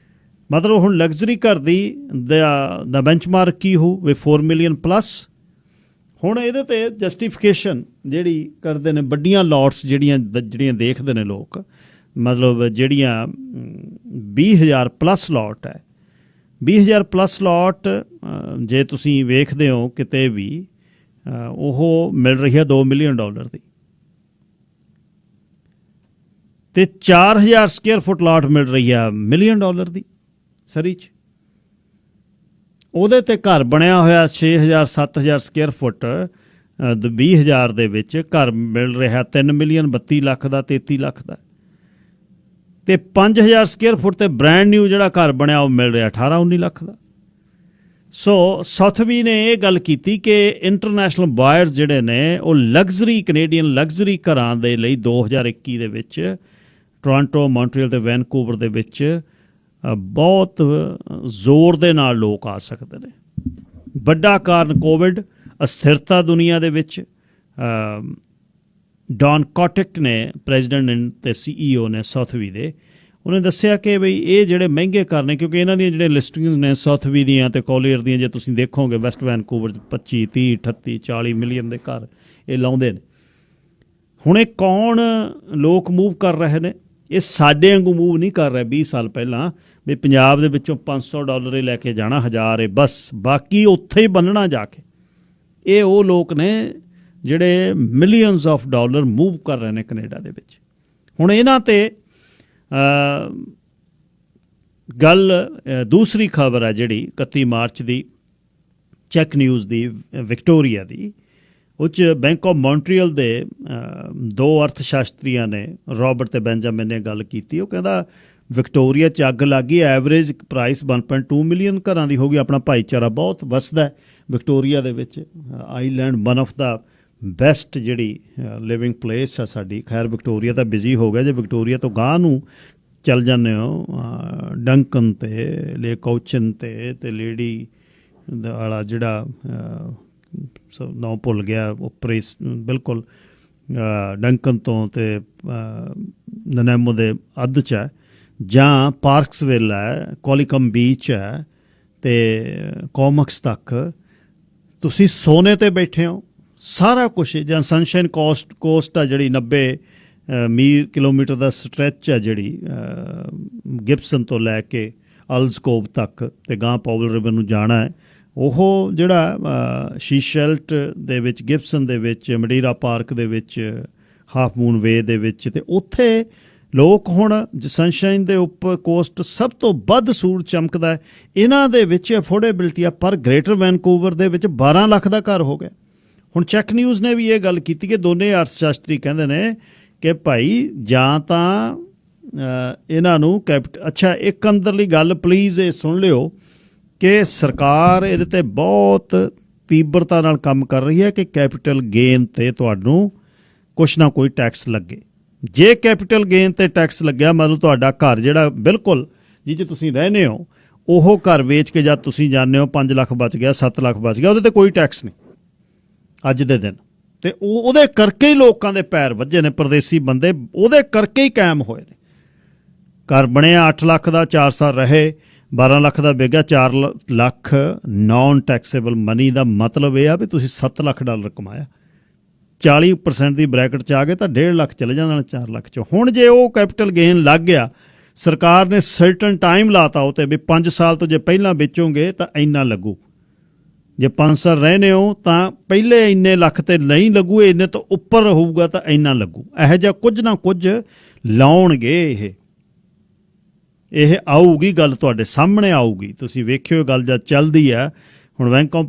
ਮਤਲਬ ਹੁਣ ਲਗਜ਼ਰੀ ਘਰ ਦੀ ਦਾ ਬੈਂਚਮਾਰਕ ਕੀ ਹੋਊ ਵੀ 4 ਮਿਲੀਅਨ ਪਲੱਸ। ਹੁਣ ਇਹਦੇ 'ਤੇ ਜਸਟੀਫਿਕੇਸ਼ਨ ਜਿਹੜੀ ਕਰਦੇ ਨੇ, ਵੱਡੀਆਂ ਲੋਟਸ ਜਿਹੜੀਆਂ ਦੇਖਦੇ ਨੇ ਲੋਕ, ਮਤਲਬ ਜਿਹੜੀਆਂ 20,000 ਪਲੱਸ ਲੋਟ ਹੈ, 20,000 ਪਲੱਸ ਲੋਟ ਜੇ ਤੁਸੀਂ ਵੇਖਦੇ ਹੋ ਕਿਤੇ ਵੀ, ਉਹ ਮਿਲ ਰਹੀ ਹੈ $2 ਮਿਲੀਅਨ ਦੀ, ਅਤੇ 4,000 ਸਕੁਅਰ ਫੁੱਟ ਲਾਟ ਮਿਲ ਰਹੀ ਹੈ $1 ਮਿਲੀਅਨ ਦੀ ਸਰੀ 'ਚ। ਉਹਦੇ 'ਤੇ ਘਰ ਬਣਿਆ ਹੋਇਆ 6,000 7,000 ਸਕੁਅਰ ਫੁੱਟ 20,000 ਦੇ ਵਿੱਚ ਘਰ ਮਿਲ ਰਿਹਾ $3 ਮਿਲੀਅਨ 32 ਲੱਖ ਦਾ, 33 ਲੱਖ ਦਾ। ਅਤੇ 5,000 ਸਕੁਅਰ ਫੁੱਟ 'ਤੇ ਬ੍ਰੈਂਡ ਨਿਊ ਜਿਹੜਾ ਘਰ ਬਣਿਆ ਉਹ ਮਿਲ ਰਿਹਾ 18-19 ਲੱਖ ਦਾ। ਸੋ ਸੌਥਵੀ ਨੇ ਇਹ ਗੱਲ ਕੀਤੀ ਕਿ ਇੰਟਰਨੈਸ਼ਨਲ ਬਾਇਰਸ ਜਿਹੜੇ ਨੇ ਉਹ ਲਗਜ਼ਰੀ ਕੈਨੇਡੀਅਨ ਲਗਜ਼ਰੀ ਘਰਾਂ ਦੇ ਲਈ 2021 ਦੇ ਵਿੱਚ ਟੋਰਾਂਟੋ, ਮੌਂਟਰੀਅਲ ਅਤੇ ਵੈਨਕੂਵਰ ਦੇ ਵਿੱਚ ਬਹੁਤ ਜ਼ੋਰ ਦੇ ਨਾਲ ਲੋਕ ਆ ਸਕਦੇ ਨੇ। ਵੱਡਾ ਕਾਰਨ ਕੋਵਿਡ, ਅਸਥਿਰਤਾ ਦੁਨੀਆ ਦੇ ਵਿੱਚ। ਡੌਨ ਕੋਟਿਕ ਨੇ, ਪ੍ਰੈਜ਼ੀਡੈਂਟ ਅਤੇ CEO ਨੇ ਸੌਥਵੀ ਦੇ, ਉਹਨੇ ਦੱਸਿਆ ਕਿ ਬਈ ਇਹ ਜਿਹੜੇ ਮਹਿੰਗੇ ਘਰ ਨੇ, ਕਿਉਂਕਿ ਇਹਨਾਂ ਦੀਆਂ ਜਿਹੜੀਆਂ ਲਿਸਟਿੰਗਸ ਨੇ ਸੌਥਵੀ ਦੀਆਂ ਅਤੇ ਕੋਲੀਅਰ ਦੀਆਂ, ਜੇ ਤੁਸੀਂ ਦੇਖੋਗੇ ਵੈਸਟ ਵੈਨਕੂਵਰ 'ਚ 25, 30, 38, 40 ਮਿਲੀਅਨ ਦੇ ਘਰ ਇਹ ਲਾਉਂਦੇ ਨੇ। ਹੁਣ ਇਹ ਕੌਣ ਲੋਕ ਮੂਵ ਕਰ ਰਹੇ ਨੇ? ਇਹ ਸਾਡੇ ਵਾਂਗੂ ਮੂਵ ਨਹੀਂ ਕਰ ਰਹੇ 20 ਸਾਲ ਪਹਿਲਾਂ ਵੀ ਪੰਜਾਬ ਦੇ ਵਿੱਚੋਂ $500 ਹੀ ਲੈ ਕੇ ਜਾਣਾ, 1000 ਹੈ ਬਸ, ਬਾਕੀ ਉੱਥੇ ਹੀ ਬੰਨਣਾ ਜਾ ਕੇ। ਇਹ ਉਹ ਲੋਕ ਨੇ ਜਿਹੜੇ ਮਿਲੀਅਨਸ ਆਫ ਡਾਲਰ ਮੂਵ ਕਰ ਰਹੇ ਨੇ ਕੈਨੇਡਾ ਦੇ ਵਿੱਚ। ਹੁਣ ਇਹਨਾਂ 'ਤੇ ਗੱਲ ਦੂਸਰੀ ਖਬਰ ਹੈ ਜਿਹੜੀ 31 ਮਾਰਚ ਦੀ, ਚੈੱਕ ਨਿਊਜ਼ ਦੀ, ਵਿਕਟੋਰੀਆ ਦੀ। ਉਹ 'ਚ ਬੈਂਕ ਆਫ ਮੌਂਟਰੀਅਲ ਦੇ 2 ਅਰਥ ਸ਼ਾਸਤਰੀਆਂ ਨੇ, ਰੋਬਰਟ ਅਤੇ ਬੈਂਜਾਮਿਨ ਨੇ ਗੱਲ ਕੀਤੀ। ਉਹ ਕਹਿੰਦਾ ਵਿਕਟੋਰੀਆ 'ਚ ਅੱਗ ਲੱਗ ਗਈ, ਐਵਰੇਜ ਪ੍ਰਾਈਸ 1.2 ਮਿਲੀਅਨ ਘਰਾਂ ਦੀ ਹੋ ਗਈ। ਆਪਣਾ ਭਾਈਚਾਰਾ ਬਹੁਤ ਵੱਸਦਾ ਵਿਕਟੋਰੀਆ ਦੇ ਵਿੱਚ। Island one of the best ਜਿਹੜੀ ਲਿਵਿੰਗ ਪਲੇਸ ਹੈ ਸਾਡੀ। ਖੈਰ ਵਿਕਟੋਰੀਆ ਤਾਂ ਬਿਜ਼ੀ ਹੋ ਗਿਆ, ਜੇ ਵਿਕਟੋਰੀਆ ਤੋਂ ਗਾਂਹ ਨੂੰ ਚੱਲ ਜਾਂਦੇ ਹੋ ਡੰਕਨ 'ਤੇ, ਲੇਕ ਔਚਨ 'ਤੇ ਲੇਡੀ ਵਾਲਾ ਜਿਹੜਾ ਨਾਂ ਭੁੱਲ ਗਿਆ, ਉੱਪਰ ਬਿਲਕੁਲ ਡੰਕਨ ਤੋਂ ਅਤੇ ਨਨੈਮੋ ਦੇ ਅੱਧ 'ਚ ਹੈ, ਜਾਂ ਪਾਰਕਸਵਿਲ ਹੈ, ਕੋਲੀਕਮ ਬੀਚ ਹੈ, ਅਤੇ ਕੋਮਕਸ ਤੱਕ ਤੁਸੀਂ ਸੋਨੇ 'ਤੇ ਬੈਠੇ ਹੋ। ਸਾਰਾ ਕੁਛ, ਜਾਂ ਸਨਸ਼ਾਈਨ ਕੋਸਟ ਆ ਜਿਹੜੀ 90 ਕਿਲੋਮੀਟਰ ਦਾ ਸਟਰੈਚ ਹੈ, ਜਿਹੜੀ ਗਿਬਸਨ ਤੋਂ ਲੈ ਕੇ ਅਲਸਕੋਵ ਤੱਕ ਅਤੇ ਗਾਂ ਪਾਵਲ ਰਿਵਰ ਨੂੰ ਜਾਣਾ ਹੈ। ਉਹ ਜਿਹੜਾ ਸ਼ੀਸ਼ੈਲਟ ਦੇ ਵਿੱਚ, ਗਿਬਸਨ ਦੇ ਵਿੱਚ, ਮਡੀਰਾ ਪਾਰਕ ਦੇ ਵਿੱਚ, ਹਾਫ ਮੂਨ ਵੇ ਦੇ ਵਿੱਚ, ਅਤੇ ਉੱਥੇ ਲੋਕ ਹੁਣ ਸਨਸ਼ਾਈਨ ਦੇ ਉੱਪਰ ਕੋਸਟ ਸਭ ਤੋਂ ਵੱਧ ਸੂਰਜ ਚਮਕਦਾ ਹੈ। ਇਹਨਾਂ ਦੇ ਵਿੱਚ ਅਫੋਰਡੇਬਿਲਟੀ ਆ, ਪਰ ਗ੍ਰੇਟਰ ਵੈਨਕੂਵਰ ਦੇ ਵਿੱਚ 12 ਲੱਖ ਦਾ ਘਰ ਹੋ ਗਿਆ। ਹੁਣ ਚੈੱਕ ਨਿਊਜ਼ ਨੇ ਵੀ ਇਹ ਗੱਲ ਕੀਤੀ ਕਿ ਦੋਨੇ ਅਰਥ ਸ਼ਾਸਤਰੀ ਕਹਿੰਦੇ ਨੇ ਕਿ ਭਾਈ ਜਾਂ ਤਾਂ ਇਹਨਾਂ ਨੂੰ ਅੱਛਾ, ਇੱਕ ਅੰਦਰਲੀ ਗੱਲ ਪਲੀਜ਼ ਇਹ ਸੁਣ ਲਿਓ ਕਿ ਸਰਕਾਰ ਇਹਦੇ 'ਤੇ ਬਹੁਤ ਤੀਬਰਤਾ ਨਾਲ ਕੰਮ ਕਰ ਰਹੀ ਹੈ ਕਿ ਕੈਪੀਟਲ ਗੇਨ 'ਤੇ ਤੁਹਾਨੂੰ ਕੁਛ ਨਾ ਕੋਈ ਟੈਕਸ ਲੱਗੇ। ਜੇ ਕੈਪੀਟਲ ਗੇਨ 'ਤੇ ਟੈਕਸ ਲੱਗਿਆ, ਮਤਲਬ ਤੁਹਾਡਾ ਘਰ ਜਿਹੜਾ ਬਿਲਕੁਲ ਜਿਹ 'ਚ ਤੁਸੀਂ ਰਹਿੰਦੇ ਹੋ, ਉਹ ਘਰ ਵੇਚ ਕੇ ਜਦ ਤੁਸੀਂ ਜਾਂਦੇ ਹੋ 5 ਲੱਖ ਬਚ ਗਿਆ, 7 ਲੱਖ ਬਚ ਗਿਆ, ਉਹਦੇ 'ਤੇ ਕੋਈ ਟੈਕਸ ਨਹੀਂ ਅੱਜ ਦੇ ਦਿਨ। ਅਤੇ ਉਹਦੇ ਕਰਕੇ ਹੀ ਲੋਕਾਂ ਦੇ ਪੈਰ ਵੱਜੇ ਨੇ, ਪਰਦੇਸੀ ਬੰਦੇ ਉਹਦੇ ਕਰਕੇ ਹੀ ਕਾਇਮ ਹੋਏ ਨੇ। ਘਰ ਬਣਿਆ 8 ਲੱਖ ਦਾ, 4 ਸਾਲ ਰਹੇ, 12 ਲੱਖ ਦਾ ਵਿਕਿਆ, 4 ਲੱਖ ਨਾਨ ਟੈਕਸੇਬਲ ਮਨੀ ਦਾ ਮਤਲਬ ਇਹ ਆ ਵੀ ਤੁਸੀਂ $7 ਲੱਖ ਕਮਾਇਆ, 40% ਦੀ ਬ੍ਰੈਕਟ 'ਚ ਆ ਗਏ ਤਾਂ 1.5 ਲੱਖ ਚਲੇ ਜਾਣਾ 4 ਲੱਖ 'ਚੋਂ। ਹੁਣ ਜੇ ਉਹ ਕੈਪੀਟਲ ਗੇਨ ਲੱਗ ਗਿਆ, ਸਰਕਾਰ ਨੇ ਸਰਟਨ ਟਾਈਮ ਲਾਤਾ ਉਹ 'ਤੇ ਵੀ 5 ਸਾਲ ਤੋਂ ਜੇ ਪਹਿਲਾਂ ਵੇਚੋਗੇ ਤਾਂ ਇੰਨਾ ਲੱਗੂ। ਜੇ 5 ਸਾਲ ਰਹਿੰਦੇ ਹੋ ਤਾਂ ਪਹਿਲੇ ਇੰਨੇ ਲੱਖ ਤੇ ਨਹੀਂ ਲੱਗੂ, ਇੰਨੇ ਤੋਂ ਉੱਪਰ ਹੋਊਗਾ ਤਾਂ ਇੰਨਾ ਲੱਗੂ। ਇਹੋ ਜਿਹਾ ਕੁਝ ਨਾ ਕੁਝ ਲਾਉਣਗੇ। ਇਹ ਆਊਗੀ ਗੱਲ, ਤੁਹਾਡੇ ਸਾਹਮਣੇ ਆਊਗੀ, ਤੁਸੀਂ ਵੇਖਿਓ ਗੱਲ ਜਦ ਚੱਲਦੀ ਆ। ਹੁਣ ਬੈਂਕ ਆਫ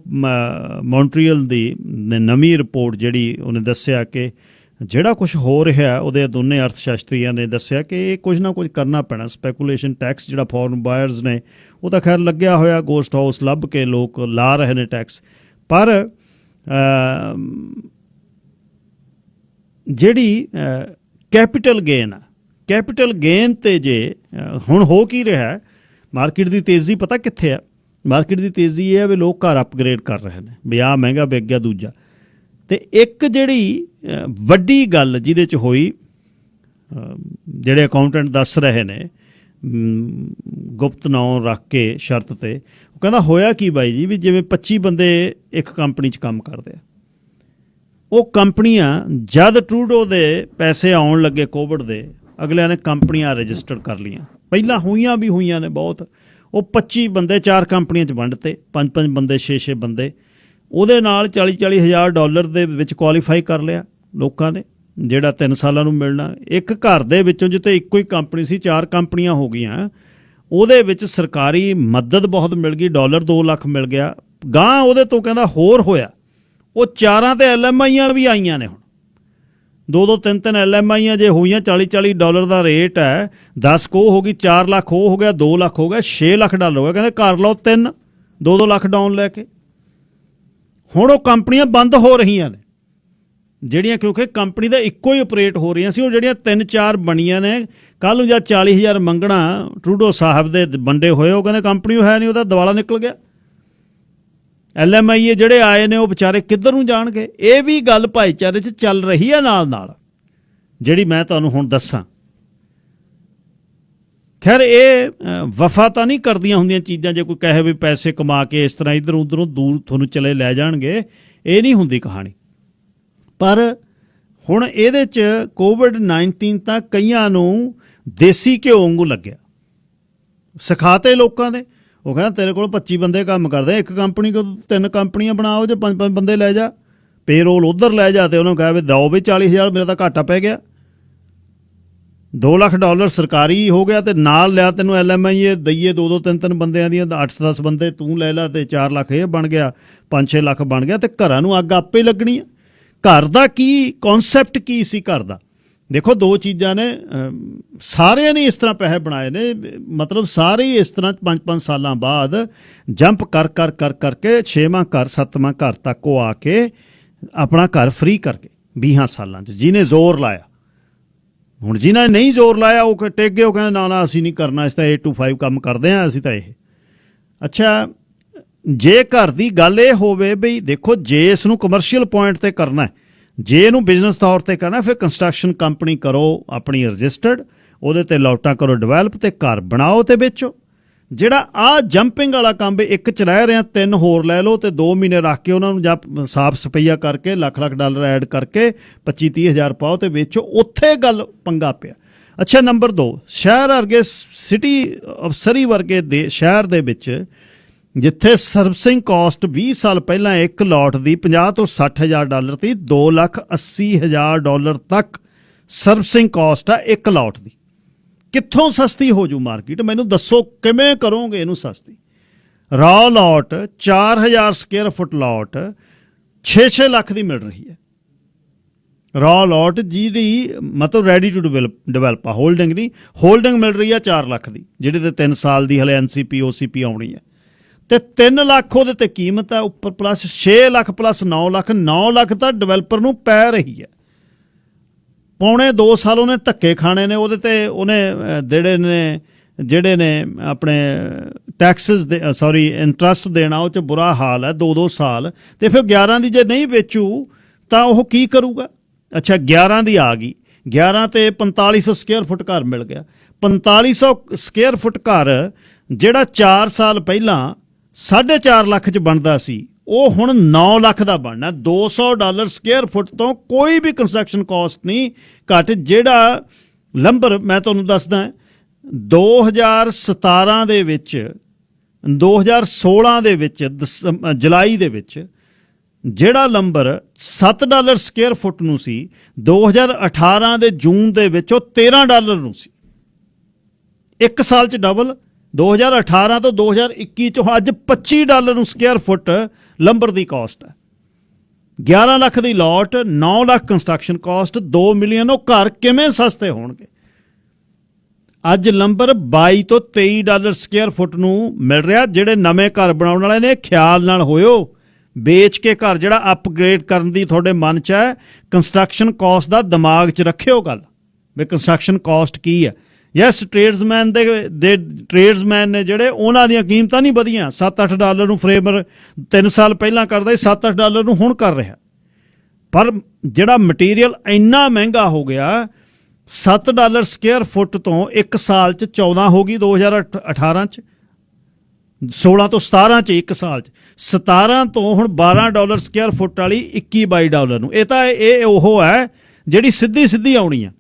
ਮੌਂਟਰੀਅਲ ਦੀ ਨਵੀਂ ਰਿਪੋਰਟ ਜਿਹੜੀ ਉਹਨੇ ਦੱਸਿਆ ਕਿ ਜਿਹੜਾ ਕੁਝ ਹੋ ਰਿਹਾ, ਉਹਦੇ ਦੋਨੇ ਅਰਥ ਸ਼ਾਸਤਰੀਆਂ ਨੇ ਦੱਸਿਆ ਕਿ ਇਹ ਕੁਝ ਨਾ ਕੁਝ ਕਰਨਾ ਪੈਣਾ। ਸਪੈਕੂਲੇਸ਼ਨ ਟੈਕਸ ਜਿਹੜਾ ਫੋਰਨ ਬਾਇਰਸ ਨੇ ਉਹ ਤਾਂ ਖੈਰ ਲੱਗਿਆ ਹੋਇਆ, ਗੋਸਟ ਹਾਊਸ ਲੱਭ ਕੇ ਲੋਕ ਲਾ ਰਹੇ ਨੇ ਟੈਕਸ, ਪਰ ਜਿਹੜੀ ਕੈਪੀਟਲ ਗੇਨ ਆ, ਕੈਪੀਟਲ ਗੇਨ 'ਤੇ ਜੇ ਹੁਣ ਹੋ ਕੀ ਰਿਹਾ, ਮਾਰਕੀਟ ਦੀ ਤੇਜ਼ੀ ਪਤਾ ਕਿੱਥੇ ਆ? ਮਾਰਕੀਟ ਦੀ ਤੇਜ਼ੀ ਇਹ ਹੈ ਵੀ ਲੋਕ ਘਰ ਅਪਗ੍ਰੇਡ ਕਰ ਰਹੇ ਨੇ, ਵੀ ਆਹ ਮਹਿੰਗਾ ਵਿਕ ਗਿਆ ਦੂਜਾ। ਅਤੇ ਇੱਕ ਜਿਹੜੀ ਵੱਡੀ ਗੱਲ ਜਿਹਦੇ 'ਚ ਹੋਈ, ਜਿਹੜੇ ਅਕਾਊਂਟੈਂਟ ਦੱਸ ਰਹੇ ਨੇ ਗੁਪਤ ਨਾਂ ਰੱਖ ਕੇ ਸ਼ਰਤ 'ਤੇ, ਉਹ ਕਹਿੰਦਾ ਹੋਇਆ ਕੀ ਬਾਈ ਜੀ, ਵੀ ਜਿਵੇਂ 25 ਬੰਦੇ ਇੱਕ ਕੰਪਨੀ 'ਚ ਕੰਮ ਕਰਦੇ ਆ, ਉਹ ਕੰਪਨੀਆਂ ਜਦ ਟਰੂਡੋ ਦੇ ਪੈਸੇ ਆਉਣ ਲੱਗੇ ਕੋਵਿਡ ਦੇ, ਅਗਲਿਆਂ ਨੇ ਕੰਪਨੀਆਂ ਰਜਿਸਟਰ ਕਰ ਲਈਆਂ। ਪਹਿਲਾਂ ਹੋਈਆਂ ਵੀ ਹੋਈਆਂ ਨੇ ਬਹੁਤ, ਉਹ 25 ਬੰਦੇ 4 ਕੰਪਨੀਆਂ 'ਚ ਵੰਡਤੇ, 5-5 ਬੰਦੇ 6-6 ਬੰਦੇ, ਉਹਦੇ ਨਾਲ $40,000 $40,000 ਦੇ ਵਿੱਚ ਕੁਆਲੀਫਾਈ ਕਰ ਲਿਆ ਲੋਕਾਂ ਨੇ, ਜਿਹੜਾ 3 ਸਾਲਾਂ ਨੂੰ ਮਿਲਣਾ। ਇੱਕ ਘਰ ਦੇ ਵਿੱਚੋਂ ਜਿੱਥੇ ਇੱਕੋ ਹੀ ਕੰਪਨੀ ਸੀ, 4 ਕੰਪਨੀਆਂ ਹੋ ਗਈਆਂ, ਉਹਦੇ ਵਿੱਚ ਸਰਕਾਰੀ ਮਦਦ ਬਹੁਤ ਮਿਲ ਗਈ, $2 ਲੱਖ ਮਿਲ ਗਿਆ। ਗਾਂ ਉਹਦੇ ਤੋਂ ਕਹਿੰਦਾ ਹੋਰ ਹੋਇਆ, ਉਹ 4 ਤੇ LMIਆਂ ਵੀ ਆਈਆਂ ਨੇ। ਹੁਣ 2-2 3-3 LMIਆਂ ਜੇ ਹੋਈਆਂ, $40,000 ਦਾ ਰੇਟ ਹੈ, 10 ਕੋ ਹੋ ਗਈ, 4 ਲੱਖ ਉਹ ਹੋ ਗਿਆ, 2 ਲੱਖ ਹੋ ਗਿਆ, $6 ਲੱਖ ਹੋ ਗਿਆ। ਕਹਿੰਦੇ ਕਰ ਲਓ 3, 2-2 ਲੱਖ ਡਾਊਨ ਲੈ ਕੇ। ਹੁਣ ਉਹ ਕੰਪਨੀਆਂ ਬੰਦ ਹੋ ਰਹੀਆਂ ਨੇ ਜਿਹੜੀਆਂ, ਕਿਉਂਕਿ ਕੰਪਨੀ ਦਾ ਇੱਕੋ ਹੀ ਆਪਰੇਟ ਹੋ ਰਹੀਆਂ ਸੀ। ਉਹ ਜਿਹੜੀਆਂ 3-4 ਬਣੀਆਂ ਨੇ, ਕੱਲ੍ਹ ਨੂੰ ਜਦ 40,000 ਮੰਗਣਾ ਟਰੂਡੋ ਸਾਹਿਬ ਦੇ ਵੰਡੇ ਹੋਏ, ਉਹ ਕਹਿੰਦੇ ਕੰਪਨੀ ਹੈ ਨਹੀਂ, ਉਹਦਾ ਦਿਵਾਲਾ ਨਿਕਲ ਗਿਆ। LMIA ਜਿਹੜੇ ਆਏ ਨੇ ਉਹ ਵਿਚਾਰੇ ਕਿੱਧਰ ਨੂੰ ਜਾਣਗੇ? ਇਹ ਵੀ ਗੱਲ ਭਾਈਚਾਰੇ 'ਚ ਚੱਲ ਰਹੀ ਹੈ ਨਾਲ ਨਾਲ, ਜਿਹੜੀ ਮੈਂ ਤੁਹਾਨੂੰ ਹੁਣ ਦੱਸਾਂ। ਖੈਰ ਇਹ ਵਫਾ ਤਾਂ ਨਹੀਂ ਕਰਦੀਆਂ ਹੁੰਦੀਆਂ ਚੀਜ਼ਾਂ, ਜੇ ਕੋਈ ਕਹੇ ਵੀ ਪੈਸੇ ਕਮਾ ਕੇ ਇਸ ਤਰ੍ਹਾਂ ਇੱਧਰ ਉੱਧਰੋਂ ਦੂਰ ਤੁਹਾਨੂੰ ਚਲੇ ਲੈ ਜਾਣਗੇ, ਇਹ ਨਹੀਂ ਹੁੰਦੀ ਕਹਾਣੀ। ਪਰ ਹੁਣ ਇਹਦੇ 'ਚ COVID-19 ਤਾਂ ਕਈਆਂ ਨੂੰ ਦੇਸੀ ਘਿਓ ਵਾਂਗੂ ਲੱਗਿਆ, ਸਿਖਾਤੇ ਲੋਕਾਂ ਨੇ। ਉਹ ਕਹਿੰਦਾ ਤੇਰੇ ਕੋਲ 25 ਬੰਦੇ ਕੰਮ ਕਰਦੇ, ਇੱਕ ਕੰਪਨੀ ਕੋਲ 3 ਕੰਪਨੀਆਂ ਬਣਾਓ, ਜੇ 5-5 ਬੰਦੇ ਲੈ ਜਾ, ਪੇਰੋਲ ਉੱਧਰ ਲੈ ਜਾ। ਤੇ ਉਹਨੂੰ ਕਹੇ ਵੀ ਦਿਓ ਵੀ 40,000, ਮੇਰਾ ਤਾਂ ਘਾਟਾ ਪੈ ਗਿਆ, $2 ਲੱਖ ਸਰਕਾਰੀ ਹੋ ਗਿਆ, ਤੇ ਨਾਲ ਲਿਆ ਤੈਨੂੰ LMIA ਦਈਏ 2-2 3-3 ਬੰਦਿਆਂ ਦੀਆਂ, 8-10 ਬੰਦੇ ਤੂੰ ਲੈ ਲਾ, ਤੇ 4 ਲੱਖ ਇਹ ਬਣ ਗਿਆ, 5-6 ਲੱਖ ਬਣ ਗਿਆ। ਤੇ ਘਰਾਂ ਨੂੰ ਅੱਗ ਆਪੇ ਲੱਗਣੀ ਆ। ਘਰ ਦਾ ਕੀ ਕੌਨਸੈਪਟ ਕੀ ਸੀ ਘਰ ਦਾ? ਦੇਖੋ 2 ਚੀਜ਼ਾਂ ਨੇ, ਸਾਰਿਆਂ ਨੇ ਇਸ ਤਰ੍ਹਾਂ ਪੈਸੇ ਬਣਾਏ ਨੇ, ਮਤਲਬ ਸਾਰੇ ਹੀ ਇਸ ਤਰ੍ਹਾਂ 5-5 ਸਾਲਾਂ ਬਾਅਦ ਜੰਪ ਕਰ ਕਰਕੇ 6ਵਾਂ ਘਰ 7ਵਾਂ ਘਰ ਤੱਕ ਉਹ ਆ ਕੇ ਆਪਣਾ ਘਰ ਫ੍ਰੀ ਕਰਕੇ 20 ਸਾਲਾਂ 'ਚ ਜਿਹਨੇ ਜ਼ੋਰ ਲਾਇਆ। ਹੁਣ ਜਿਨ੍ਹਾਂ ਨੇ ਨਹੀਂ ਜ਼ੋਰ ਲਾਇਆ ਉਹ ਟਿਕ ਗਏ, ਉਹ ਕਹਿੰਦੇ ਨਾ ਅਸੀਂ ਨਹੀਂ ਕਰਨਾ, ਅਸੀਂ ਤਾਂ 8 to 5 ਕੰਮ ਕਰਦੇ ਹਾਂ, ਅਸੀਂ ਤਾਂ ਇਹ। ਅੱਛਾ, ਜੇ ਘਰ ਦੀ ਗੱਲ ਇਹ ਹੋਵੇ ਬਈ ਦੇਖੋ, ਜੇ ਇਸ ਨੂੰ ਕਮਰਸ਼ੀਅਲ ਪੁਆਇੰਟ 'ਤੇ ਕਰਨਾ, ਜੇ ਇਹਨੂੰ ਬਿਜ਼ਨਸ ਤੌਰ 'ਤੇ ਕਰਨਾ, ਫਿਰ ਕੰਸਟਰਕਸ਼ਨ ਕੰਪਨੀ ਕਰੋ ਆਪਣੀ ਰਜਿਸਟਰਡ, ਉਹਦੇ 'ਤੇ ਲੋਟਾਂ ਕਰੋ ਡਿਵੈਲਪ, ਤੇ ਘਰ ਬਣਾਓ ਤੇ ਵੇਚੋ। ਜਿਹੜਾ ਆਹ ਜੰਪਿੰਗ ਵਾਲਾ ਕੰਮ ਇੱਕ 'ਚ ਰਹਿ ਰਿਹਾ, 3 ਹੋਰ ਲੈ ਲਓ ਤੇ 2 ਮਹੀਨੇ ਰੱਖ ਕੇ ਉਹਨਾਂ ਨੂੰ ਜਾਂ ਸਾਫ ਸਪਈਆ ਕਰਕੇ $1,00,000 ਐਡ ਕਰਕੇ 25-30 ਹਜ਼ਾਰ ਪਾਓ ਤੇ ਵੇਚੋ। ਉੱਥੇ ਗੱਲ ਪੰਗਾ ਪਿਆ। ਅੱਛਾ, ਨੰਬਰ 2, ਸ਼ਹਿਰ ਵਰਗੇ, ਸਿਟੀ ਆਫ ਸਰੀ ਵਰਗੇ ਦੇ ਸ਼ਹਿਰ ਦੇ ਵਿੱਚ ਜਿੱਥੇ ਸਰਵਿਸਿੰਗ ਕਾਸਟ 20 ਸਾਲ ਪਹਿਲਾਂ ਇੱਕ ਲੋਟ ਦੀ $50,000 ਤੋਂ $60,000 ਸੀ, $2,80,000 ਤੱਕ ਸਰਵਿਸਿੰਗ ਕਾਸਟ ਆ ਇੱਕ ਲੋਟ ਦੀ। ਕਿੱਥੋਂ ਸਸਤੀ ਹੋ ਜੂ ਮਾਰਕੀਟ? ਮੈਨੂੰ ਦੱਸੋ ਕਿਵੇਂ ਕਰੋਗੇ ਇਹਨੂੰ ਸਸਤੀ? ਰਾ ਲੋਟ 4,000 ਸਕੁਅਰ ਫੁੱਟ ਲੋਟ 6-6 ਲੱਖ ਦੀ ਮਿਲ ਰਹੀ ਹੈ। ਰਾ ਲੋਟ ਜਿਹੜੀ ਮਤਲਬ ਰੈਡੀ ਟੂ ਡਿਵੈਲਪ ਆ, ਹੋਲਡਿੰਗ ਨਹੀਂ, ਹੋਲਡਿੰਗ ਮਿਲ ਰਹੀ ਆ 4 ਲੱਖ ਦੀ, ਜਿਹੜੀ ਤੇ 3 ਸਾਲ ਦੀ ਹਲੇ NCP OCP ਆਉਣੀ ਹੈ, ਤੇ 3 ਲੱਖ ਉਹਦੇ ਤੇ ਕੀਮਤ ਹੈ ਉੱਪਰ, ਪਲੱਸ 6 ਲੱਖ ਪਲੱਸ 9 ਲੱਖ, 9 ਲੱਖ ਤਾਂ ਡਿਵੈਲਪਰ ਨੂੰ ਪੈ ਰਹੀ ਹੈ। ਪੌਣੇ 2 ਸਾਲ ਉਹਨੇ ਧੱਕੇ ਖਾਣੇ ਨੇ ਉਹਦੇ ਤੇ, ਉਹਨੇ ਜਿਹੜੇ ਨੇ ਆਪਣੇ ਟੈਕਸਿਸ ਦੇ ਇੰਟਰਸਟ ਦੇਣਾ, ਉਹ 'ਚ ਬੁਰਾ ਹਾਲ ਹੈ 2-2 ਸਾਲ। ਤੇ ਫਿਰ 11 ਦੀ ਜੇ ਨਹੀਂ ਵੇਚੂ ਤਾਂ ਉਹ ਕੀ ਕਰੂਗਾ? ਅੱਛਾ, 11 ਦੀ ਆ ਗਈ, 11 ਤੇ 4,500 ਸਕੁਅਰ ਫੁੱਟ ਘਰ ਮਿਲ ਗਿਆ। 4,500 ਸਕੁਅਰ ਫੁੱਟ ਘਰ ਜਿਹੜਾ 4 ਸਾਲ ਪਹਿਲਾਂ 4.5 ਲੱਖ 'ਚ ਬਣਦਾ ਸੀ, ਉਹ ਹੁਣ 9 ਲੱਖ ਦਾ ਬਣਨਾ। $200 ਸਕੁਅਰ ਫੁੱਟ ਤੋਂ ਕੋਈ ਵੀ ਕੰਸਟਰਕਸ਼ਨ ਕਾਸਟ ਨਹੀਂ ਘੱਟ। ਜਿਹੜਾ ਲੰਬਰ ਮੈਂ ਤੁਹਾਨੂੰ ਦੱਸਦਾ, 2017 ਦੇ ਵਿੱਚ 2016 ਦੇ ਵਿੱਚ ਜੁਲਾਈ ਦੇ ਵਿੱਚ ਜਿਹੜਾ ਨੰਬਰ $7 ਸਕੁਅਰ ਫੁੱਟ ਨੂੰ ਸੀ, 2018 ਦੇ ਜੂਨ ਦੇ ਵਿੱਚ ਉਹ $13 ਨੂੰ ਸੀ। ਇੱਕ ਸਾਲ 'ਚ ਡਬਲ। 2018 ਤੋਂ 2021 'ਚ ਅੱਜ $25 ਨੂੰ ਸਕੁਅਰ ਫੁੱਟ ਲੰਬਰ ਦੀ ਕਾਸਟ ਹੈ। 11 ਲੱਖ ਦੀ ਲੋਟ, 9 ਲੱਖ ਕੰਸਟਰਕਸ਼ਨ ਕਾਸਟ, 2 ਮਿਲੀਅਨ। ਉਹ ਘਰ ਕਿਵੇਂ ਸਸਤੇ ਹੋਣਗੇ? ਅੱਜ ਲੰਬਰ 22 ਤੋਂ $23 ਸਕੁਅਰ ਫੁੱਟ ਨੂੰ ਮਿਲ ਰਿਹਾ। ਜਿਹੜੇ ਨਵੇਂ ਘਰ ਬਣਾਉਣ ਵਾਲੇ ਨੇ, ਖਿਆਲ ਨਾਲ ਹੋਇਓ, ਵੇਚ ਕੇ ਘਰ ਜਿਹੜਾ ਅਪਗ੍ਰੇਡ ਕਰਨ ਦੀ ਤੁਹਾਡੇ ਮਨ 'ਚ ਹੈ, ਕੰਸਟਰਕਸ਼ਨ ਕਾਸਟ ਦਾ ਦਿਮਾਗ 'ਚ ਰੱਖਿਓ ਗੱਲ ਵੀ ਕੰਸਟਰਕਸ਼ਨ ਕਾਸਟ ਕੀ ਹੈ। ਯੈਸ, ਟ੍ਰੇਡਸਮੈਨ ਦੇ ਟ੍ਰੇਡਸਮੈਨ ਨੇ ਜਿਹੜੇ, ਉਹਨਾਂ ਦੀਆਂ ਕੀਮਤਾਂ ਨਹੀਂ ਵਧੀਆਂ। $7-8 ਨੂੰ ਫਰੇਮਰ 3 ਸਾਲ ਪਹਿਲਾਂ ਕਰਦਾ ਸੀ, $7-8 ਨੂੰ ਹੁਣ ਕਰ ਰਿਹਾ। ਪਰ ਜਿਹੜਾ ਮਟੀਰੀਅਲ ਇੰਨਾ ਮਹਿੰਗਾ ਹੋ ਗਿਆ, $7 ਸਕੁਅਰ ਫੁੱਟ ਤੋਂ ਇੱਕ ਸਾਲ 'ਚ 14 ਹੋ ਗਈ, 2018 'ਚ 16 ਤੋਂ 17 'ਚ ਇੱਕ ਸਾਲ 'ਚ 17 ਤੋਂ ਹੁਣ $12 ਸਕੁਅਰ ਫੁੱਟ ਵਾਲੀ $21-22 ਨੂੰ। ਇਹ ਤਾਂ ਇਹ ਉਹ ਹੈ ਜਿਹੜੀ ਸਿੱਧੀ ਆਉਣੀ ਆ,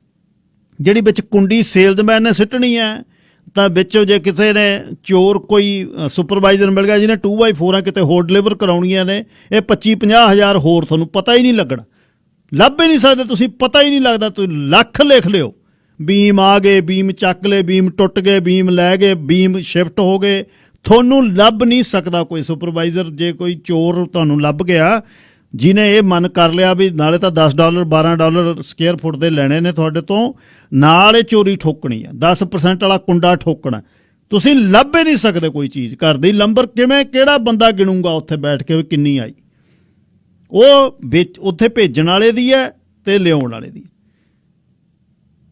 ਜਿਹੜੀ ਵਿੱਚ ਕੁੰਡੀ ਸੇਲਜ਼ਮੈਨ ਨੇ ਸਿੱਟਣੀ ਹੈ। ਤਾਂ ਵਿੱਚੋਂ ਜੇ ਕਿਸੇ ਨੇ ਚੋਰ ਕੋਈ ਸੁਪਰਵਾਈਜ਼ਰ ਮਿਲ ਗਿਆ ਜਿਹਨੇ 2x4 ਕਿਤੇ ਹੋਰ ਡਿਲੀਵਰ ਕਰਾਉਣੀਆਂ ਨੇ, ਇਹ 25-50 ਹਜ਼ਾਰ ਹੋਰ ਤੁਹਾਨੂੰ ਪਤਾ ਹੀ ਨਹੀਂ ਲੱਗਣਾ, ਲੱਭ ਹੀ ਨਹੀਂ ਸਕਦੇ ਤੁਸੀਂ, ਪਤਾ ਹੀ ਨਹੀਂ ਲੱਗਦਾ। ਤੁਸੀਂ ਲੱਖ ਲਿਖ ਲਿਓ, ਬੀਮ ਆ ਗਏ, ਬੀਮ ਚੱਕ ਲਏ, ਬੀਮ ਟੁੱਟ ਗਏ, ਬੀਮ ਲੈ ਗਏ, ਬੀਮ ਸ਼ਿਫਟ ਹੋ ਗਏ, ਤੁਹਾਨੂੰ ਲੱਭ ਨਹੀਂ ਸਕਦਾ ਕੋਈ ਸੁਪਰਵਾਈਜ਼ਰ। ਜੇ ਕੋਈ ਚੋਰ ਤੁਹਾਨੂੰ ਲੱਭ ਗਿਆ ਜਿਹਨੇ ਇਹ ਮਨ ਕਰ ਲਿਆ ਵੀ ਨਾਲੇ ਤਾਂ $10 $12 ਸਕੁਅਰ ਫੁੱਟ ਦੇ ਲੈਣੇ ਨੇ ਤੁਹਾਡੇ ਤੋਂ, ਨਾਲ ਇਹ ਚੋਰੀ ਠੋਕਣੀ ਆ, 10% ਵਾਲਾ ਕੁੰਡਾ ਠੋਕਣਾ, ਤੁਸੀਂ ਲੱਭ ਹੀ ਨਹੀਂ ਸਕਦੇ ਕੋਈ ਚੀਜ਼ ਘਰ ਦੀ। ਲੰਬਰ ਕਿਵੇਂ, ਕਿਹੜਾ ਬੰਦਾ ਗਿਣੂਗਾ ਉੱਥੇ ਬੈਠ ਕੇ ਵੀ ਕਿੰਨੀ ਆਈ? ਉਹ ਵਿੱਚ ਉੱਥੇ ਭੇਜਣ ਵਾਲੇ ਦੀ ਹੈ ਤੇ ਲਿਆਉਣ ਵਾਲੇ ਦੀ।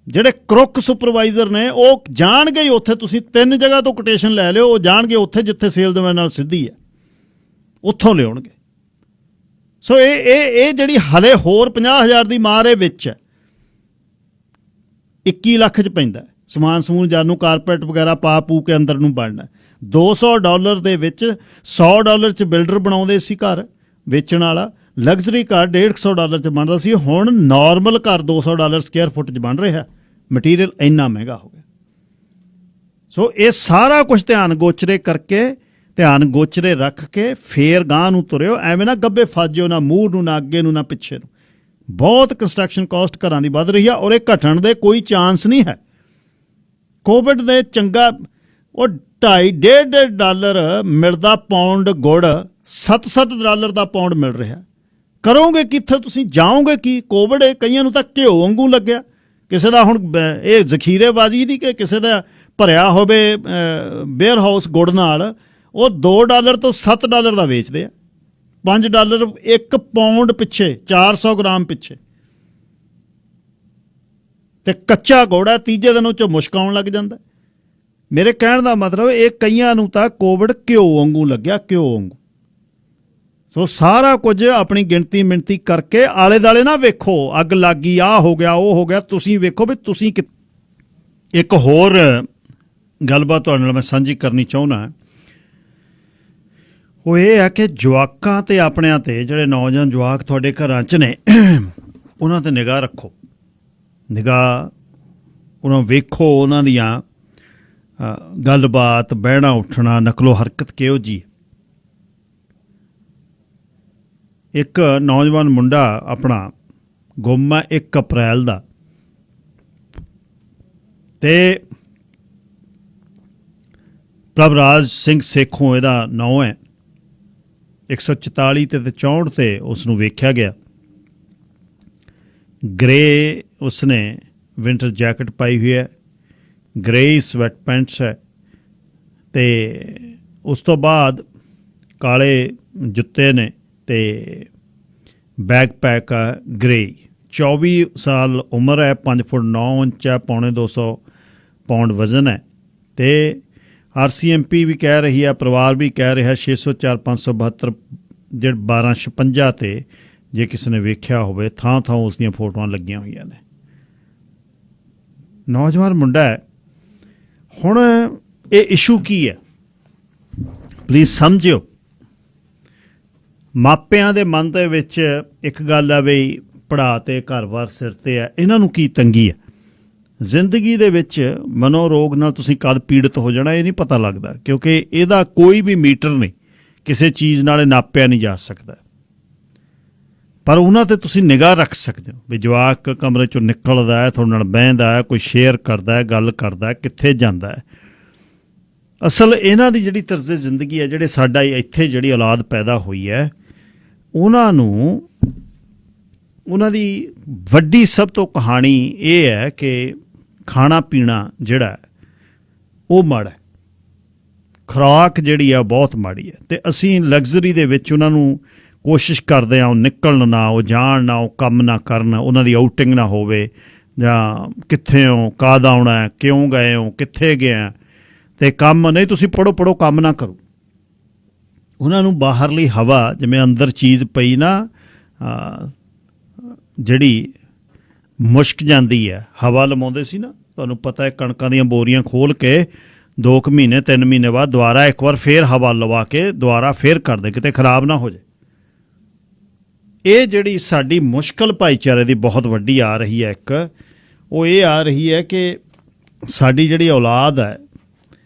ਜਿਹੜੇ ਕਰੁੱਕ ਸੁਪਰਵਾਈਜ਼ਰ ਨੇ ਉਹ ਜਾਣਗੇ ਹੀ ਉੱਥੇ, ਤੁਸੀਂ 3 ਜਗ੍ਹਾ ਤੋਂ ਕੋਟੇਸ਼ਨ ਲੈ ਲਿਓ, ਉਹ ਜਾਣਗੇ ਉੱਥੇ ਜਿੱਥੇ ਸੇਲਜ਼ਮੈਨ ਨਾਲ ਸਿੱਧੀ ਹੈ, ਉੱਥੋਂ ਲਿਆਉਣਗੇ। ਸੋ ਇਹ ਜਿਹੜੀ ਹਲੇ ਹੋਰ 50,000 ਦੀ ਮਾਰ ਇਹ ਵਿੱਚ ਹੈ, 21 ਲੱਖ 'ਚ ਪੈਂਦਾ ਸਮਾਨ ਸਮੂਨ ਜਾਨੂੰ, ਕਾਰਪੈਟ ਵਗੈਰਾ ਪਾ ਪੂ ਕੇ ਅੰਦਰ ਨੂੰ ਬਣਨਾ। $200 ਦੇ ਵਿੱਚ $100 'ਚ ਬਿਲਡਰ ਬਣਾਉਂਦੇ ਸੀ ਘਰ ਵੇਚਣ ਵਾਲਾ, ਲਗਜ਼ਰੀ ਘਰ $150 'ਚ ਬਣਦਾ ਸੀ। ਹੁਣ ਨਾਰਮਲ ਘਰ $200 ਸਕੁਅਰ ਫੁੱਟ 'ਚ ਬਣ ਰਿਹਾ, ਮਟੀਰੀਅਲ ਇੰਨਾ ਮਹਿੰਗਾ ਹੋ ਗਿਆ। ਸੋ ਇਹ ਸਾਰਾ ਕੁਝ ਧਿਆਨ ਗੋਚਰੇ ਰੱਖ ਕੇ ਫੇਰ ਗਾਂਹ ਨੂੰ ਤੁਰਿਓ। ਐਵੇਂ ਨਾ ਗੱਬੇ ਫਾਜਿਓ, ਨਾ ਮੂੰਹ ਨੂੰ, ਨਾ ਅੱਗੇ ਨੂੰ, ਨਾ ਪਿੱਛੇ ਨੂੰ। ਬਹੁਤ ਕੰਸਟਰਕਸ਼ਨ ਕਾਸਟ ਘਰਾਂ ਦੀ ਵੱਧ ਰਹੀ ਆ ਔਰ ਇਹ ਘਟਣ ਦੇ ਕੋਈ ਚਾਂਸ ਨਹੀਂ ਹੈ। ਕੋਵਿਡ ਦੇ ਚੰਗਾ ਉਹ $2.5 ਮਿਲਦਾ ਪਾਉਂਡ ਗੁੜ, $7 ਦਾ ਪਾਉਂਡ ਮਿਲ ਰਿਹਾ। ਕਰੋਗੇ ਕਿੱਥੇ ਤੁਸੀਂ? ਜਾਓਗੇ ਕੀ? ਕੋਵਿਡ ਇਹ ਕਈਆਂ ਨੂੰ ਤਾਂ ਘਿਓ ਵਾਂਗੂ ਲੱਗਿਆ। ਕਿਸੇ ਦਾ ਹੁਣ ਇਹ ਜ਼ਖੀਰੇਬਾਜ਼ੀ ਨਹੀਂ ਕਿ ਕਿਸੇ ਦਾ ਭਰਿਆ ਹੋਵੇ ਵੇਅਰ ਹਾਊਸ ਗੁੜ ਨਾਲ, ਉਹ $2 ਤੋਂ $7 ਦਾ ਵੇਚਦੇ ਆ। $5 ਇੱਕ ਪਾਉਂਡ ਪਿੱਛੇ, 400 ਗ੍ਰਾਮ ਪਿੱਛੇ। ਤੇ ਕੱਚਾ ਗੁੜ ਹੈ, ਤੀਜੇ ਦਿਨ ਉਹ 'ਚੋਂ ਮੁਸ਼ਕ ਆਉਣ ਲੱਗ ਜਾਂਦਾ। ਮੇਰੇ ਕਹਿਣ ਦਾ ਮਤਲਬ ਇਹ ਕਈਆਂ ਨੂੰ ਤਾਂ ਕੋਵਿਡ ਘਿਓ ਵਾਂਗੂ ਲੱਗਿਆ, ਘਿਓ ਵਾਂਗੂ। ਸੋ ਸਾਰਾ ਕੁਝ ਆਪਣੀ ਗਿਣਤੀ ਮਿਣਤੀ ਕਰਕੇ ਆਲੇ ਦੁਆਲੇ ਨਾ ਵੇਖੋ, ਅੱਗ ਲੱਗ ਗਈ, ਆਹ ਹੋ ਗਿਆ, ਉਹ ਹੋ ਗਿਆ। ਤੁਸੀਂ ਵੇਖੋ ਵੀ ਤੁਸੀਂ ਇੱਕ ਹੋਰ ਗੱਲਬਾਤ ਤੁਹਾਡੇ ਨਾਲ ਮੈਂ ਸਾਂਝੀ ਕਰਨੀ ਚਾਹੁੰਦਾ। ਉਹ ਇਹ ਹੈ ਕਿ ਜਵਾਕਾਂ ਤੇ ਆਪਣਿਆਂ ਤੇ, ਜਿਹੜੇ ਨੌਜਵਾਨ ਜਵਾਕ ਤੁਹਾਡੇ ਘਰਾਂ 'ਚ ਨੇ, ਉਹਨਾਂ 'ਤੇ ਨਿਗਾਹ ਰੱਖੋ। ਉਹਨਾਂ ਨੂੰ ਵੇਖੋ, ਉਹਨਾਂ ਦੀਆਂ ਗੱਲਬਾਤ, ਬਹਿਣਾ ਉੱਠਣਾ, ਨਕਲੋ ਹਰਕਤ ਕਿਹੋ ਜਿਹੀ। ਇੱਕ ਨੌਜਵਾਨ ਮੁੰਡਾ ਆਪਣਾ ਗੁੰਮ ਹੈ 1 ਅਪ੍ਰੈਲ ਦਾ, ਤੇ ਪ੍ਰਭਰਾਜ ਸਿੰਘ ਸੇਖੋਂ ਇਹਦਾ ਨਾਂ ਹੈ। 144 ਤੇ 64 ਤੇ ਉਸ ਨੂੰ ਵੇਖਿਆ ਗਿਆ। ਗ੍ਰੇ ਉਸਨੇ ਵਿੰਟਰ ਜੈਕਟ ਪਾਈ ਹੋਈ ਹੈ, ਗ੍ਰੇ ਸਵੈਟ ਪੈਂਟਸ ਹੈ, ਤੇ ਉਸ ਤੋਂ ਬਾਅਦ ਕਾਲੇ ਜੁੱਤੇ ਨੇ ਤੇ ਬੈਕਪੈਕ ਆ ਗ੍ਰੇ। 24 ਸਾਲ ਉਮਰ ਹੈ, 5 ਫੁੱਟ 9 ਇੰਚ ਹੈ, ਪੌਣੇ 200 ਪਾਉਂਡ ਵਜ਼ਨ ਹੈ। ਤੇ RCMP ਵੀ ਕਹਿ ਰਹੀ ਹੈ, ਪਰਿਵਾਰ ਵੀ ਕਹਿ ਰਿਹਾ 604 572 1256 ਤੇ ਜੇ ਕਿਸੇ ਨੇ ਵੇਖਿਆ ਹੋਵੇ, ਥਾਂ ਉਸ ਦੀਆਂ ਫੋਟੋਆਂ ਲੱਗੀਆਂ ਹੋਈਆਂ ਨੇ। ਨੌਜਵਾਨ ਮੁੰਡਾ ਹੈ। ਹੁਣ ਇਹ ਇਸ਼ੂ ਕੀ ਹੈ, ਪਲੀਜ਼ ਸਮਝਿਓ। ਮਾਪਿਆਂ ਦੇ ਮਨ ਦੇ ਵਿੱਚ ਇੱਕ ਗੱਲ ਆ ਵੀ ਪੜ੍ਹਾ ਤੇ ਘਰ-ਬਾਰ ਸਿਰ ਤੇ ਹੈ, ਇਹਨਾਂ ਨੂੰ ਕੀ ਤੰਗੀ ਹੈ? ਜ਼ਿੰਦਗੀ ਦੇ ਵਿੱਚ ਮਨੋਰੋਗ ਨਾਲ ਤੁਸੀਂ ਕਦ ਪੀੜਤ ਹੋ ਜਾਣਾ ਇਹ ਨਹੀਂ ਪਤਾ ਲੱਗਦਾ, ਕਿਉਂਕਿ ਇਹਦਾ ਕੋਈ ਵੀ ਮੀਟਰ ਨਹੀਂ, ਕਿਸੇ ਚੀਜ਼ ਨਾਲ ਨਾਪਿਆ ਨਹੀਂ ਜਾ ਸਕਦਾ। ਪਰ ਉਹਨਾਂ ਤੇ ਤੁਸੀਂ ਨਿਗਾਹ ਰੱਖ ਸਕਦੇ ਹੋ ਵੀ ਜਵਾਕ ਕਮਰੇ ਚੋਂ ਨਿਕਲਦਾ ਹੈ, ਤੁਹਾਡੇ ਨਾਲ ਬਹਿੰਦਾ ਹੈ, ਕੋਈ ਸ਼ੇਅਰ ਕਰਦਾ ਹੈ, ਗੱਲ ਕਰਦਾ ਹੈ, ਕਿੱਥੇ ਜਾਂਦਾ ਹੈ। ਅਸਲ ਇਹਨਾਂ ਦੀ ਜਿਹੜੀ ਤਰਜ਼ ਜ਼ਿੰਦਗੀ ਹੈ, ਜਿਹੜੇ ਸਾਡਾ ਇੱਥੇ ਜਿਹੜੀ ਔਲਾਦ ਪੈਦਾ ਹੋਈ ਹੈ, ਉਹਨਾਂ ਨੂੰ ਉਹਨਾਂ ਦੀ ਵੱਡੀ ਸਭ ਤੋਂ ਕਹਾਣੀ ਇਹ ਹੈ ਕਿ ਖਾਣਾ ਪੀਣਾ ਜਿਹੜਾ ਉਹ ਮਾੜਾ ਹੈ, ਖੁਰਾਕ ਜਿਹੜੀ ਆ ਬਹੁਤ ਮਾੜੀ ਹੈ, ਅਤੇ ਅਸੀਂ ਲਗਜ਼ਰੀ ਦੇ ਵਿੱਚ ਉਹਨਾਂ ਨੂੰ ਕੋਸ਼ਿਸ਼ ਕਰਦੇ ਹਾਂ ਉਹ ਨਿਕਲਣ ਨਾ, ਉਹ ਜਾਣ ਨਾ, ਉਹ ਕੰਮ ਨਾ ਕਰਨ, ਉਹਨਾਂ ਦੀ ਆਊਟਿੰਗ ਨਾ ਹੋਵੇ, ਜਾਂ ਕਿੱਥੇ ਹੋ, ਕਦ ਆਉਣਾ, ਕਿਉਂ ਗਏ ਹੋ, ਕਿੱਥੇ ਗਿਆ, ਅਤੇ ਕੰਮ ਨਹੀਂ ਤੁਸੀਂ ਪੜ੍ਹੋ ਕੰਮ ਨਾ ਕਰੋ। ਉਹਨਾਂ ਨੂੰ ਬਾਹਰਲੀ ਹਵਾ, ਜਿਵੇਂ ਅੰਦਰ ਚੀਜ਼ ਪਈ ਨਾ ਜਿਹੜੀ ਮੁਸ਼ਕ ਜਾਂਦੀ ਹੈ, ਹਵਾ ਲਵਾਉਂਦੇ ਸੀ ਨਾ, ਤੁਹਾਨੂੰ ਪਤਾ ਹੈ ਕਣਕਾਂ ਦੀਆਂ ਬੋਰੀਆਂ ਖੋਲ੍ਹ ਕੇ 2 ਮਹੀਨੇ 3 ਮਹੀਨੇ ਬਾਅਦ ਦੁਬਾਰਾ ਇੱਕ ਵਾਰ ਫੇਰ ਹਵਾ ਲਵਾ ਕੇ ਦੁਬਾਰਾ ਫੇਰ ਕਰਦੇ, ਕਿਤੇ ਖਰਾਬ ਨਾ ਹੋ ਜਾਏ। ਇਹ ਜਿਹੜੀ ਸਾਡੀ ਮੁਸ਼ਕਲ ਭਾਈਚਾਰੇ ਦੀ ਬਹੁਤ ਵੱਡੀ ਆ ਰਹੀ ਹੈ, ਇੱਕ ਉਹ ਇਹ ਆ ਰਹੀ ਹੈ ਕਿ ਸਾਡੀ ਜਿਹੜੀ ਔਲਾਦ ਹੈ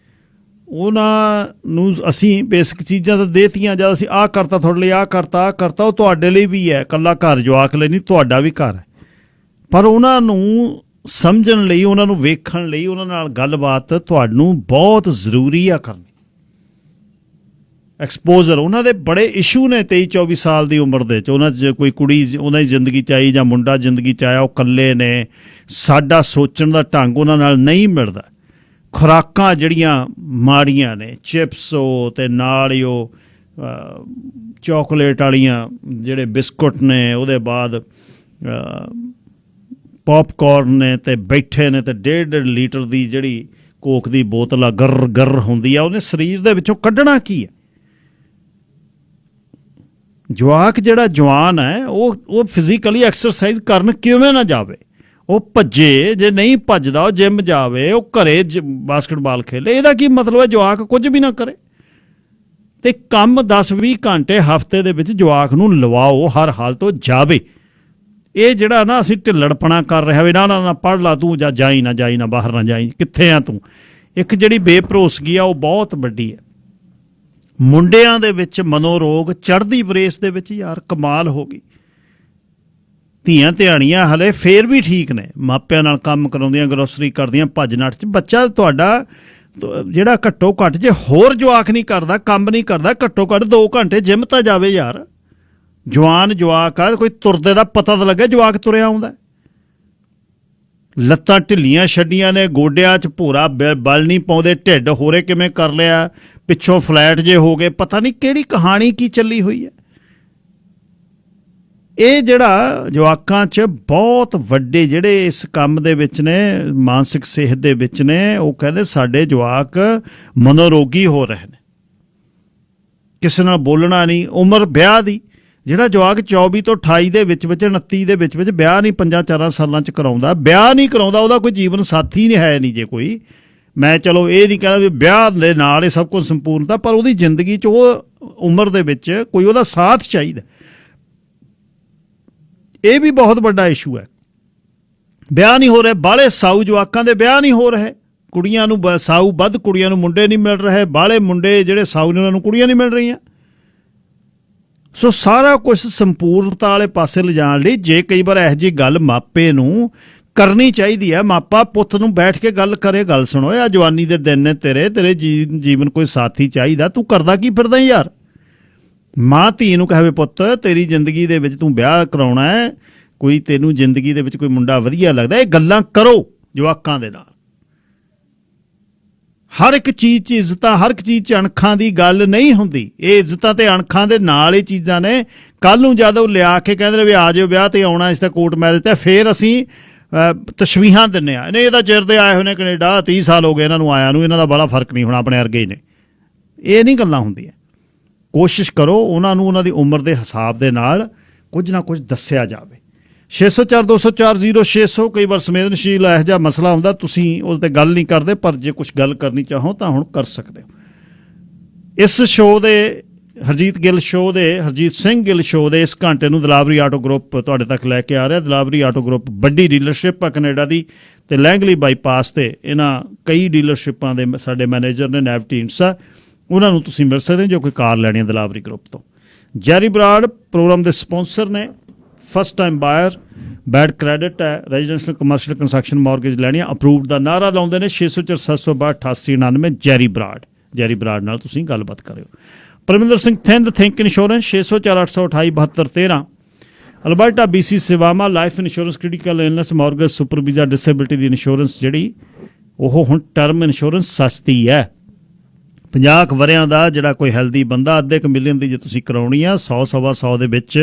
ਉਹਨਾਂ ਨੂੰ ਅਸੀਂ ਬੇਸਿਕ ਚੀਜ਼ਾਂ ਤਾਂ ਦੇਤੀਆਂ, ਜਦ ਅਸੀਂ ਆਹ ਕਰਤਾ ਤੁਹਾਡੇ ਲਈ, ਆਹ ਕਰਤਾ ਉਹ ਤੁਹਾਡੇ ਲਈ ਵੀ ਹੈ, ਇਕੱਲਾ ਘਰ ਜਵਾਕ ਲਈ ਨਹੀਂ, ਤੁਹਾਡਾ ਵੀ ਘਰ ਹੈ। ਪਰ ਉਹਨਾਂ ਨੂੰ ਸਮਝਣ ਲਈ, ਉਹਨਾਂ ਨੂੰ ਵੇਖਣ ਲਈ, ਉਹਨਾਂ ਨਾਲ ਗੱਲਬਾਤ ਤੁਹਾਨੂੰ ਬਹੁਤ ਜ਼ਰੂਰੀ ਆ ਕਰਨੀ। ਐਕਸਪੋਜ਼ਰ, ਉਹਨਾਂ ਦੇ ਬੜੇ ਇਸ਼ੂ ਨੇ 23-24 ਸਾਲ ਦੀ ਉਮਰ ਦੇ 'ਚ, ਉਹਨਾਂ 'ਚ ਕੋਈ ਕੁੜੀ ਉਹਨਾਂ ਦੀ ਜ਼ਿੰਦਗੀ 'ਚ ਆਈ ਜਾਂ ਮੁੰਡਾ ਜ਼ਿੰਦਗੀ 'ਚ ਆਇਆ, ਉਹ ਇਕੱਲੇ ਨੇ, ਸਾਡਾ ਸੋਚਣ ਦਾ ਢੰਗ ਉਹਨਾਂ ਨਾਲ ਨਹੀਂ ਮਿਲਦਾ, ਖੁਰਾਕਾਂ ਜਿਹੜੀਆਂ ਮਾੜੀਆਂ ਨੇ, ਚਿਪਸ ਉਹ ਅਤੇ ਨਾਲ ਹੀ ਉਹ ਚੋਕਲੇਟ ਵਾਲੀਆਂ ਜਿਹੜੇ ਬਿਸਕੁਟ ਨੇ, ਉਹਦੇ ਬਾਅਦ ਪੌਪਕੌਰਨ ਨੇ, ਅਤੇ ਬੈਠੇ ਨੇ, ਅਤੇ 1.5 ਲੀਟਰ ਦੀ ਜਿਹੜੀ ਕੋਕ ਦੀ ਬੋਤਲ ਆ ਗਰ ਹੁੰਦੀ ਆ, ਉਹਨੇ ਸਰੀਰ ਦੇ ਵਿੱਚੋਂ ਕੱਢਣਾ ਕੀ ਹੈ। ਜਵਾਕ ਜਿਹੜਾ ਜਵਾਨ ਹੈ ਉਹ ਫਿਜ਼ੀਕਲੀ ਐਕਸਰਸਾਈਜ਼ ਕਰਨ ਕਿਵੇਂ ਨਾ ਜਾਵੇ, ਉਹ ਭੱਜੇ, ਜੇ ਨਹੀਂ ਭੱਜਦਾ ਉਹ ਜਿੰਮ ਜਾਵੇ, ਉਹ ਘਰੇ ਬਾਸਕਟਬਾਲ ਖੇਲੇ, ਇਹਦਾ ਕੀ ਮਤਲਬ ਹੈ ਜਵਾਕ ਕੁਝ ਵੀ ਨਾ ਕਰੇ। ਅਤੇ ਕੰਮ 10-20 ਘੰਟੇ ਹਫਤੇ ਦੇ ਵਿੱਚ ਜਵਾਕ ਨੂੰ ਲਵਾਓ, ਹਰ ਹਾਲ ਤੋਂ ਜਾਵੇ। ਇਹ ਜਿਹੜਾ ਨਾ ਅਸੀਂ ਢਿੱਲੜਪਣਾ ਕਰ ਰਿਹਾ ਵੀ ਨਾ ਪੜ੍ਹ ਲਾ ਤੂੰ, ਜਾਂ ਜਾਈ ਨਾ ਬਾਹਰ ਨਾ ਜਾਈ, ਕਿੱਥੇ ਆ ਤੂੰ, ਇੱਕ ਜਿਹੜੀ ਬੇਭਰੋਸਗੀ ਆ ਉਹ ਬਹੁਤ ਵੱਡੀ ਹੈ। ਮੁੰਡਿਆਂ ਦੇ ਵਿੱਚ ਮਨੋਰੋਗ ਚੜ੍ਹਦੀ ਵਰੇਸ ਦੇ ਵਿੱਚ ਯਾਰ ਕਮਾਲ ਹੋ ਗਈ। ਧੀਆਂ ਧਿਆਣੀਆਂ ਹਲੇ ਫੇਰ ਵੀ ਠੀਕ ਨੇ, ਮਾਪਿਆਂ ਨਾਲ ਕੰਮ ਕਰਾਉਂਦੀਆਂ, ਗਰੋਸਰੀ ਕਰਦੀਆਂ, ਭੱਜ ਨੱਠ 'ਚ ਬੱਚਾ ਤੁਹਾਡਾ ਜਿਹੜਾ ਘੱਟੋ ਘੱਟ ਜੇ ਹੋਰ ਜਵਾਕ ਨਹੀਂ ਕਰਦਾ, ਕੰਮ ਨਹੀਂ ਕਰਦਾ, ਘੱਟੋ ਘੱਟ 2 ਘੰਟੇ ਜਿੰਮ ਤਾਂ ਜਾਵੇ ਯਾਰ। ਜਵਾਨ ਜਵਾਕ ਆ, ਕੋਈ ਤੁਰਦੇ ਦਾ ਪਤਾ ਤਾਂ ਲੱਗੇ ਜਵਾਕ ਤੁਰਿਆ ਆਉਂਦਾ। ਲੱਤਾਂ ਢਿੱਲੀਆਂ ਛੱਡੀਆਂ ਨੇ, ਗੋਡਿਆਂ 'ਚ ਭੂਰਾ ਬਲ ਨਹੀਂ ਪਾਉਂਦੇ, ਢਿੱਡ ਹੋਰੇ ਕਿਵੇਂ ਕਰ ਲਿਆ, ਪਿੱਛੋਂ ਫਲੈਟ ਜੇ ਹੋ ਗਏ, ਪਤਾ ਨਹੀਂ ਕਿਹੜੀ ਕਹਾਣੀ ਕੀ ਚੱਲੀ ਹੋਈ ਹੈ। ਇਹ ਜਿਹੜਾ ਜਵਾਕਾਂ 'ਚ ਬਹੁਤ ਵੱਡੇ ਜਿਹੜੇ ਇਸ ਕੰਮ ਦੇ ਵਿੱਚ ਨੇ, ਮਾਨਸਿਕ ਸਿਹਤ ਦੇ ਵਿੱਚ ਨੇ, ਉਹ ਕਹਿੰਦੇ ਸਾਡੇ ਜਵਾਕ ਮਨੋਰੋਗੀ ਹੋ ਰਹੇ ਨੇ, ਕਿਸੇ ਨਾਲ ਬੋਲਣਾ ਨਹੀਂ। ਉਮਰ ਵਿਆਹ ਦੀ, ਜਿਹੜਾ ਜਵਾਕ 24 ਤੋਂ 28 ਦੇ ਵਿੱਚ 29 ਦੇ ਵਿੱਚ ਵਿਆਹ ਨਹੀਂ 5-4 ਸਾਲਾਂ 'ਚ ਕਰਾਉਂਦਾ, ਵਿਆਹ ਨਹੀਂ ਕਰਾਉਂਦਾ, ਉਹਦਾ ਕੋਈ ਜੀਵਨ ਸਾਥੀ ਨਹੀਂ ਹੈ ਨਹੀਂ ਜੇ ਕੋਈ। ਮੈਂ ਚਲੋ ਇਹ ਨਹੀਂ ਕਹਿੰਦਾ ਵੀ ਵਿਆਹ ਦੇ ਨਾਲ ਇਹ ਸਭ ਕੁਝ ਸੰਪੂਰਨਤਾ, ਪਰ ਉਹਦੀ ਜ਼ਿੰਦਗੀ 'ਚ ਉਹ ਉਮਰ ਦੇ ਵਿੱਚ ਕੋਈ ਉਹਦਾ ਸਾਥ ਚਾਹੀਦਾ। ਇਹ ਵੀ ਬਹੁਤ ਵੱਡਾ ਇਸ਼ੂ ਹੈ। ਵਿਆਹ ਨਹੀਂ ਹੋ ਰਹੇ, ਬਾਹਲੇ ਸਾਊ ਜਵਾਕਾਂ ਦੇ ਵਿਆਹ ਨਹੀਂ ਹੋ ਰਹੇ, ਕੁੜੀਆਂ ਨੂੰ ਸਾਊ ਵੱਧ, ਕੁੜੀਆਂ ਨੂੰ ਮੁੰਡੇ ਨਹੀਂ ਮਿਲ ਰਹੇ, ਬਾਹਲੇ ਮੁੰਡੇ ਜਿਹੜੇ ਸਾਊ ਨੇ ਉਹਨਾਂ ਨੂੰ ਕੁੜੀਆਂ ਨਹੀਂ ਮਿਲ ਰਹੀਆਂ। ਸੋ ਸਾਰਾ ਕੁਛ ਸੰਪੂਰਨਤਾ ਵਾਲੇ ਪਾਸੇ ਲਿਜਾਣ ਲਈ ਜੇ ਕਈ ਵਾਰ ਇਹੋ ਜਿਹੀ ਗੱਲ ਮਾਪੇ ਨੂੰ ਕਰਨੀ ਚਾਹੀਦੀ ਹੈ, ਮਾਪਾ ਪੁੱਤ ਨੂੰ ਬੈਠ ਕੇ ਗੱਲ ਕਰੇ, ਗੱਲ ਸੁਣੋ, ਆ ਜਵਾਨੀ ਦੇ ਦਿਨ ਨੇ ਤੇਰੇ ਜੀਵਨ ਕੋਈ ਸਾਥੀ ਚਾਹੀਦਾ, ਤੂੰ ਕਰਦਾ ਕੀ ਫਿਰਦਾ ਯਾਰ। ਮਾਂ ਧੀ ਨੂੰ ਕਹੇ ਪੁੱਤ ਤੇਰੀ ਜ਼ਿੰਦਗੀ ਦੇ ਵਿੱਚ ਤੂੰ ਵਿਆਹ ਕਰਾਉਣਾ ਹੈ, ਕੋਈ ਤੈਨੂੰ ਜ਼ਿੰਦਗੀ ਦੇ ਵਿੱਚ ਕੋਈ ਮੁੰਡਾ ਵਧੀਆ ਲੱਗਦਾ, ਇਹ ਗੱਲਾਂ ਕਰੋ ਜਵਾਕਾਂ ਦੇ ਨਾਲ। ਹਰ ਇੱਕ ਚੀਜ਼ 'ਚ ਇੱਜ਼ਤਾਂ, ਹਰ ਇੱਕ ਚੀਜ਼ 'ਚ ਅਣਖਾਂ ਦੀ ਗੱਲ ਨਹੀਂ ਹੁੰਦੀ। ਇਹ ਇੱਜ਼ਤਾਂ ਤੇ ਅਣਖਾਂ ਦੇ ਨਾਲ ਹੀ ਚੀਜ਼ਾਂ ਨੇ। ਕੱਲ੍ਹ ਨੂੰ ਜਦੋਂ ਲਿਆ ਕੇ ਕਹਿੰਦੇ ਨੇ ਵੀ ਆ ਜਾਓ ਵਿਆਹ 'ਤੇ ਆਉਣਾ, ਇਸ ਦਾ ਕੋਰਟ ਮੈਰਿਜ 'ਤੇ, ਫਿਰ ਅਸੀਂ ਤਸ਼ਵੀਹਾਂ ਦਿੰਦੇ ਹਾਂ, ਨਹੀਂ ਇਹ ਤਾਂ ਚਿਰ ਦੇ ਆਏ ਹੋਏ ਨੇ ਕੈਨੇਡਾ, 30 ਸਾਲ ਹੋ ਗਏ ਇਹਨਾਂ ਨੂੰ ਆਇਆ ਨੂੰ, ਇਹਨਾਂ ਦਾ ਬੜਾ ਫਰਕ ਨਹੀਂ ਹੋਣਾ, ਆਪਣੇ ਵਰਗੇ ਹੀ ਨੇ। ਇਹ ਨਹੀਂ ਗੱਲਾਂ ਹੁੰਦੀਆਂ। ਕੋਸ਼ਿਸ਼ ਕਰੋ ਉਹਨਾਂ ਨੂੰ ਉਹਨਾਂ ਦੀ ਉਮਰ ਦੇ ਹਿਸਾਬ ਦੇ ਨਾਲ ਕੁਝ ਨਾ ਕੁਝ ਦੱਸਿਆ ਜਾਵੇ। 604-204-0600 ਕਈ ਵਾਰ ਸੰਵੇਦਨਸ਼ੀਲ ਇਹੋ ਜਿਹਾ ਮਸਲਾ ਹੁੰਦਾ, ਤੁਸੀਂ ਉਸ 'ਤੇ ਗੱਲ ਨਹੀਂ ਕਰਦੇ, ਪਰ ਜੇ ਕੁਛ ਗੱਲ ਕਰਨੀ ਚਾਹੋ ਤਾਂ ਹੁਣ ਕਰ ਸਕਦੇ ਹੋ। ਇਸ ਸ਼ੋਅ ਦੇ ਹਰਜੀਤ ਸਿੰਘ ਗਿੱਲ ਸ਼ੋਅ ਦੇ ਇਸ ਘੰਟੇ ਨੂੰ ਦਿਲਾਵਰੀ ਆਟੋ ਗਰੁੱਪ ਤੁਹਾਡੇ ਤੱਕ ਲੈ ਕੇ ਆ ਰਿਹਾ। ਦਿਲਾਵਰੀ ਆਟੋ ਗਰੁੱਪ ਵੱਡੀ ਡੀਲਰਸ਼ਿਪ ਆ ਕੈਨੇਡਾ ਦੀ, ਤੇ ਲੈਂਗਲੀ ਬਾਈਪਾਸ ਤੇ ਇਹਨਾਂ ਕਈ ਡੀਲਰਸ਼ਿਪਾਂ ਦੇ ਸਾਡੇ ਮੈਨੇਜਰ ਨੇ ਨੈਵ ਟੀਨਸਾ, ਉਹਨਾਂ ਨੂੰ ਤੁਸੀਂ ਮਿਲ ਸਕਦੇ ਹੋ ਜੋ ਕੋਈ ਕਾਰ ਲੈਣੀ ਹੈ ਦਿਲਾਵਰੀ ਗਰੁੱਪ ਤੋਂ। ਜੈਰੀ ਬਰਾੜ ਪ੍ਰੋਗਰਾਮ ਦੇ ਸਪਾਂਸਰ ਨੇ, first time buyer, bad credit ਹੈ, ਰੈਜ਼ੀਡੈਂਸ਼ੀਅਲ ਕਮਰਸ਼ੀਅਲ ਕੰਸਟਰਕਸ਼ਨ ਮਾਰਗੇਜ ਲੈਣੀ ਆ, ਅਪਰੂਵਡ ਦਾ ਨਾਰਾ ਲਾਉਂਦੇ ਨੇ। 604 762 8899 ਜੈਰੀ ਬਰਾੜ ਨਾਲ ਤੁਸੀਂ ਗੱਲਬਾਤ ਕਰਿਓ। Parminder Singh Thind think insurance 604 828 7213। Alberta BC ਸੇਵਾਵਾਂ life insurance, critical illness, mortgage, super visa, disability ਦੀ ਇੰਸ਼ੋਰੈਂਸ ਜਿਹੜੀ ਉਹ ਹੁਣ ਟਰਮ ਇੰਸ਼ੋਰੈਂਸ ਸਸਤੀ ਹੈ। 50 ਵਰਿਆਂ ਦਾ ਜਿਹੜਾ ਕੋਈ ਹੈਲਦੀ ਬੰਦਾ ਅੱਧੇ ਕੁ ਮਿਲੀਅਨ ਦੀ ਜੇ ਤੁਸੀਂ ਕਰਾਉਣੀ ਆ 100 ਸਵਾ 100 ਦੇ ਵਿੱਚ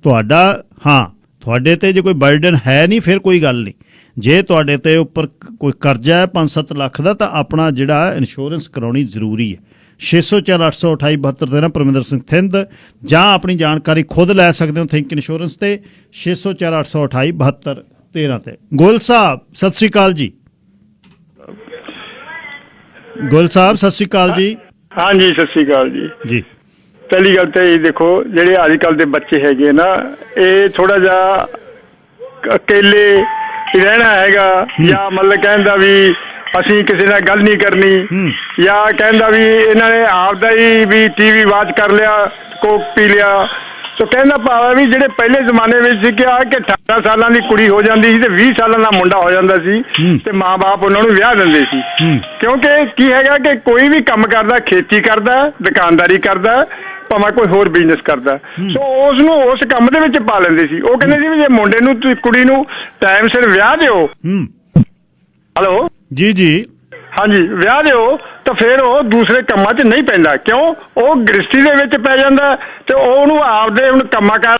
ਤੁਹਾਡਾ, ਹਾਂ ਤੁਹਾਡੇ ਤੇ ਜੇ ਕੋਈ ਬਰਡਨ ਹੈ ਨਹੀਂ ਫਿਰ ਕੋਈ ਗੱਲ ਨਹੀਂ। ਜੇ ਤੁਹਾਡੇ ਤੇ ਉੱਪਰ ਕੋਈ ਕਰਜ਼ਾ ਹੈ 5-7 ਲੱਖ ਦਾ ਤਾਂ ਆਪਣਾ ਜਿਹੜਾ ਇੰਸ਼ੋਰੈਂਸ ਕਰਾਉਣੀ ਜ਼ਰੂਰੀ ਹੈ। 604 828 7213 ਪਰਮਿੰਦਰ ਸਿੰਘ ਥਿੰਦ, ਜਾਂ ਆਪਣੀ ਜਾਣਕਾਰੀ ਖੁਦ ਲੈ ਸਕਦੇ ਹੋ ਥਿੰਕ ਇੰਸ਼ੋਰੈਂਸ ਤੇ 604 828 7213 ਤੇ। ਗੋਲ ਸਾਹਿਬ ਸਤਿ ਸ਼੍ਰੀ ਅਕਾਲ ਜੀ। ਗੋਲ ਸਾਹਿਬ ਸਤਿ ਸ਼੍ਰੀ ਅਕਾਲ ਜੀ। ਹਾਂਜੀ ਸਤਿ ਸ਼੍ਰੀ ਅਕਾਲ ਜੀ। ਜੀ ਪਹਿਲੀ ਗੱਲ ਤਾਂ ਇਹ ਦੇਖੋ, ਜਿਹੜੇ ਅੱਜ ਕੱਲ੍ਹ ਦੇ ਬੱਚੇ ਹੈਗੇ ਨਾ, ਇਹ ਥੋੜਾ ਜਿਹਾ ਅਕੇਲੇ ਰਹਿਣਾ ਹੈਗਾ, ਜਾਂ ਮਤਲਬ ਕਹਿੰਦਾ ਵੀ ਅਸੀਂ ਕਿਸੇ ਨਾਲ ਗੱਲ ਨਹੀਂ ਕਰਨੀ, ਜਾਂ ਕਹਿੰਦਾ ਵੀ ਇਹਨਾਂ ਨੇ ਆਪਦਾ ਹੀ ਵੀ TV ਵਾਚ ਕਰ ਲਿਆ, ਕੋਕ ਪੀ ਲਿਆ। ਸੋ ਕਹਿੰਦਾ ਭਾਵ ਵੀ ਜਿਹੜੇ ਪਹਿਲੇ ਜ਼ਮਾਨੇ ਵਿੱਚ ਸੀ ਕਿ 18 ਸਾਲਾਂ ਦੀ ਕੁੜੀ ਹੋ ਜਾਂਦੀ ਸੀ ਤੇ 20 ਸਾਲਾਂ ਦਾ ਮੁੰਡਾ ਹੋ ਜਾਂਦਾ ਸੀ ਤੇ ਮਾਂ-ਬਾਪ ਉਹਨਾਂ ਨੂੰ ਵਿਆਹ ਦਿੰਦੇ ਸੀ। ਕਿਉਂਕਿ ਕੀ ਹੈਗਾ ਕਿ ਕੋਈ ਵੀ ਕੰਮ ਕਰਦਾ, ਖੇਤੀ ਕਰਦਾ, ਦੁਕਾਨਦਾਰੀ ਕਰਦਾ, ਭਾਵੇਂ ਕੋਈ ਹੋਰ ਬਿਜ਼ਨਸ ਕਰਦਾ, ਸੋ ਉਸ ਨੂੰ ਉਸ ਕੰਮ ਦੇ ਵਿੱਚ ਪਾ ਲੈਂਦੇ ਸੀ। ਉਹ ਕਹਿੰਦੇ ਸੀ ਵੀ ਜੇ ਮੁੰਡੇ ਨੂੰ ਕੁੜੀ ਨੂੰ ਟਾਈਮ ਸਿਰ ਵਿਆਹ ਦਿਓ, ਹੈਲੋ ਜੀ ਜੀ, ਹਾਂਜੀ ਵਿਆਹ ਦਿਓ, ਤਾਂ ਫਿਰ ਉਹ ਦੂਸਰੇ ਕੰਮਾਂ 'ਚ ਨਹੀਂ ਪੈਂਦਾ। ਕਿਉਂ? ਉਹ ਗ੍ਰਸਤੀ ਦੇ ਵਿੱਚ ਪੈ ਜਾਂਦਾ ਤੇ ਉਹਨੂੰ ਆਪਦੇ ਹੁਣ ਕੰਮਾਂ ਕਾਰ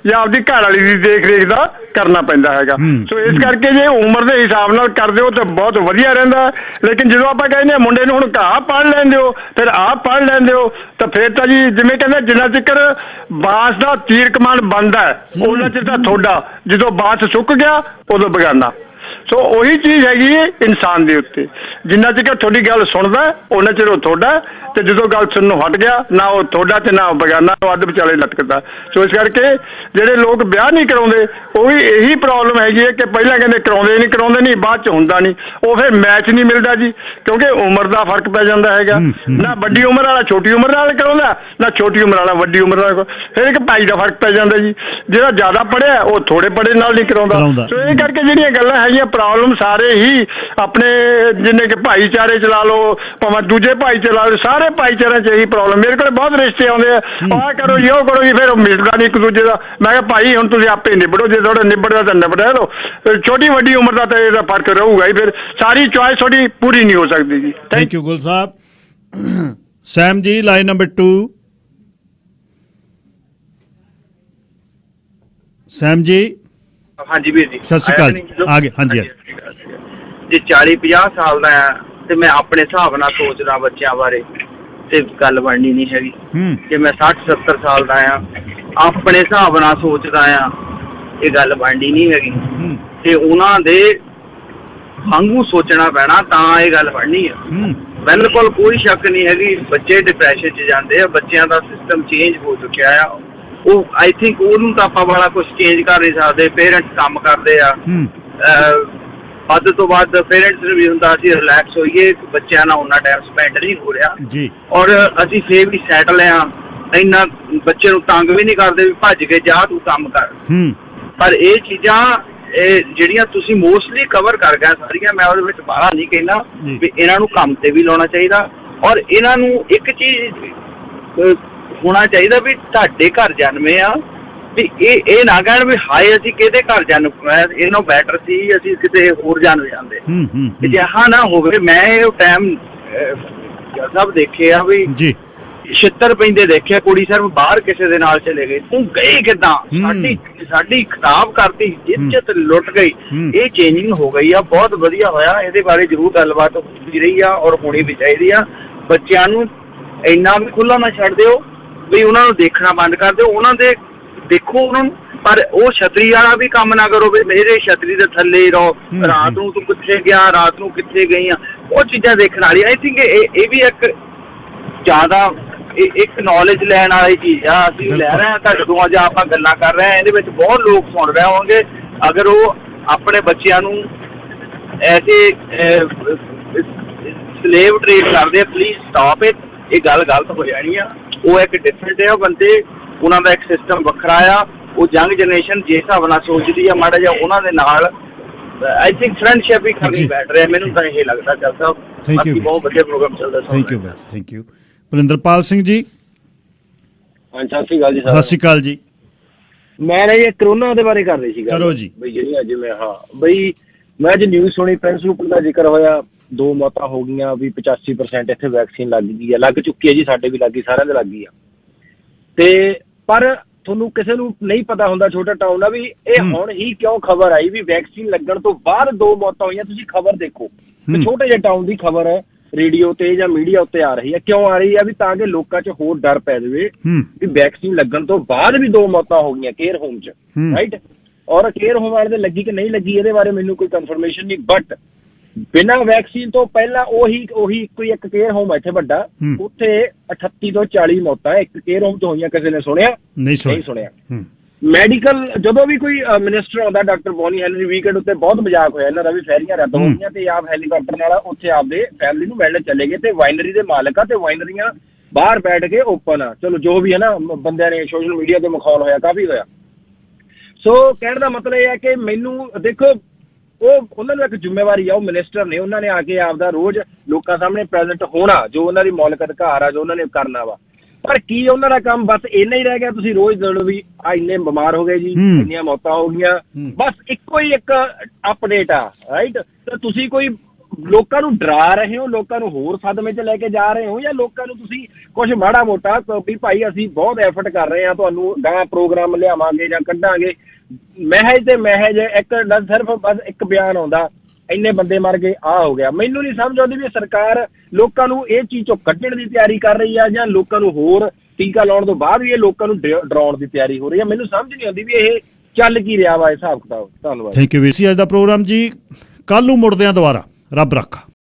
ਜਾਂ ਆਪਦੀ ਘਰ ਵਾਲੀ ਦੀ ਦੇਖ ਰੇਖ ਦਾ ਕਰਨਾ ਪੈਂਦਾ ਹੈਗਾ। ਸੋ ਇਸ ਕਰਕੇ ਜੇ ਉਮਰ ਦੇ ਹਿਸਾਬ ਨਾਲ ਕਰਦੇ ਹੋ ਤਾਂ ਬਹੁਤ ਵਧੀਆ ਰਹਿੰਦਾ। ਲੇਕਿਨ ਜਦੋਂ ਆਪਾਂ ਕਹਿੰਦੇ ਹਾਂ ਮੁੰਡੇ ਨੂੰ ਹੁਣ ਆਹ ਪੜ੍ਹ ਲੈਣ ਦਿਓ, ਫਿਰ ਆਹ ਪੜ੍ਹ ਲੈਣ ਦਿਓ, ਤਾਂ ਫਿਰ ਤਾਂ ਜੀ ਜਿਵੇਂ ਕਹਿੰਦੇ ਜਿੰਨਾ ਚਿਰ ਬਾਂਸ ਦਾ ਤੀਰ ਕਮਾਨ ਬਣਦਾ ਉਹਨਾਂ ਚਿਰ ਤਾਂ ਤੁਹਾਡਾ, ਜਦੋਂ ਬਾਂਸ ਸੁੱਕ ਗਿਆ ਉਦੋਂ ਬਗਾਨਾ। ਸੋ ਉਹੀ ਚੀਜ਼ ਹੈਗੀ ਹੈ ਇਨਸਾਨ ਦੇ ਉੱਤੇ, ਜਿੰਨਾ ਚਿਰ ਤੁਹਾਡੀ ਗੱਲ ਸੁਣਦਾ ਉਹਨਾਂ ਚਿਰ ਉਹ ਤੁਹਾਡਾ, ਤੇ ਜਦੋਂ ਗੱਲ ਸੁਣਨੋਂ ਹਟ ਗਿਆ ਨਾ ਉਹ ਤੁਹਾਡਾ ਤੇ ਨਾ ਉਹ ਬਗਾਨਾ, ਉਹ ਅੱਧ ਵਿਚਾਲੇ ਲਟਕਦਾ। ਸੋ ਇਸ ਕਰਕੇ ਜਿਹੜੇ ਲੋਕ ਵਿਆਹ ਨਹੀਂ ਕਰਾਉਂਦੇ ਉਹ ਵੀ ਇਹੀ ਪ੍ਰੋਬਲਮ ਹੈਗੀ ਹੈ ਕਿ ਪਹਿਲਾਂ ਕਹਿੰਦੇ ਕਰਾਉਂਦੇ ਨਹੀਂ, ਬਾਅਦ ਚ ਹੁੰਦਾ ਨਹੀਂ, ਉਹ ਫਿਰ ਮੈਚ ਨਹੀਂ ਮਿਲਦਾ ਜੀ, ਕਿਉਂਕਿ ਉਮਰ ਦਾ ਫਰਕ ਪੈ ਜਾਂਦਾ ਹੈਗਾ। ਨਾ ਵੱਡੀ ਉਮਰ ਵਾਲਾ ਛੋਟੀ ਉਮਰ ਨਾਲ ਕਰਾਉਂਦਾ, ਨਾ ਛੋਟੀ ਉਮਰ ਵਾਲਾ ਵੱਡੀ ਉਮਰ ਨਾਲ, ਫਿਰ ਇੱਕ ਭਾਈ ਦਾ ਫਰਕ ਪੈ ਜਾਂਦਾ ਜੀ। ਜਿਹੜਾ ਜ਼ਿਆਦਾ ਪੜ੍ਹਿਆ ਉਹ ਥੋੜੇ ਪੜ੍ਹੇ ਨਾਲ ਨਹੀਂ ਕਰਾਉਂਦਾ। ਸੋ ਇਹ ਕਰਕੇ ਜਿਹੜੀਆਂ ਗੱਲਾਂ ਹੈਗੀਆਂ ਪ੍ਰੋਬਲਮ ਸਾਰੇ ਹੀ ਆਪਣੇ ਜਿੰਨੇ ਕਿ ਭਾਈਚਾਰੇ ਚਲਾ ਲਓ, ਭਾਵੇਂ ਦੂਜੇ ਭਾਈਚਾਰੇ ਚਲਾ ਲਓ, ਸਾਰੇ ਭਾਈਚਾਰਿਆਂ 'ਚ ਇਹੀ ਪ੍ਰੋਬਲਮ। ਮੇਰੇ ਕੋਲ ਬਹੁਤ ਰਿਸ਼ਤੇ ਆਉਂਦੇ ਆ, ਆਹ ਕਰੋ ਜੀ ਉਹ ਕਰੋ ਜੀ, ਫਿਰ ਉਹ ਮਿਲਦਾ ਨਹੀਂ ਇੱਕ ਦੂਜੇ ਦਾ। ਮੈਂ ਕਿਹਾ ਭਾਈ ਹੁਣ ਤੁਸੀਂ ਆਪੇ ਨਿਬੜੋ, ਜੇ ਤੁਹਾਡਾ ਨਿਬੜਦਾ ਤਾਂ ਨਿਬੜਿਆ ਲਓ, ਛੋਟੀ ਵੱਡੀ ਉਮਰ ਦਾ ਤਾਂ ਇਹਦਾ ਫਰਕ ਰਹੂਗਾ ਹੀ, ਫਿਰ ਸਾਰੀ ਚੁਆਇਸ ਤੁਹਾਡੀ ਪੂਰੀ ਨਹੀਂ ਹੋ ਸਕਦੀ ਜੀ। ਥੈਂਕ ਯੂ ਗੁਲ ਸਾਹਿਬ। ਸੈਮ ਜੀ ਲਾਈਨ ਨੰਬਰ 2। ਸੈਮ ਜੀ ਹਾਂਜੀ ਵੀਰ ਜੀ ਸਤਿ ਸ਼੍ਰੀ ਅਕਾਲ ਜੀ। ਆ ਗਏ ਹਾਂਜੀ। ਜੇ 40-50 ਸਾਲ ਦਾ ਆ ਤੇ ਮੈਂ ਆਪਣੇ ਹਿਸਾਬ ਨਾਲ ਸੋਚਦਾ ਬੱਚਿਆਂ ਬਾਰੇ ਤੇ ਗੱਲ ਬਣਨੀ ਨਹੀਂ ਹੈਗੀ। ਜੇ ਮੈਂ 60-70 ਸਾਲ ਦਾ ਆ ਆਪਣੇ ਹਿਸਾਬ ਨਾਲ ਸੋਚਦਾ ਆ ਇਹ ਗੱਲ ਬਣਨੀ ਨਹੀਂ ਹੈਗੀ, ਤੇ ਉਹਨਾਂ ਦੇ ਵਾਂਗੂ ਸੋਚਣਾ ਪੈਣਾ ਤਾਂ ਇਹ ਗੱਲ ਬਣਨੀ ਆ। ਬਿਲਕੁਲ ਕੋਈ ਸ਼ੱਕ ਨਹੀਂ ਹੈਗੀ ਬੱਚੇ ਡਿਪਰੈਸ਼ਨ 'ਚ ਜਾਂਦੇ ਆ, ਬੱਚਿਆਂ ਦਾ ਸਿਸਟਮ ਚੇਂਜ ਹੋ ਚੁੱਕਿਆ ਆ। ਉਹ ਆਈ ਥਿੰਕ ਉਹਨੂੰ ਤਾਂ ਆਪਾਂ ਬੜਾ ਕੁਛ ਚੇਂਜ ਕਰ ਨਹੀਂ ਸਕਦੇ। ਪੇਰੈਂਟਸ ਕੰਮ ਕਰਦੇ ਆ, ਵੱਧ ਤੋਂ ਵੱਧ ਪੇਰੈਂਟਸ ਨੂੰ ਵੀ ਹੁੰਦਾ ਅਸੀਂ ਰਿਲੈਕਸ ਹੋਈਏ, ਬੱਚਿਆਂ ਨਾਲ ਉਹਨਾਂ ਟਾਈਮ ਸਪੈਂਡ ਨਹੀਂ ਹੋ ਰਿਹਾ ਜੀ, ਔਰ ਅਸੀਂ ਫੇਰ ਵੀ ਸੈਟਲ ਆ, ਇੰਨਾ ਬੱਚੇ ਨੂੰ ਤੰਗ ਵੀ ਨਹੀਂ ਕਰਦੇ ਵੀ ਭੱਜ ਕੇ ਜਾ ਤੂੰ ਕੰਮ ਕਰ। ਪਰ ਇਹ ਚੀਜ਼ਾਂ ਜਿਹੜੀਆਂ ਤੁਸੀਂ ਮੋਸਟਲੀ ਕਵਰ ਕਰ ਗਏ ਸਾਰੀਆਂ, ਮੈਂ ਉਹਦੇ ਵਿੱਚ ਬਾਹਰ ਨਹੀਂ ਕਹਿਣਾ ਵੀ ਇਹਨਾਂ ਨੂੰ ਕੰਮ ਤੇ ਵੀ ਲਾਉਣਾ ਚਾਹੀਦਾ, ਔਰ ਇਹਨਾਂ ਨੂੰ ਇੱਕ ਚੀਜ਼ ਹੋਣਾ ਚਾਹੀਦਾ ਵੀ ਤੁਹਾਡੇ ਘਰ ਜਨਮੇ ਆ, ਵੀ ਇਹ ਨਾ ਕਹਿਣ ਵੀ ਹਾਏ ਅਸੀਂ ਕਿਹਦੇ ਘਰ ਜਨਮ, ਇਹਨੋਂ ਬੈਟਰ ਸੀ ਅਸੀਂ ਕਿਤੇ ਹੋਰ ਜਨਮ ਜਾਂਦੇ। ਅਜਿਹਾ ਨਾ ਹੋਵੇ। ਮੈਂ ਇਹ ਟਾਈਮ ਸਭ ਦੇਖਿਆ ਵੀ ਛਿੱਤਰ ਪੈਂਦੇ ਦੇਖਿਆ, ਕੁੜੀ ਸਿਰਫ ਬਾਹਰ ਕਿਸੇ ਦੇ ਨਾਲ ਚਲੇ ਗਈ, ਤੂੰ ਗਈ ਕਿੱਦਾਂ, ਸਾਡੀ ਖਿਤਾਬ ਕਰਤੀ, ਇੱਜ਼ਤ ਲੁੱਟ ਗਈ। ਇਹ ਚੇਂਜਿੰਗ ਹੋ ਗਈ ਆ, ਬਹੁਤ ਵਧੀਆ ਹੋਇਆ। ਇਹਦੇ ਬਾਰੇ ਜ਼ਰੂਰ ਗੱਲਬਾਤ ਹੁੰਦੀ ਰਹੀ ਆ ਔਰ ਹੋਣੀ ਵੀ ਚਾਹੀਦੀ ਆ। ਬੱਚਿਆਂ ਨੂੰ ਇੰਨਾ ਵੀ ਖੁੱਲਾ ਨਾ ਛੱਡ ਦਿਓ ਵੀ ਉਹਨਾਂ ਨੂੰ ਦੇਖਣਾ ਬੰਦ ਕਰ ਦਿਓ, ਉਹਨਾਂ ਦੇ ਦੇਖੋ ਉਹਨਾਂ ਨੂੰ, ਪਰ ਉਹ ਛਤਰੀ ਵਾਲਾ ਵੀ ਕੰਮ ਨਾ ਕਰੋ ਵੀ ਮੇਰੇ ਛਤਰੀ ਦੇ ਥੱਲੇ ਹੀ ਰਹੋ, ਰਾਤ ਨੂੰ ਤੂੰ ਕਿੱਥੇ ਗਿਆ, ਰਾਤ ਨੂੰ ਕਿੱਥੇ ਗਈ ਆ, ਉਹ ਚੀਜ਼ਾਂ ਦੇਖਣ ਵਾਲੀ। ਆਈ ਥਿੰਕ ਇਹ ਵੀ ਇੱਕ ਜ਼ਿਆਦਾ ਇਹ ਇੱਕ ਨੌਲੇਜ ਲੈਣ ਵਾਲੀ ਚੀਜ਼ ਆ। ਅਸੀਂ ਲੈ ਰਹੇ ਹਾਂ ਤੁਹਾਡੇ ਤੋਂ, ਅੱਜ ਆਪਾਂ ਗੱਲਾਂ ਕਰ ਰਹੇ ਹਾਂ, ਇਹਦੇ ਵਿੱਚ ਬਹੁਤ ਲੋਕ ਸੁਣ ਰਹੇ ਹੋਣਗੇ। ਅਗਰ ਉਹ ਆਪਣੇ ਬੱਚਿਆਂ ਨੂੰ ਐਸੇ ਸਲੇਵ ਟ੍ਰੇਡ ਕਰਦੇ, ਪਲੀਜ਼ ਸਟਾਪ ਇਟ। ਇਹ ਗੱਲ ਗਲਤ ਹੋ ਜਾਣੀ ਆ। ਉਹ ਇੱਕ ਡਿਫਰੈਂਟ ਆ ਬੰਦੇ, ਉਹਨਾਂ ਦਾ ਇੱਕ ਸਿਸਟਮ ਵੱਖਰਾ ਆ। ਉਹ ਯੰਗ ਜਨਰੇਸ਼ਨ ਜਿਸ ਹਿਸਾਬ ਨਾਲ ਸੋਚਦੀ ਆ, ਮਾੜਾ ਜਿਹਾ ਉਹਨਾਂ ਦੇ ਨਾਲ ਆਈ ਥਿੰਕ ਫਰੈਂਡਸ਼ਿਪ ਵੀ ਕਰਨੀ ਬੈਠ ਰਿਹਾ। ਮੈਨੂੰ ਤਾਂ ਇਹ ਲੱਗਦਾ ਚੱਲ ਸਾਹਿਬ। ਬਾਕੀ ਬਹੁਤ ਵਧੀਆ ਪ੍ਰੋਗਰਾਮ ਚੱਲਦਾ। ਥੈਂਕ ਯੂ ਬਸ, ਥੈਂਕ ਯੂ। ਭੁਲਿੰਦਰਪਾਲ ਸਿੰਘ ਜੀ, ਹਾਂਜੀ ਸਤਿ ਸ਼੍ਰੀ ਅਕਾਲ ਜੀ। ਸਤਿ ਸ਼੍ਰੀ ਅਕਾਲ ਜੀ। ਮੈਂ ਨਾ ਇਹ ਕਰੋਨਾ ਦੇ ਬਾਰੇ ਕਰ ਰਹੀ ਸੀ ਗੱਲ। ਕਰੋ ਜੀ। ਬਈ ਜਿਹੜੀ ਅੱਜ ਮੈਂ ਅੱਜ ਨਿਊਜ਼ ਸੁਣੀ, ਪ੍ਰਿੰਸ ਰੂਪਨ ਦਾ ਜ਼ਿਕਰ ਹੋਇਆ, 2 ਮੌਤਾਂ ਹੋ ਗਈਆਂ, ਵੀ 85% ਇੱਥੇ ਵੈਕਸੀਨ ਲੱਗ ਗਈ ਆ, ਲੱਗ ਚੁੱਕੀ ਹੈ ਜੀ, ਸਾਡੇ ਵੀ ਲੱਗ ਗਈ, ਸਾਰਿਆਂ ਦੇ ਲੱਗ ਗਈ ਆ। ਤੇ ਪਰ ਤੁਹਾਨੂੰ ਕਿਸੇ ਨੂੰ ਨਹੀਂ ਪਤਾ ਹੁੰਦਾ, ਛੋਟਾ ਟਾਊਨ ਆ, ਵੀ ਇਹ ਹੁਣ ਹੀ ਕਿਉਂ ਖਬਰ ਆਈ ਵੀ ਵੈਕਸੀਨ ਲੱਗਣ ਤੋਂ ਬਾਅਦ 2 ਮੌਤਾਂ ਹੋਈਆਂ। ਤੁਸੀਂ ਖਬਰ ਦੇਖੋ, ਛੋਟੇ ਜਿਹੇ ਟਾਊਨ ਦੀ ਖਬਰ ਰੇਡੀਓ ਤੇ ਜਾਂ ਮੀਡੀਆ ਉੱਤੇ ਆ ਰਹੀ ਹੈ। ਕਿਉਂ ਆ ਰਹੀ ਹੈ? ਵੀ ਤਾਂ ਕਿ ਲੋਕਾਂ 'ਚ ਹੋਰ ਡਰ ਪੈ ਜਾਵੇ ਵੀ ਵੈਕਸੀਨ ਲੱਗਣ ਤੋਂ ਬਾਅਦ ਵੀ 2 ਮੌਤਾਂ ਹੋ ਗਈਆਂ ਕੇਅਰ ਹੋਮ 'ਚ, ਰਾਈਟ। ਔਰ ਕੇਅਰ ਹੋਮ ਵਾਲੇ ਦੇ ਲੱਗੀ ਕਿ ਨਹੀਂ ਲੱਗੀ ਇਹਦੇ ਬਾਰੇ ਮੈਨੂੰ ਕੋਈ ਕਨਫਰਮੇਸ਼ਨ ਨਹੀਂ, ਬਟ ਬਿਨਾਂ ਵੈਕਸੀਨ ਤੋਂ ਪਹਿਲਾਂ ਉਹੀ ਕੋਈ ਇੱਕ ਕੇਅਰ ਹੋਮ ਹੈ ਇੱਥੇ ਵੱਡਾ, ਉੱਥੇ 38 ਤੋਂ 40 ਮੌਤਾਂ ਇੱਕ ਕੇਅਰ ਹੋਮ 'ਚ ਹੋਈਆਂ। ਕਿਸੇ ਨੇ ਸੁਣਿਆ? ਨਹੀਂ ਸੁਣਿਆ। ਮੈਡੀਕਲ ਜਦੋਂ ਵੀ ਕੋਈ ਮਿਨਿਸਟਰ ਆਉਂਦਾ, ਡਾਕਟਰ ਬੋਨੀ ਹੈਨਰੀ, ਵੀਕਐਂਡ ਉੱਤੇ ਬਹੁਤ ਮਜ਼ਾਕ ਹੋਇਆ ਇਹਨਾਂ ਦਾ ਵੀ ਫੈਰੀਆਂ ਰੱਦ ਹੋ ਗਈਆਂ ਤੇ ਆਪ ਹੈਲੀਕਾਪਟਰ ਨਾਲ ਉੱਥੇ ਆਪਦੇ ਫੈਮਿਲੀ ਨੂੰ ਮਿਲਣ ਚਲੇ ਗਏ। ਤੇ ਵਾਈਨਰੀ ਦੇ ਮਾਲਕ ਆ ਤੇ ਵਾਈਨਰੀਆਂ ਬਾਹਰ ਬੈਠ ਕੇ ਓਪਨ ਆ। ਚਲੋ ਜੋ ਵੀ ਹੈ ਨਾ, ਬੰਦਿਆਂ ਨੇ ਸੋਸ਼ਲ ਮੀਡੀਆ ਤੇ ਮਖੌਲ ਹੋਇਆ, ਕਾਫੀ ਹੋਇਆ। ਸੋ ਕਹਿਣ ਦਾ ਮਤਲਬ ਇਹ ਹੈ ਕਿ ਮੈਨੂੰ ਦੇਖੋ, ਉਹਨਾਂ ਨੂੰ ਇੱਕ ਜ਼ਿੰਮੇਵਾਰੀ ਆ, ਉਹ ਮਿਨਿਸਟਰ ਨੇ, ਉਹਨਾਂ ਨੇ ਆ ਕੇ ਆਪਦਾ ਰੋਜ਼ ਲੋਕਾਂ ਸਾਹਮਣੇ ਪ੍ਰੈਜ਼ੈਂਟ ਹੋਣਾ, ਜੋ ਉਹਨਾਂ ਦੀ ਮੌਲਿਕ ਅਧਿਕਾਰ ਆ, ਜੋ ਉਹਨਾਂ ਨੇ ਕਰਨਾ ਵਾ। ਪਰ ਕੀ ਉਹਨਾਂ ਦਾ ਕੰਮ ਬਸ ਇੰਨਾ ਹੀ ਰਹਿ ਗਿਆ? ਤੁਸੀਂ ਰੋਜ਼ ਦੱਸੋ ਵੀ ਆ ਇੰਨੇ ਬਿਮਾਰ ਹੋ ਗਏ ਜੀ, ਇੰਨੀਆਂ ਮੌਤਾਂ ਹੋ ਗਈਆਂ, ਬਸ ਇੱਕੋ ਹੀ ਇੱਕ ਅਪਡੇਟ ਆ, ਰਾਈਟ। ਤੇ ਤੁਸੀਂ ਕੋਈ ਲੋਕਾਂ ਨੂੰ ਡਰਾ ਰਹੇ ਹੋ, ਲੋਕਾਂ ਨੂੰ ਹੋਰ ਸਦਮੇ 'ਚ ਲੈ ਕੇ ਜਾ ਰਹੇ ਹੋ, ਜਾਂ ਲੋਕਾਂ ਨੂੰ ਤੁਸੀਂ ਕੁਝ ਮਾੜਾ ਮੋਟਾ ਵੀ ਭਾਈ ਅਸੀਂ ਬਹੁਤ ਐਫਰਟ ਕਰ ਰਹੇ ਹਾਂ, ਤੁਹਾਨੂੰ ਗਾਂ ਪ੍ਰੋਗਰਾਮ ਲਿਆਵਾਂਗੇ ਜਾਂ ਕੱਢਾਂਗੇ, ਮਹਿਜ ਇੱਕ ਸਿਰਫ ਬਸ ਇੱਕ ਬਿਆਨ ਆਉਂਦਾ, ਇੰਨੇ ਬੰਦੇ ਮਰ ਗਏ, ਆ ਹੋ ਗਿਆ। ਮੈਨੂੰ ਨਹੀਂ ਸਮਝ ਆਉਂਦੀ ਵੀ ਸਰਕਾਰ ਲੋਕਾਂ ਨੂੰ ਇਹ ਚੀਜ਼ 'ਚੋਂ ਕੱਢਣ ਦੀ ਤਿਆਰੀ ਕਰ ਰਹੀ ਆ, ਜਾਂ ਲੋਕਾਂ ਨੂੰ ਹੋਰ ਟੀਕਾ ਲਾਉਣ ਤੋਂ ਬਾਅਦ ਵੀ ਇਹ ਲੋਕਾਂ ਨੂੰ ਡਰਾਉਣ ਦੀ ਤਿਆਰੀ ਹੋ ਰਹੀ ਆ। ਮੈਨੂੰ ਸਮਝ ਨਹੀਂ ਆਉਂਦੀ ਵੀ ਇਹ ਚੱਲ ਕੀ ਰਿਹਾ ਵਾ ਹਿਸਾਬ ਕਿਤਾਬ। ਧੰਨਵਾਦ। ਥੈਂਕ ਯੂ ਵੀਰ ਸੀ। ਅੱਜ ਦਾ ਪ੍ਰੋਗਰਾਮ ਜੀ ਕੱਲ ਨੂੰ ਮੁੜਦੇ ਆ ਦੁਬਾਰਾ। ਰੱਬ ਰੱਖਾ।